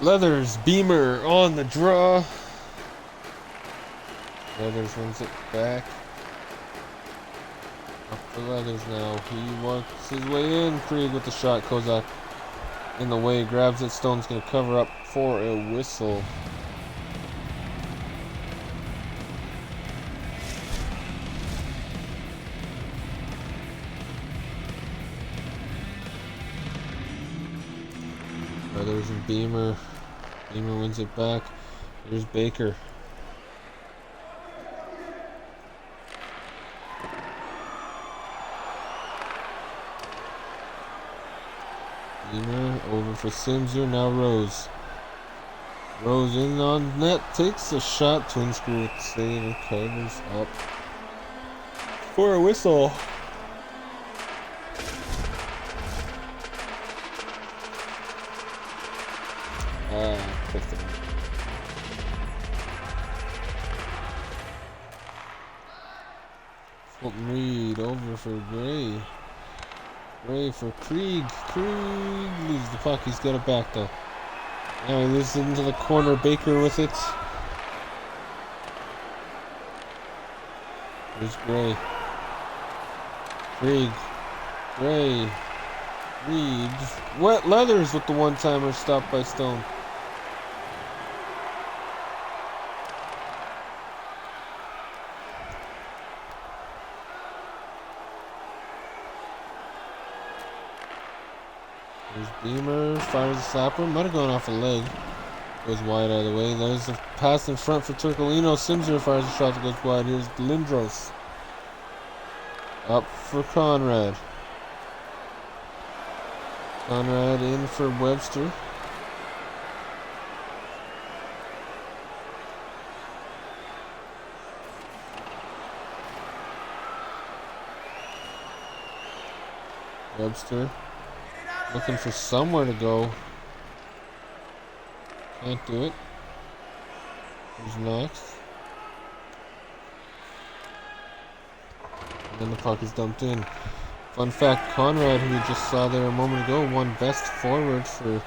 Leathers, Beamer on the draw. Leathers wins it back. Up for Leathers now. He works his way in. Krieg with the shot. Kozak in the way. Grabs it. Stone's going to cover up for a whistle. Leathers and Beamer. Beamer wins it back. Here's Baker. Beamer over for Simser. Now Rose. Rose in on net. Takes a shot. Twin screw with the save and covers up for a whistle. Clicked it. Fulton Reed over for Gray. Gray for Krieg. Krieg loses the puck. He's got it back though. Now he loses it into the corner. Baker with it. Here's Gray. Krieg. Gray. Reed. Wet Leathers with the one-timer stopped by Stone. There's Beamer, fires a slapper, might have gone off a leg. Goes wide out of the way. There's a pass in front for Turcolino. Simser fires a shot that goes wide. Here's Lindros. Up for Conrad. Conrad in for Webster. Webster looking for somewhere to go. Can't do it. Who's next? And then the puck is dumped in. Fun fact, Conrad, who we just saw there a moment ago, won best forward for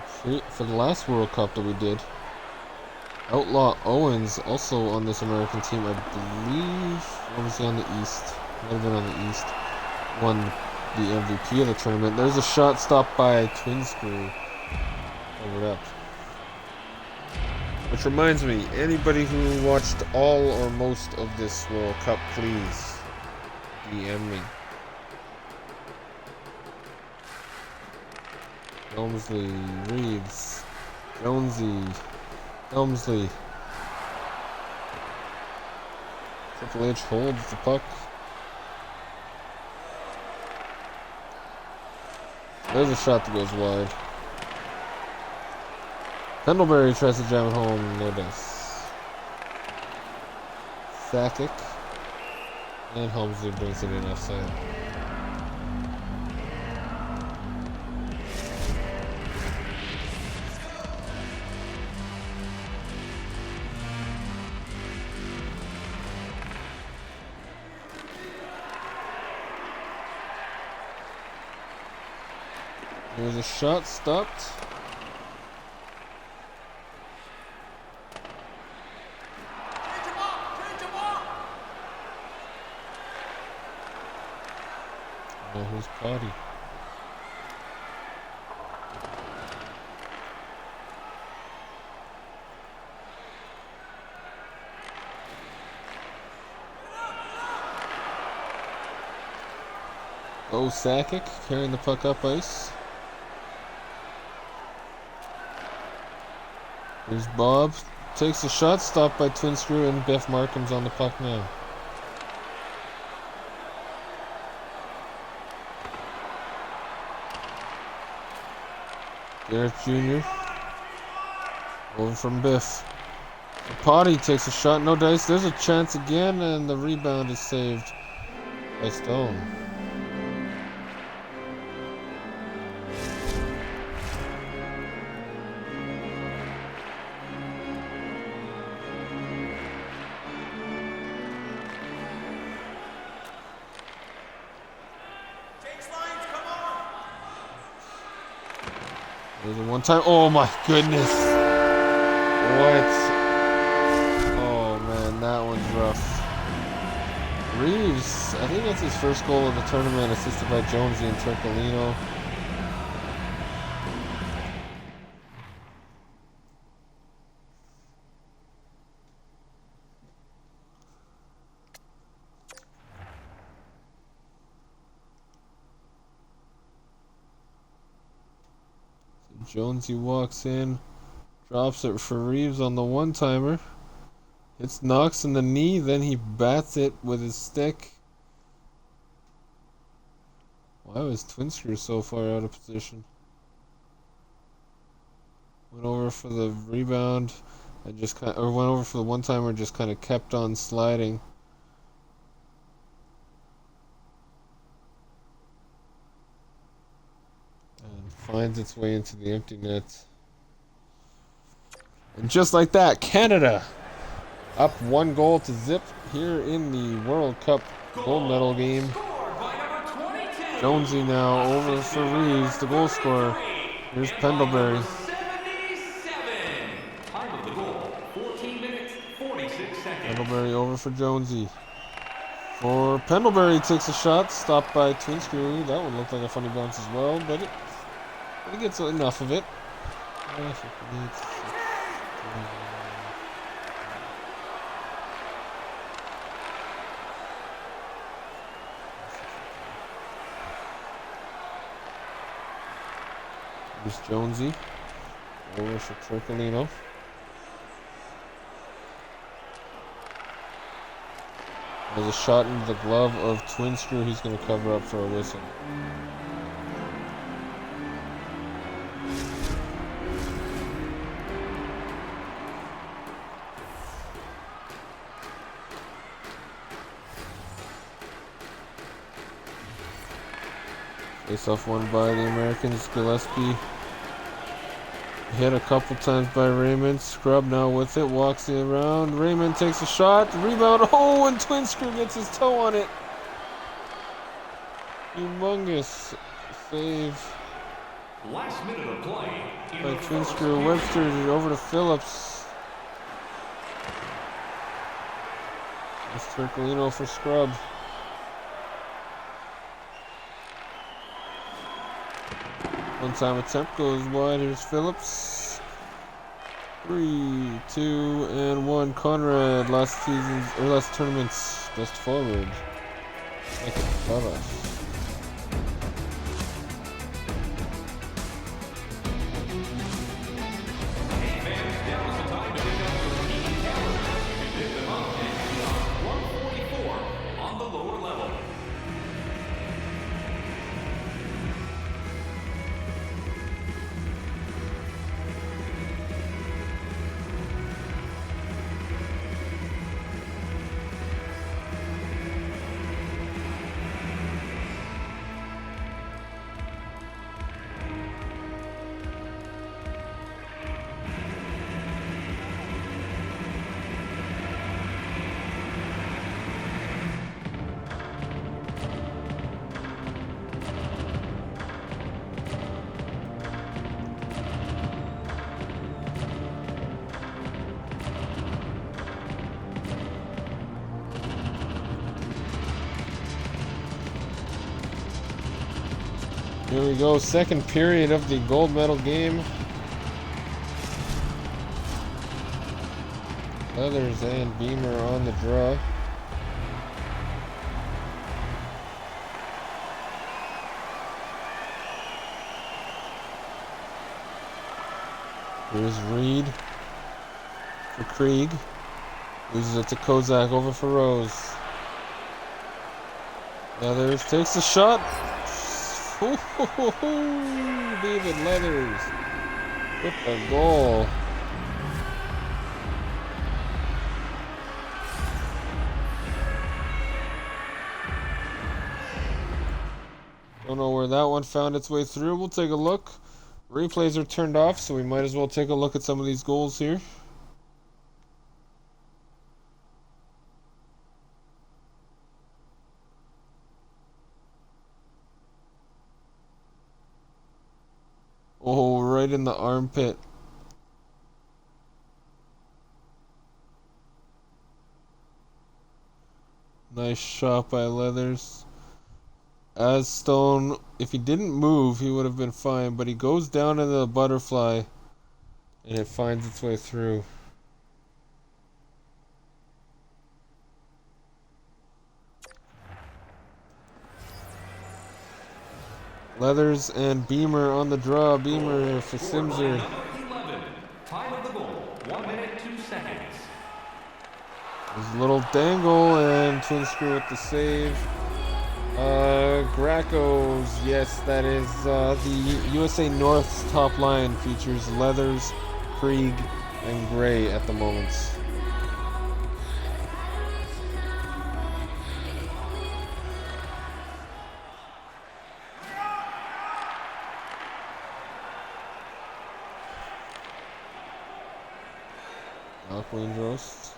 For the last World Cup that we did, Outlaw Owens, also on this American team, I believe, what was he on the East? Might have been on the East. Won the MVP of the tournament. There's a shot stopped by Twin Screw. Covered up. Which reminds me, anybody who watched all or most of this World Cup, please DM me. Helmsley, Reeves, Jonesy, Helmsley. Triple H holds the puck. There's a shot that goes wide. Pendlebury tries to jam it home, no dice. Sakic. And Helmsley brings it in offside. There's a shot stopped. Oh, who's Potty? Oh, Sakic carrying the puck up ice. Here's Bob. Takes a shot, stopped by Twin Screw, and Biff Markham's on the puck now. Garrett Jr. Over from Biff. Potty takes a shot, no dice. There's a chance again, and the rebound is saved by Stone. There's a one-time. Oh my goodness! What? Oh man, that one's rough. Reeves, I think that's his first goal of the tournament, assisted by Jonesy and Turcolino. Jonesy walks in, drops it for Reeves on the one-timer. Hits Knox in the knee, then he bats it with his stick. Why was Twin Screw so far out of position? Went over for the rebound and just went over for the one-timer, just kind of kept on sliding. Finds its way into the empty net. And just like that, Canada up 1-0 here in the World Cup gold medal game. Jonesy now over for Reeves, the goal scorer. Here's Pendlebury. Pendlebury over for Jonesy. For Pendlebury takes a shot, stopped by Twin Screw. That one looked like a funny bounce as well, but he gets enough of it. Here's Jonesy. Over for Turcolino. There's a shot into the glove of Twin Screw. He's going to cover up for a whistle. Face-off won by the Americans. Gillespie hit a couple times by Raymond. Scrub now with it, walks it around. Raymond takes a shot, rebound. Oh, and Twin Screw gets his toe on it. Humongous save. Last minute of play. By twin screw. Webster over to Phillips. It's Turcolino for scrub. One-time attempt goes wide. Here's Phillips. 3, 2, and 1. Conrad, last tournament's best forward. Make it Baba. Here we go, second period of the gold medal game. Leathers and Beamer on the draw. Here's Reed for Krieg. Loses it to Kozak, over for Rose. Leathers takes the shot. David Leathers with the goal. Don't know where that one found its way through. We'll take a look. Replays are turned off, so we might as well take a look at some of these goals here. Oh, right in the armpit. Nice shot by Leathers. As Stone, if he didn't move, he would have been fine, but he goes down into the butterfly and it finds its way through. Leathers and Beamer on the draw. Beamer for Simser. Time of the goal, 1 minute 2 seconds. There's a little dangle and twin screw with the save. Gracos, yes, that is the USA North's top line features Leathers, Krieg, and Gray at the moment. Queen's roast.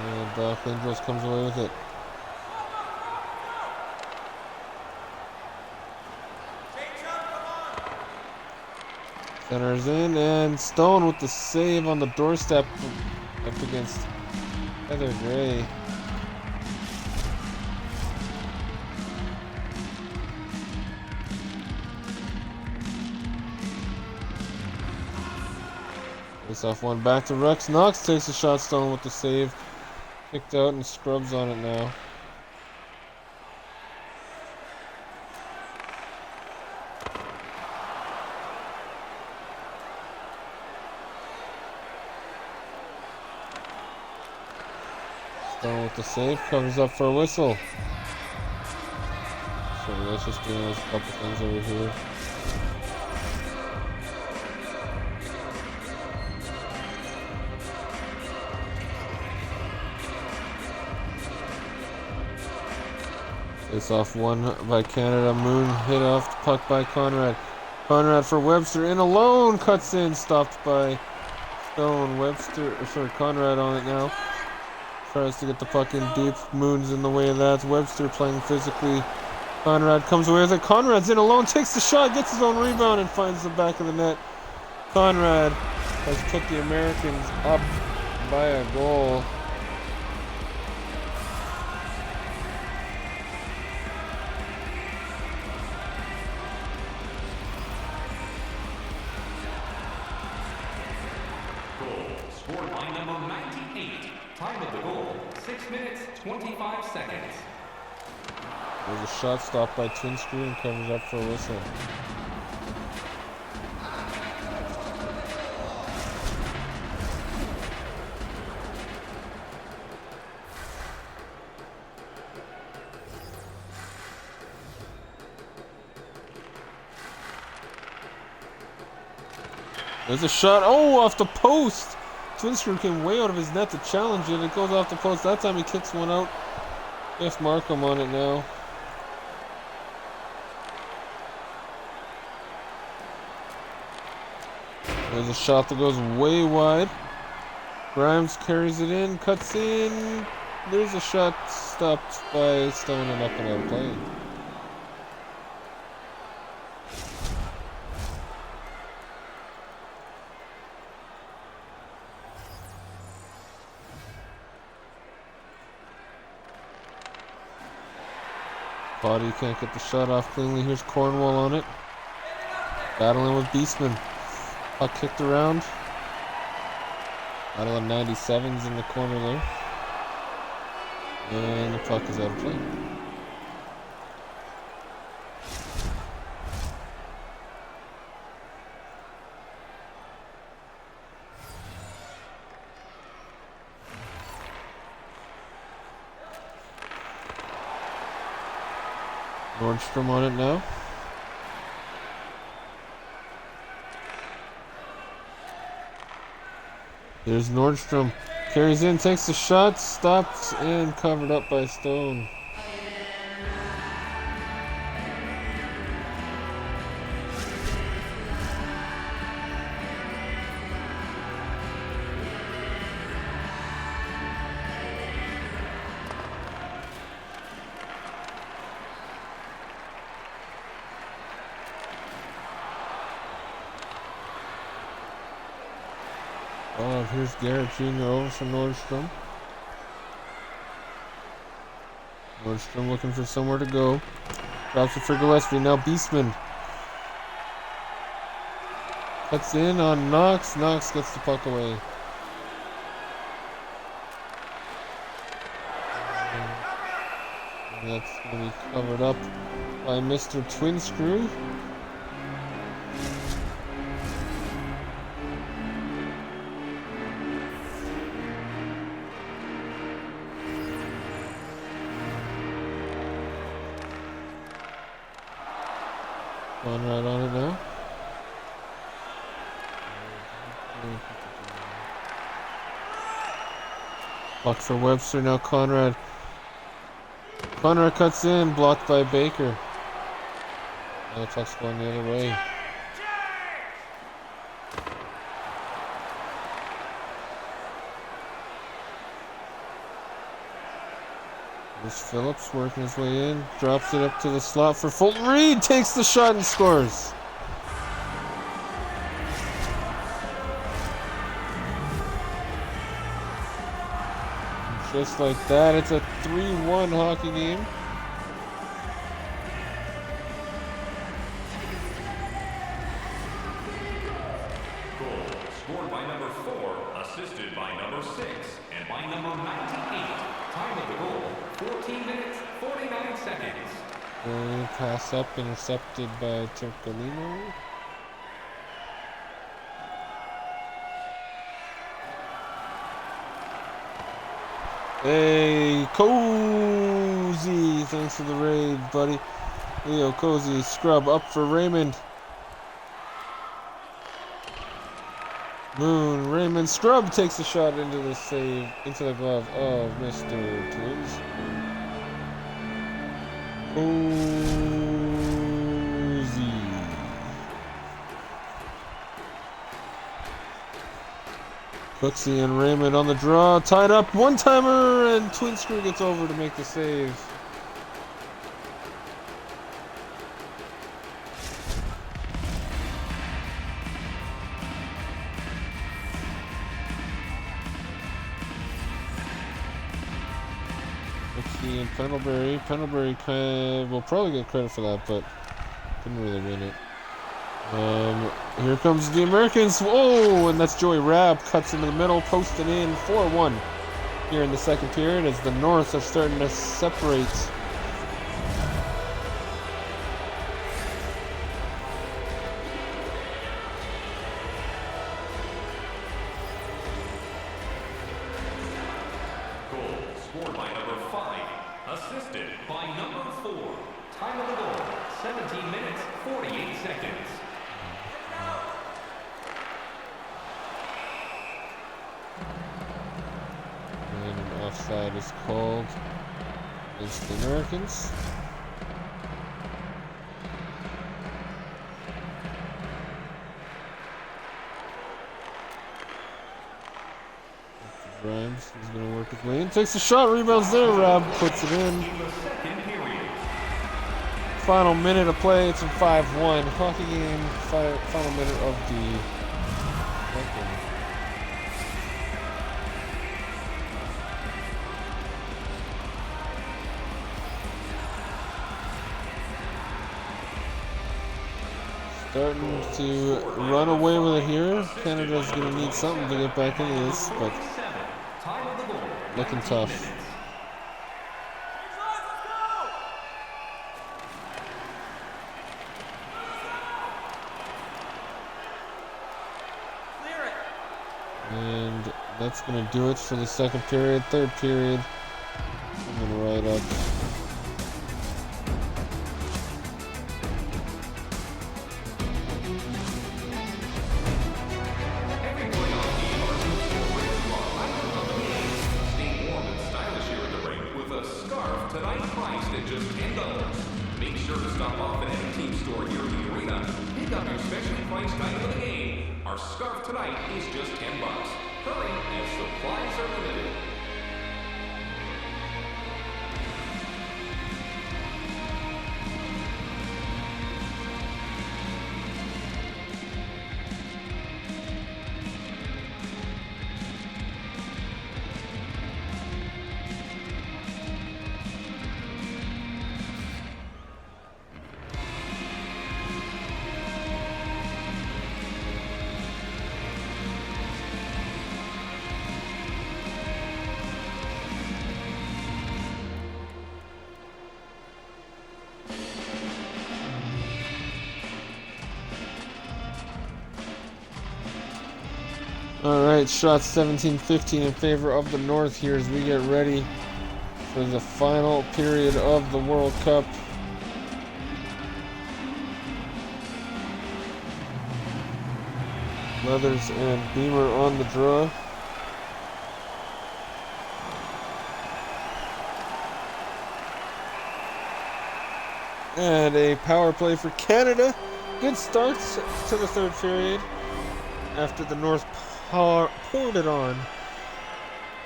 And Queen's roast comes away with it. Centers in, and Stone with the save on the doorstep up against Heather Gray. Face off one back to Rex. Knox takes a shot. Stone with the save. Kicked out and scrubs on it now. Stone with the save. Covers up for a whistle. So let's just do a couple things over here. Face off one by Canada. Moon hit off the puck by Conrad. Conrad for Webster in alone. Cuts in. Stopped by Stone, Webster, or sorry, Conrad on it now. Tries to get the puck in deep. Moon's in the way of that. Webster playing physically. Conrad comes away with it. Conrad's in alone, takes the shot, gets his own rebound, and finds the back of the net. Conrad has put the Americans up by a goal. Scored by number 98. Time of the goal, 6 minutes, 25 seconds. There's a shot stopped by Twin Screw and covers up for a whistle. There's a shot. Oh, off the post. Twin Screw came way out of his net to challenge it. It goes off the post. That time he kicks one out. Jeff Markham on it now. There's a shot that goes way wide. Grimes carries it in, cuts in. There's a shot stopped by Stone and up and out of play. Body can't get the shot off cleanly. Here's Cornwall on it. Battling with Beastman. Puck kicked around. Battle of 97's in the corner there. And the puck is out of play. Nordstrom on it now. There's Nordstrom. Carries in, takes the shot, stopped, and covered up by Stone. Oh, here's Garrett Jr. over for Nordstrom. Nordstrom looking for somewhere to go. Drops it for Gillespie. Now Beastman. Cuts in on Knox. Knox gets the puck away. And that's going to be covered up by Mr. Twin Screw. Conrad on it now. Puck for Webster, now Conrad. Conrad cuts in, blocked by Baker. Now the puck's going the other way. There's Phillips working his way in, drops it up to the slot for Fulton. Reed takes the shot and scores. And just like that, it's a 3-1 hockey game. Goal scored by number 4, assisted by number 6, and by number 98. Time of the goal, 14 minutes, 49 seconds. Pass up, intercepted by Turcolino. Hey, Cozy, thanks for the raid, buddy. Leo Cozy, scrub up for Raymond. Moon, Raymond, scrub takes a shot into the save, into the glove of Mr. Twins. Cozy. Cooksey and Raymond on the draw, tied up, one-timer, and Twin Screw gets over to make the save. Cooksey and Pendlebury. Pendlebury will probably get credit for that, but couldn't really win it. Here comes the Americans. Oh, and that's Joey Rabb. Cuts into the middle, posted in 4-1 here in the second period as the North are starting to separate. Goal scored by number 5, assisted by number 4. Time of the goal, 17 minutes, 48 seconds. And an offside is called against the Americans. Grimes is going to work his way in. Takes a shot, rebounds there. Rob puts it in. Final minute of play. It's a 5-1 hockey game. Final minute of the second. Starting to run away with it here. Canada's going to need something to get back into this, but looking tough. And that's going to do it for the second period. Third period, I'm going to write up. Our scarf tonight is just $10. Hurry, as supplies are limited. Alright, shots 17-15 in favor of the North here as we get ready for the final period of the World Cup. Leathers and Beamer on the draw. And a power play for Canada. Good start to the third period after the North poured it on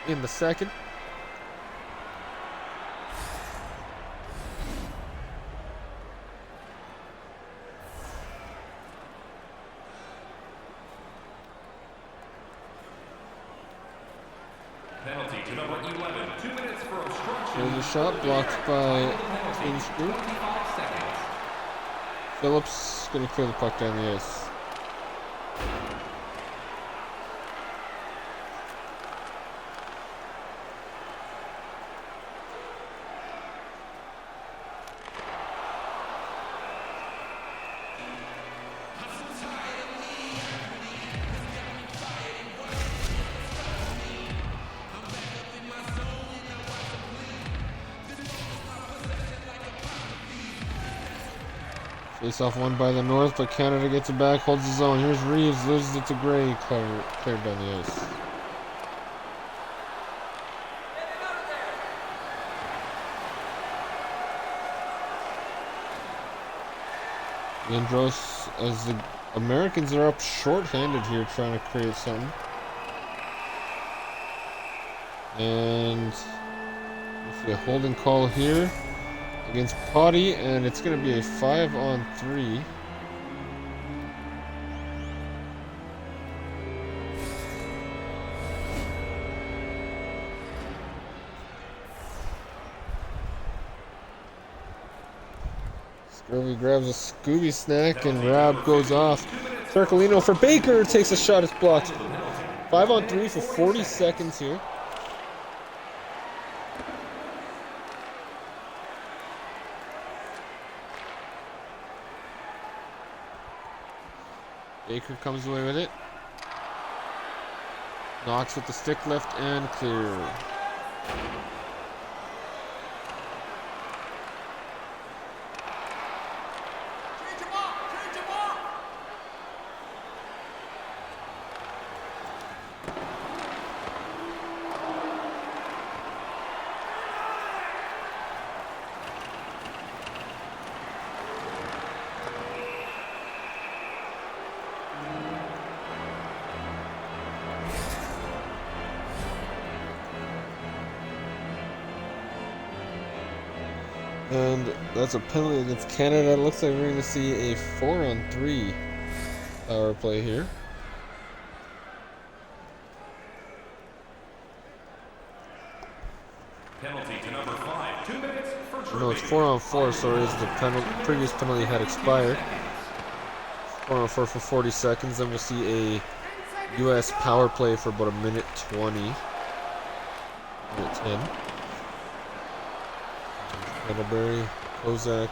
in the second. Penalty to number 11. 2 minutes for obstruction. There's a shot blocked by Twin Screw. Phillips going to clear the puck down the ice. Face off won by the North, but Canada gets it back, holds his own. Here's Reeves, loses it to Gray, cleared down the ice. Andros, as the Americans are up short-handed here trying to create something. And we see a holding call here against Potty, and it's going to be a 5-on-3. Scurvy grabs a Scooby snack and Rab goes off. Circolino for Baker, takes a shot, it's blocked. 5-on-3 for 40 seconds here. Baker comes away with it. Knox with the stick left and clear. And that's a penalty against Canada. It looks like we're going to see a 4-on-3 power play here. Penalty to number 5. 2 minutes for No, it's 4-on-4, so it is the previous penalty had expired. 4-on-4 for 40 seconds. Then we'll see a U.S. power play for about 1:20. Minute 10. Middlebury, Kozak,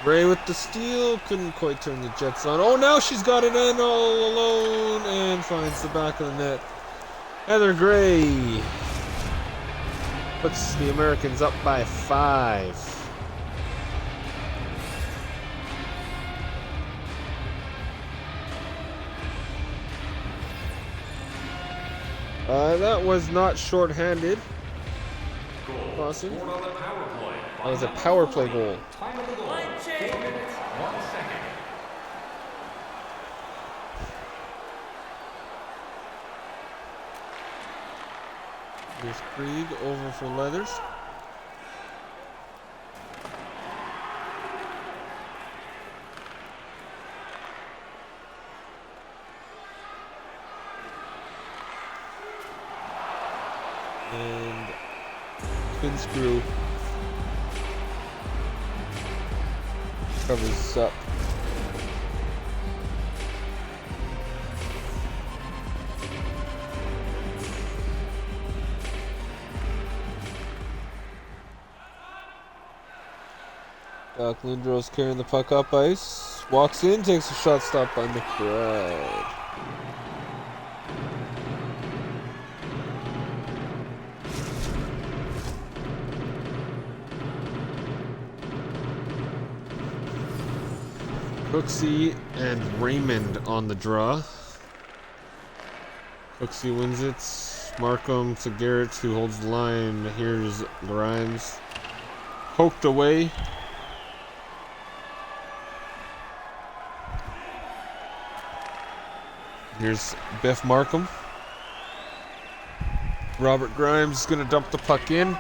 Gray with the steal, couldn't quite turn the Jets on. Oh, now she's got it in all alone and finds the back of the net. Heather Gray puts the Americans up by 5. That was not shorthanded. Crossing. That was a power play goal. Time of the goal, 4 minutes, 1 second. Here's Krieg over for Leathers. And Twin Screw covers up. Doc Lindros carrying the puck up ice. Walks in, takes a shot stopped by McBride. Cooksey and Raymond on the draw. Cooksey wins it. Markham to Garrett, who holds the line. Here's Grimes. Poked away. Here's Biff Markham. Robert Grimes is going to dump the puck in.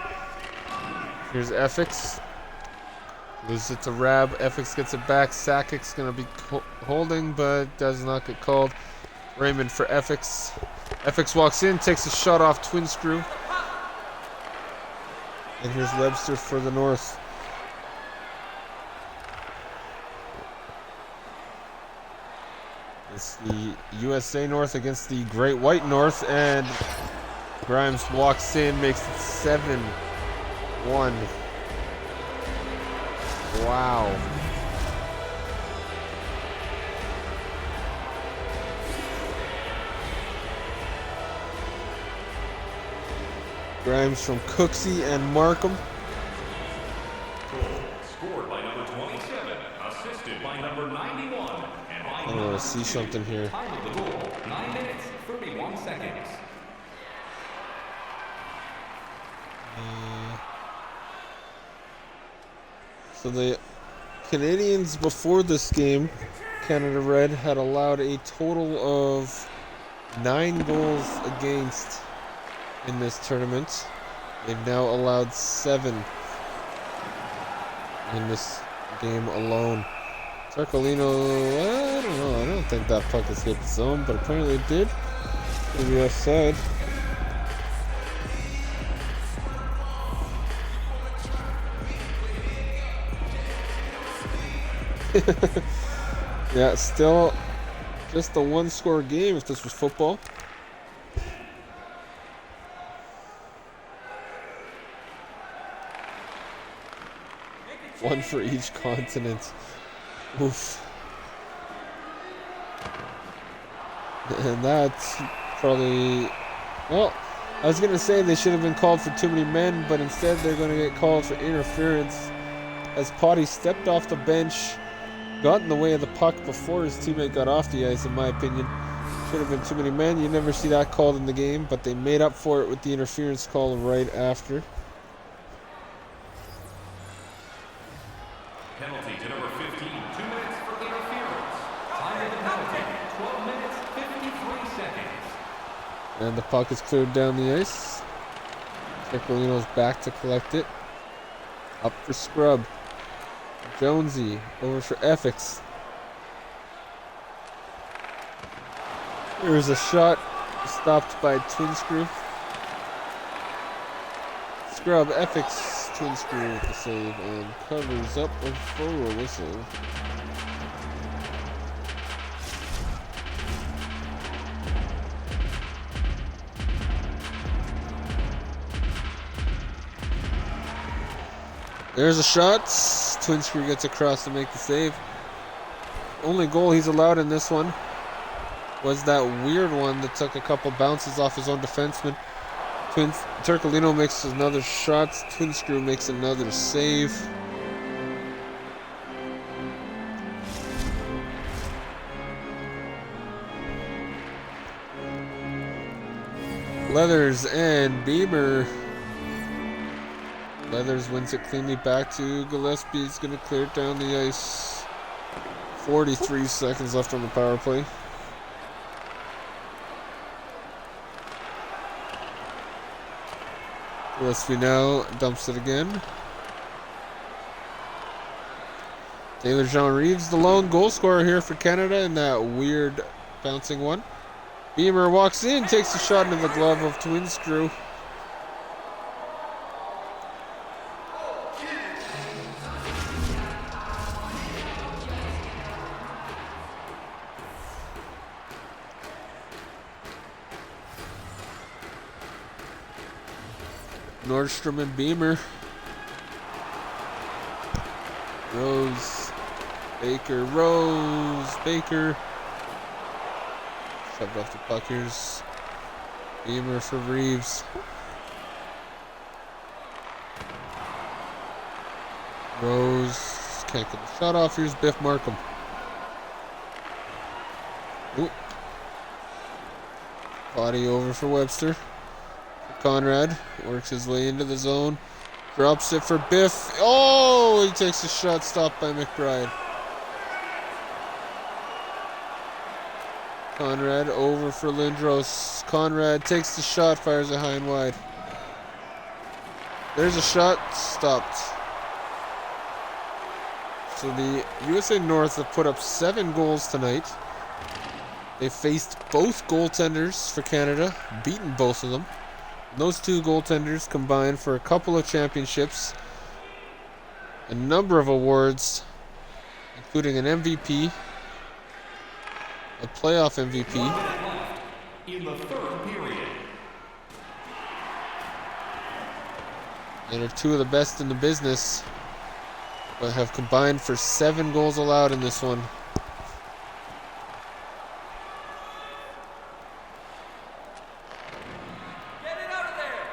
Here's Effix. Loses it to Rab. Effix gets it back. Sakic's going to be holding, but does not get called. Raymond for Effix. Effix walks in, takes a shot off Twin Screw. And here's Webster for the North. It's the USA North against the Great White North, and Grimes walks in, makes it 7-1. Wow. Grimes from Cooksey and Markham. Scored by number 27, assisted by number 91. I want to see something here. Time of the goal, 9 minutes, 31 seconds. So the Canadians before this game, Canada Red, had allowed a total of 9 goals against in this tournament. They've now allowed 7 in this game alone. Turcolino, I don't know. I don't think that puck has hit the zone, but apparently it did. Maybe offside. Yeah, still just a 1-score game if this was football. One for each continent. Oof. And that's probably... Well, I was going to say they should have been called for too many men, but instead they're going to get called for interference as Potty stepped off the bench, got in the way of the puck before his teammate got off the ice, in my opinion. Should have been too many men. You never see that called in the game, but they made up for it with the interference call right after. Penalty to number 15, 2 minutes for interference. Time of the penalty, 12 minutes, 53 seconds. And the puck is cleared down the ice. Turcolino's back to collect it. Up for Scrub. Jonesy over for Effix. There's a shot stopped by Twin Screw. Scrub, Effix, Twin Screw with the save and covers up for a whistle. There's a shot. Twin Screw gets across to make the save. Only goal he's allowed in this one was that weird one that took a couple bounces off his own defenseman. Turcolino makes another shot. Twin Screw makes another save. Leathers and Beamer. Leathers wins it cleanly back to Gillespie. He's going to clear it down the ice. 43 seconds left on the power play. Gillespie now dumps it again. Taylor Jean Reeves, the lone goal scorer here for Canada in that weird bouncing one. Beamer walks in, takes a shot into the glove of Twin Screw. Nordstrom and Beamer. Rose, Baker, Rose, Baker. Shoved off the puck. Here's Beamer for Reeves. Rose can't get the shot off. Here's Biff Markham. Ooh. Body over for Webster. Conrad works his way into the zone, drops it for Biff. Oh, he takes a shot stopped by McBride. Conrad over for Lindros. Conrad takes the shot, fires it high and wide. There's a shot, stopped. So the USA North have put up 7 goals tonight. They faced both goaltenders for Canada, beaten both of them. Those 2 goaltenders combined for a couple of championships, a number of awards, including an MVP, a playoff MVP. In the third period. And are 2 of the best in the business, but have combined for 7 goals allowed in this one. Get it out of there!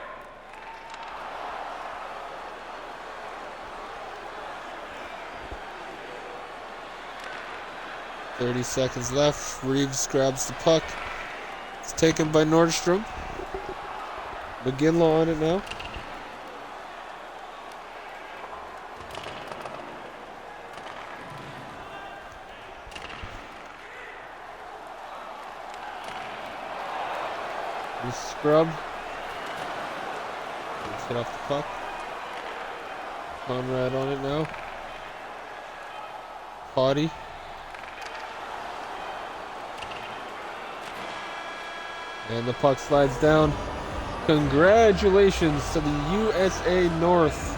30 seconds left. Reeves grabs the puck. It's taken by Nordstrom. McGinley on it now. Here's Scrub. hit off the puck. Conrad on it now. Potty. And the puck slides down. Congratulations to the USA North,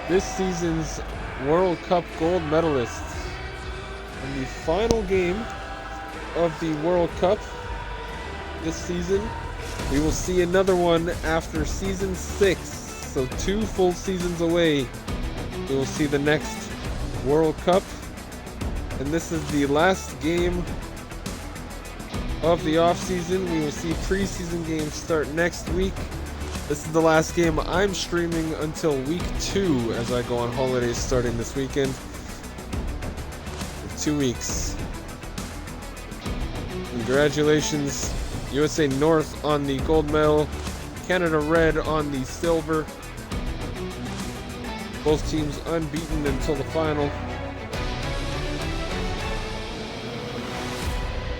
this season's World Cup gold medalists. In the final game of the World Cup this season, we will see another one after season 6. So 2 full seasons away, we will see the next World Cup. And this is the last game of the off season. We will see preseason games start next week. This is the last game I'm streaming until week 2 as I go on holidays starting this weekend. For 2 weeks. Congratulations, USA North on the gold medal, Canada Red on the silver. Both teams unbeaten until the final.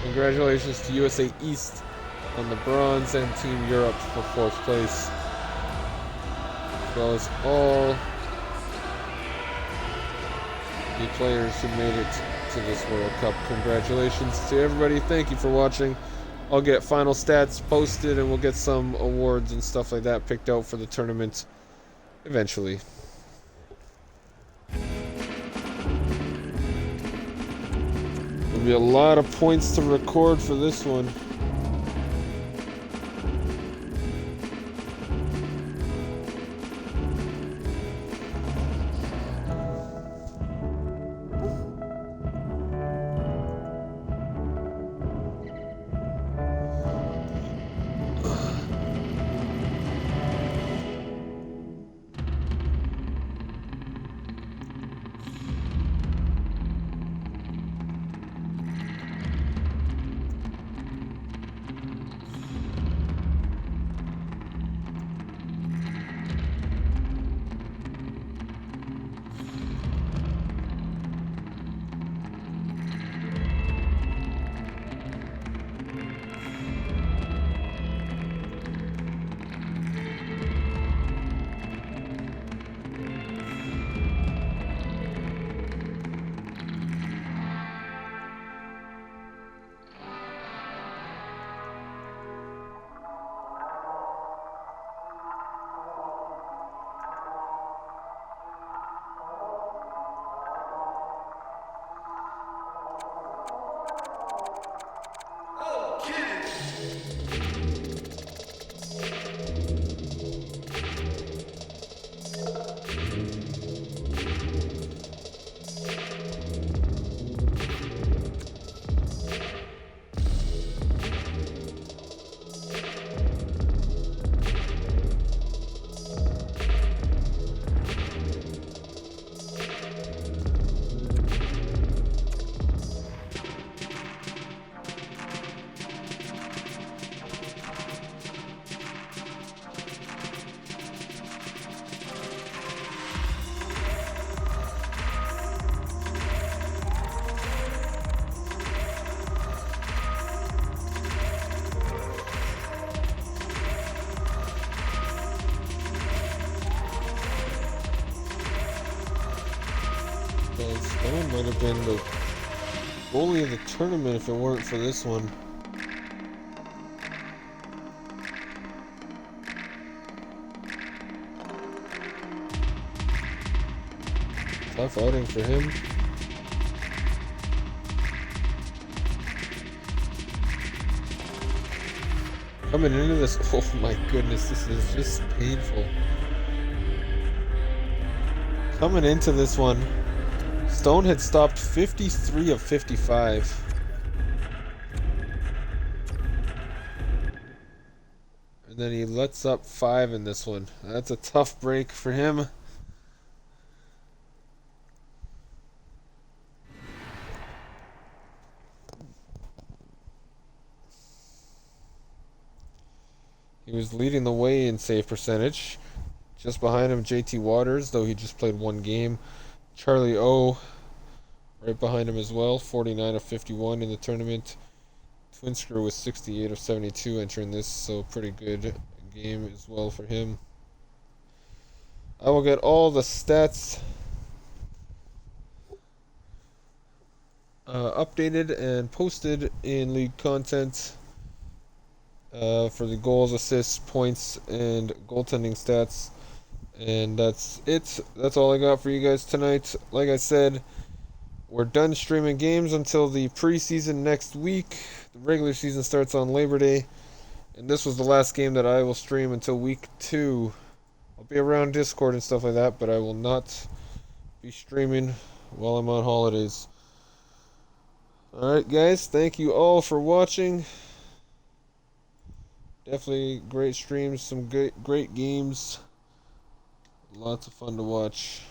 Congratulations to USA East on the bronze and Team Europe for 4th place, as well as all the players who made it to this World Cup. Congratulations to everybody. Thank you for watching. I'll get final stats posted and we'll get some awards and stuff like that picked out for the tournament eventually. There'll be a lot of points to record for this one. Stone might have been the goalie of the tournament if it weren't for this one. Tough outing for him. Coming into this, oh my goodness, this is just painful. Coming into this one, Stone had stopped 53 of 55. And then he lets up 5 in this one. That's a tough break for him. He was leading the way in save percentage. Just behind him, JT Waters, though he just played 1 game. Charlie O, right behind him as well, 49 of 51 in the tournament. Twin Screw was 68 of 72 entering this, so pretty good game as well for him. I will get all the stats updated and posted in league content for the goals, assists, points, and goaltending stats. And that's it. That's all I got for you guys tonight. Like I said, we're done streaming games until the preseason next week. The regular season starts on Labor Day. And this was the last game that I will stream until week 2. I'll be around Discord and stuff like that, but I will not be streaming while I'm on holidays. Alright guys, thank you all for watching. Definitely great streams, some great games. Lots of fun to watch.